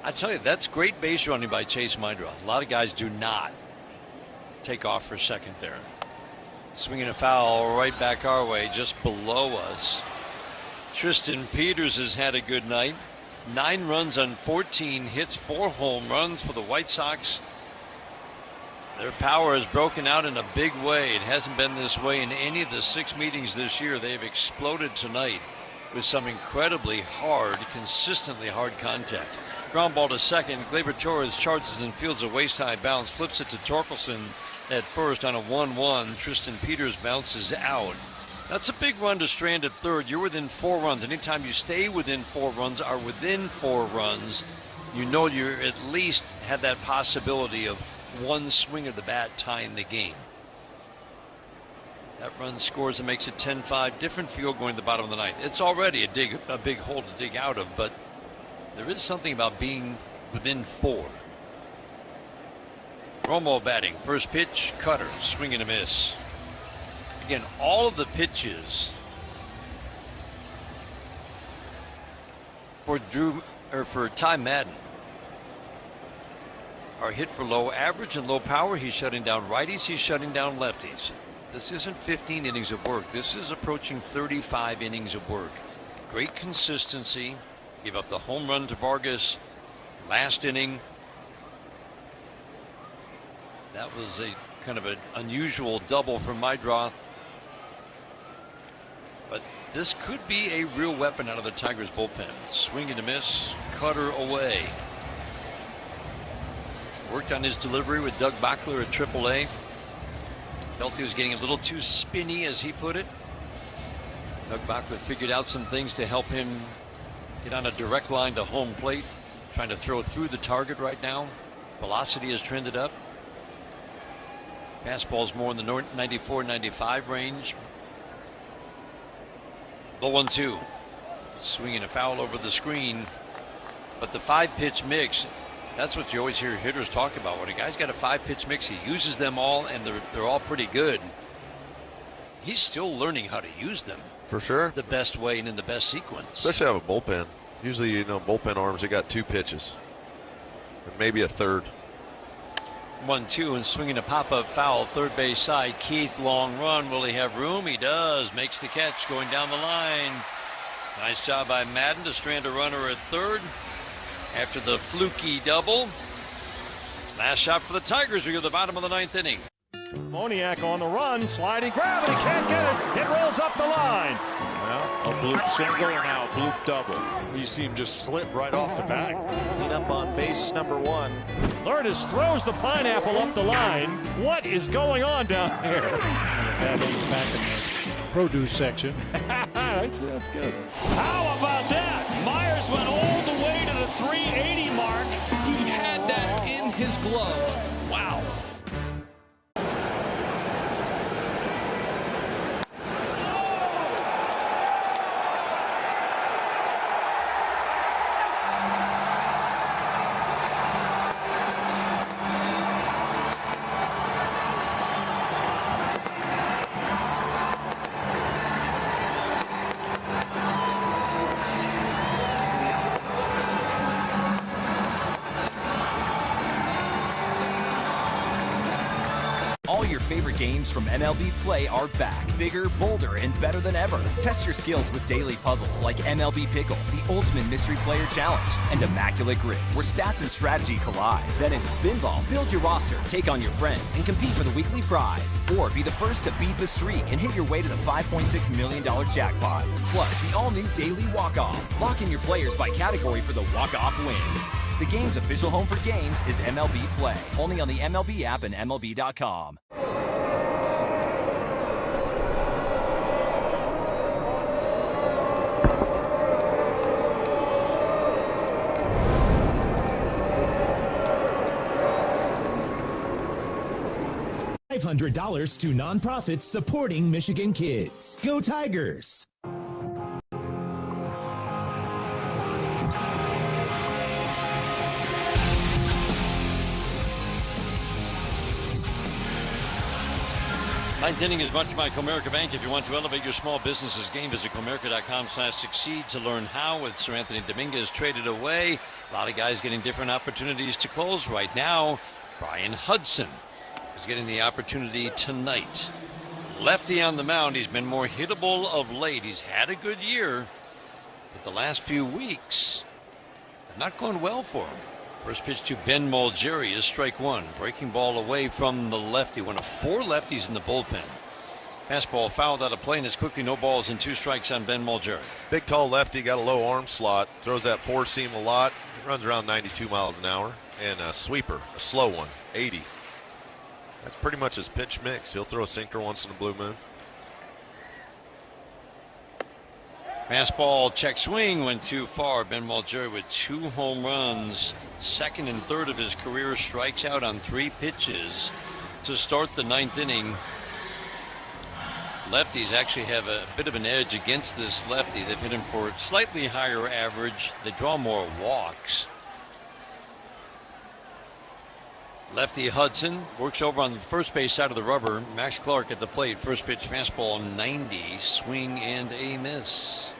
I tell you, that's great base running by Chase Meidra. A lot of guys do not take off for second there. Swinging a foul right back our way, just below us. Tristan Peters has had a good night. 9 runs on 14 hits, 4 home runs for the White Sox. Their power has broken out in a big way. It hasn't been this way in any of the 6 meetings this year. They've exploded tonight with some incredibly hard, consistently hard contact. Ground ball to second. Gleyber Torres charges and fields a waist-high bounce, flips it to Torkelson at first on a 1-1. Tristan Peters bounces out. That's a big run to Strand at third. You're within 4 runs. Anytime you stay within 4 runs, are within 4 runs, you know you're at least had that possibility of one swing of the bat tying the game. That run scores and makes it 10-5. Different field going to the bottom of the ninth. It's already a big hole to dig out of, but there is something about being within 4. Romo batting. First pitch, cutter, swing and a miss. Again, all of the pitches for Ty Madden are hit for low average and low power. He's shutting down righties. He's shutting down lefties. This isn't 15 innings of work. This is approaching 35 innings of work. Great consistency. Gave up the home run to Vargas last inning. That was a kind of an unusual double from Meidra. But this could be a real weapon out of the Tigers bullpen. Swing and a miss, cutter away. Worked on his delivery with Doug Bachler at AAA. Felt he was getting a little too spinny, as he put it. Doug Bachler figured out some things to help him get on a direct line to home plate. Trying to throw through the target right now. Velocity has trended up. Fastball's more in the 94-95 range. The 1-2. Swinging a foul over the screen. But the 5-pitch mix, that's what you always hear hitters talk about. When a guy's got a 5-pitch mix, he uses them all, and they're all pretty good. He's still learning how to use them. For sure. The best way and in the best sequence. Especially have a bullpen. Usually, you know, bullpen arms, they got 2 pitches. And maybe a third. 1-2 and swinging a pop-up foul, third base side. Keith, long run. Will he have room? He does. Makes the catch going down the line. Nice job by Madden to strand a runner at third after the fluky double. Last shot for the Tigers. We go to the bottom of the 9th inning. Moniak on the run, sliding grab, and he can't get it. It rolls up the line. Well, a bloop single and now a bloop double. You see him just slip right off the bat. Clean up on base number 1. Lourdes throws the pineapple up the line. What is going on down here? Back in the produce section. That's good. How about that? Myers went all the way to the 380 mark. He had that in his glove. Wow. favorite games from MLB Play are back. Bigger, bolder, and better than ever. Test your skills with daily puzzles like MLB Pickle, the ultimate mystery player challenge, and Immaculate Grid, where stats and strategy collide. Then in Spinball, build your roster, take on your friends, and compete for the weekly prize. Or be the first to beat the streak and hit your way to the $5.6 million jackpot. Plus, the all-new Daily Walk-Off. Lock in your players by category for the walk-off win. The game's official home for games is MLB Play. Only on the MLB app and MLB.com. $500 to nonprofits supporting Michigan kids. Go Tigers! Ninth inning is brought to you by Comerica Bank. If you want to elevate your small business's game, visit Comerica.com/succeed to learn how. With Sir Anthony Dominguez traded away, a lot of guys getting different opportunities to close right now. Brian Hudson is getting the opportunity tonight. Lefty on the mound. He's been more hittable of late. He's had a good year, but the last few weeks have not gone well for him. First pitch to Ben Mulgeri is strike one. Breaking ball away from the lefty. One of four lefties in the bullpen. Fastball fouled out of play, and it's quickly no balls and 2 strikes on Ben Mulgeri. Big, tall lefty, got a low arm slot, throws that four seam a lot. He runs around 92 miles an hour. And a sweeper, a slow one, 80. That's pretty much his pitch mix. He'll throw a sinker once in a blue moon. Fastball check swing went too far. Ben Mulgeri with 2 home runs, second and third of his career, strikes out on 3 pitches to start the 9th inning. Lefties actually have a bit of an edge against this lefty. They've hit him for slightly higher average. They draw more walks. Lefty Hudson works over on the first base side of the rubber. Max Clark at the plate. First pitch fastball 90, swing and a miss.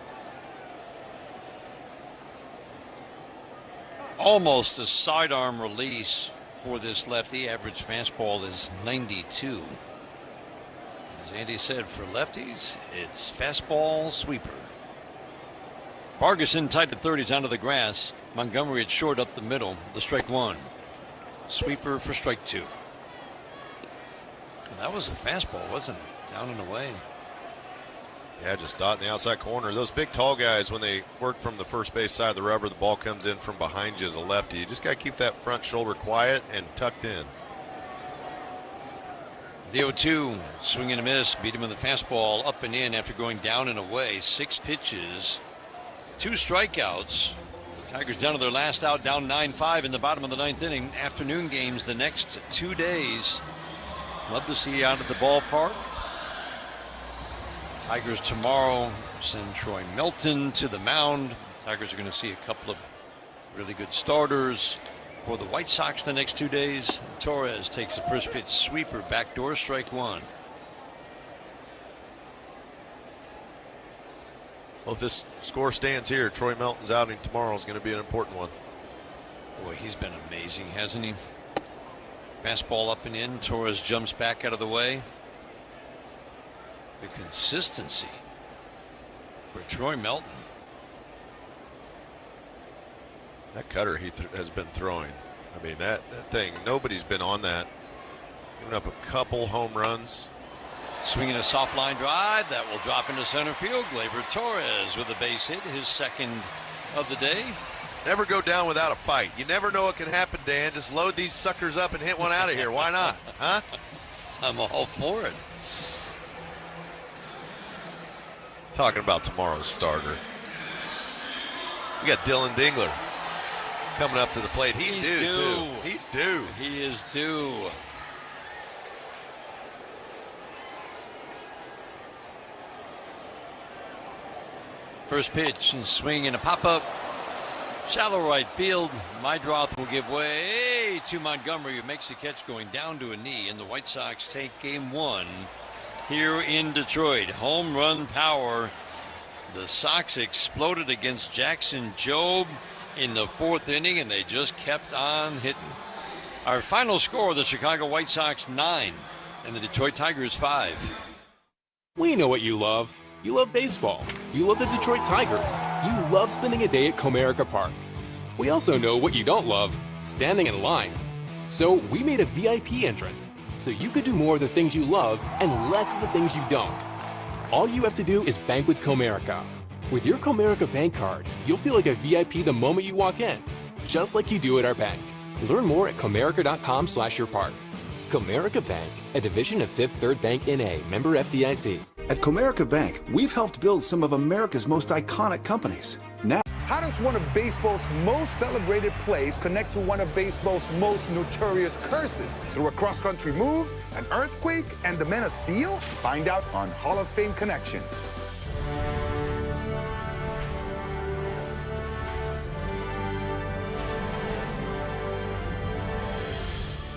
Almost a sidearm release for this lefty. Average fastball is 92. As Andy said, for lefties, it's fastball sweeper. Vargas in tight at third. He's onto the grass. Montgomery at short up the middle. The strike one. Sweeper for strike 2. Well, that was a fastball, wasn't it? Down and away. Yeah, just dot in the outside corner. Those big, tall guys, when they work from the first base side of the rubber, the ball comes in from behind you as a lefty. You just got to keep that front shoulder quiet and tucked in. The 0-2, swing and a miss. Beat him with the fastball up and in after going down and away. 6 pitches, 2 strikeouts. Tigers down to their last out, down 9-5 in the bottom of the 9th inning. Afternoon games the next 2 days. Love to see you out at the ballpark. Tigers tomorrow send Troy Melton to the mound. Tigers are going to see a couple of really good starters. For the White Sox the next 2 days, Torres takes the first pitch sweeper, backdoor, strike 1. Well, if this score stands here, Troy Melton's outing tomorrow is going to be an important one. Boy, he's been amazing, hasn't he? Fastball up and in. Torres jumps back out of the way. The consistency for Troy Melton. That cutter he has been throwing. I mean, that thing, nobody's been on that. Giving up a couple home runs. Swinging a soft line drive that will drop into center field. Gleyber Torres with a base hit, his second of the day. Never go down without a fight. You never know what can happen, Dan. Just load these suckers up and hit one out of here. Why not? Huh? I'm all for it. Talking about tomorrow's starter. We got Dylan Dingler coming up to the plate. He's due, too. He's due. He is due. First pitch and swing and a pop-up. Shallow right field. Meidroth will give way to Montgomery, who makes the catch going down to a knee. And the White Sox take game 1 here in Detroit. Home run power. The Sox exploded against Jackson Jobe in the 4th inning, and they just kept on hitting. Our final score, the Chicago White Sox 9, And the Detroit Tigers 5. We know what you love. You love baseball. You love the Detroit Tigers. You love spending a day at Comerica Park. We also know what you don't love, standing in line. So we made a VIP entrance, so you could do more of the things you love and less of the things you don't. All you have to do is bank with Comerica. With your Comerica bank card, you'll feel like a VIP the moment you walk in, just like you do at our bank. Learn more at comerica.com/yourpark. Comerica Bank, a division of Fifth Third Bank N.A., member FDIC. At Comerica Bank, we've helped build some of America's most iconic companies. Now, how does one of baseball's most celebrated plays connect to one of baseball's most notorious curses? Through a cross-country move, an earthquake, and the Men of Steel? Find out on Hall of Fame Connections.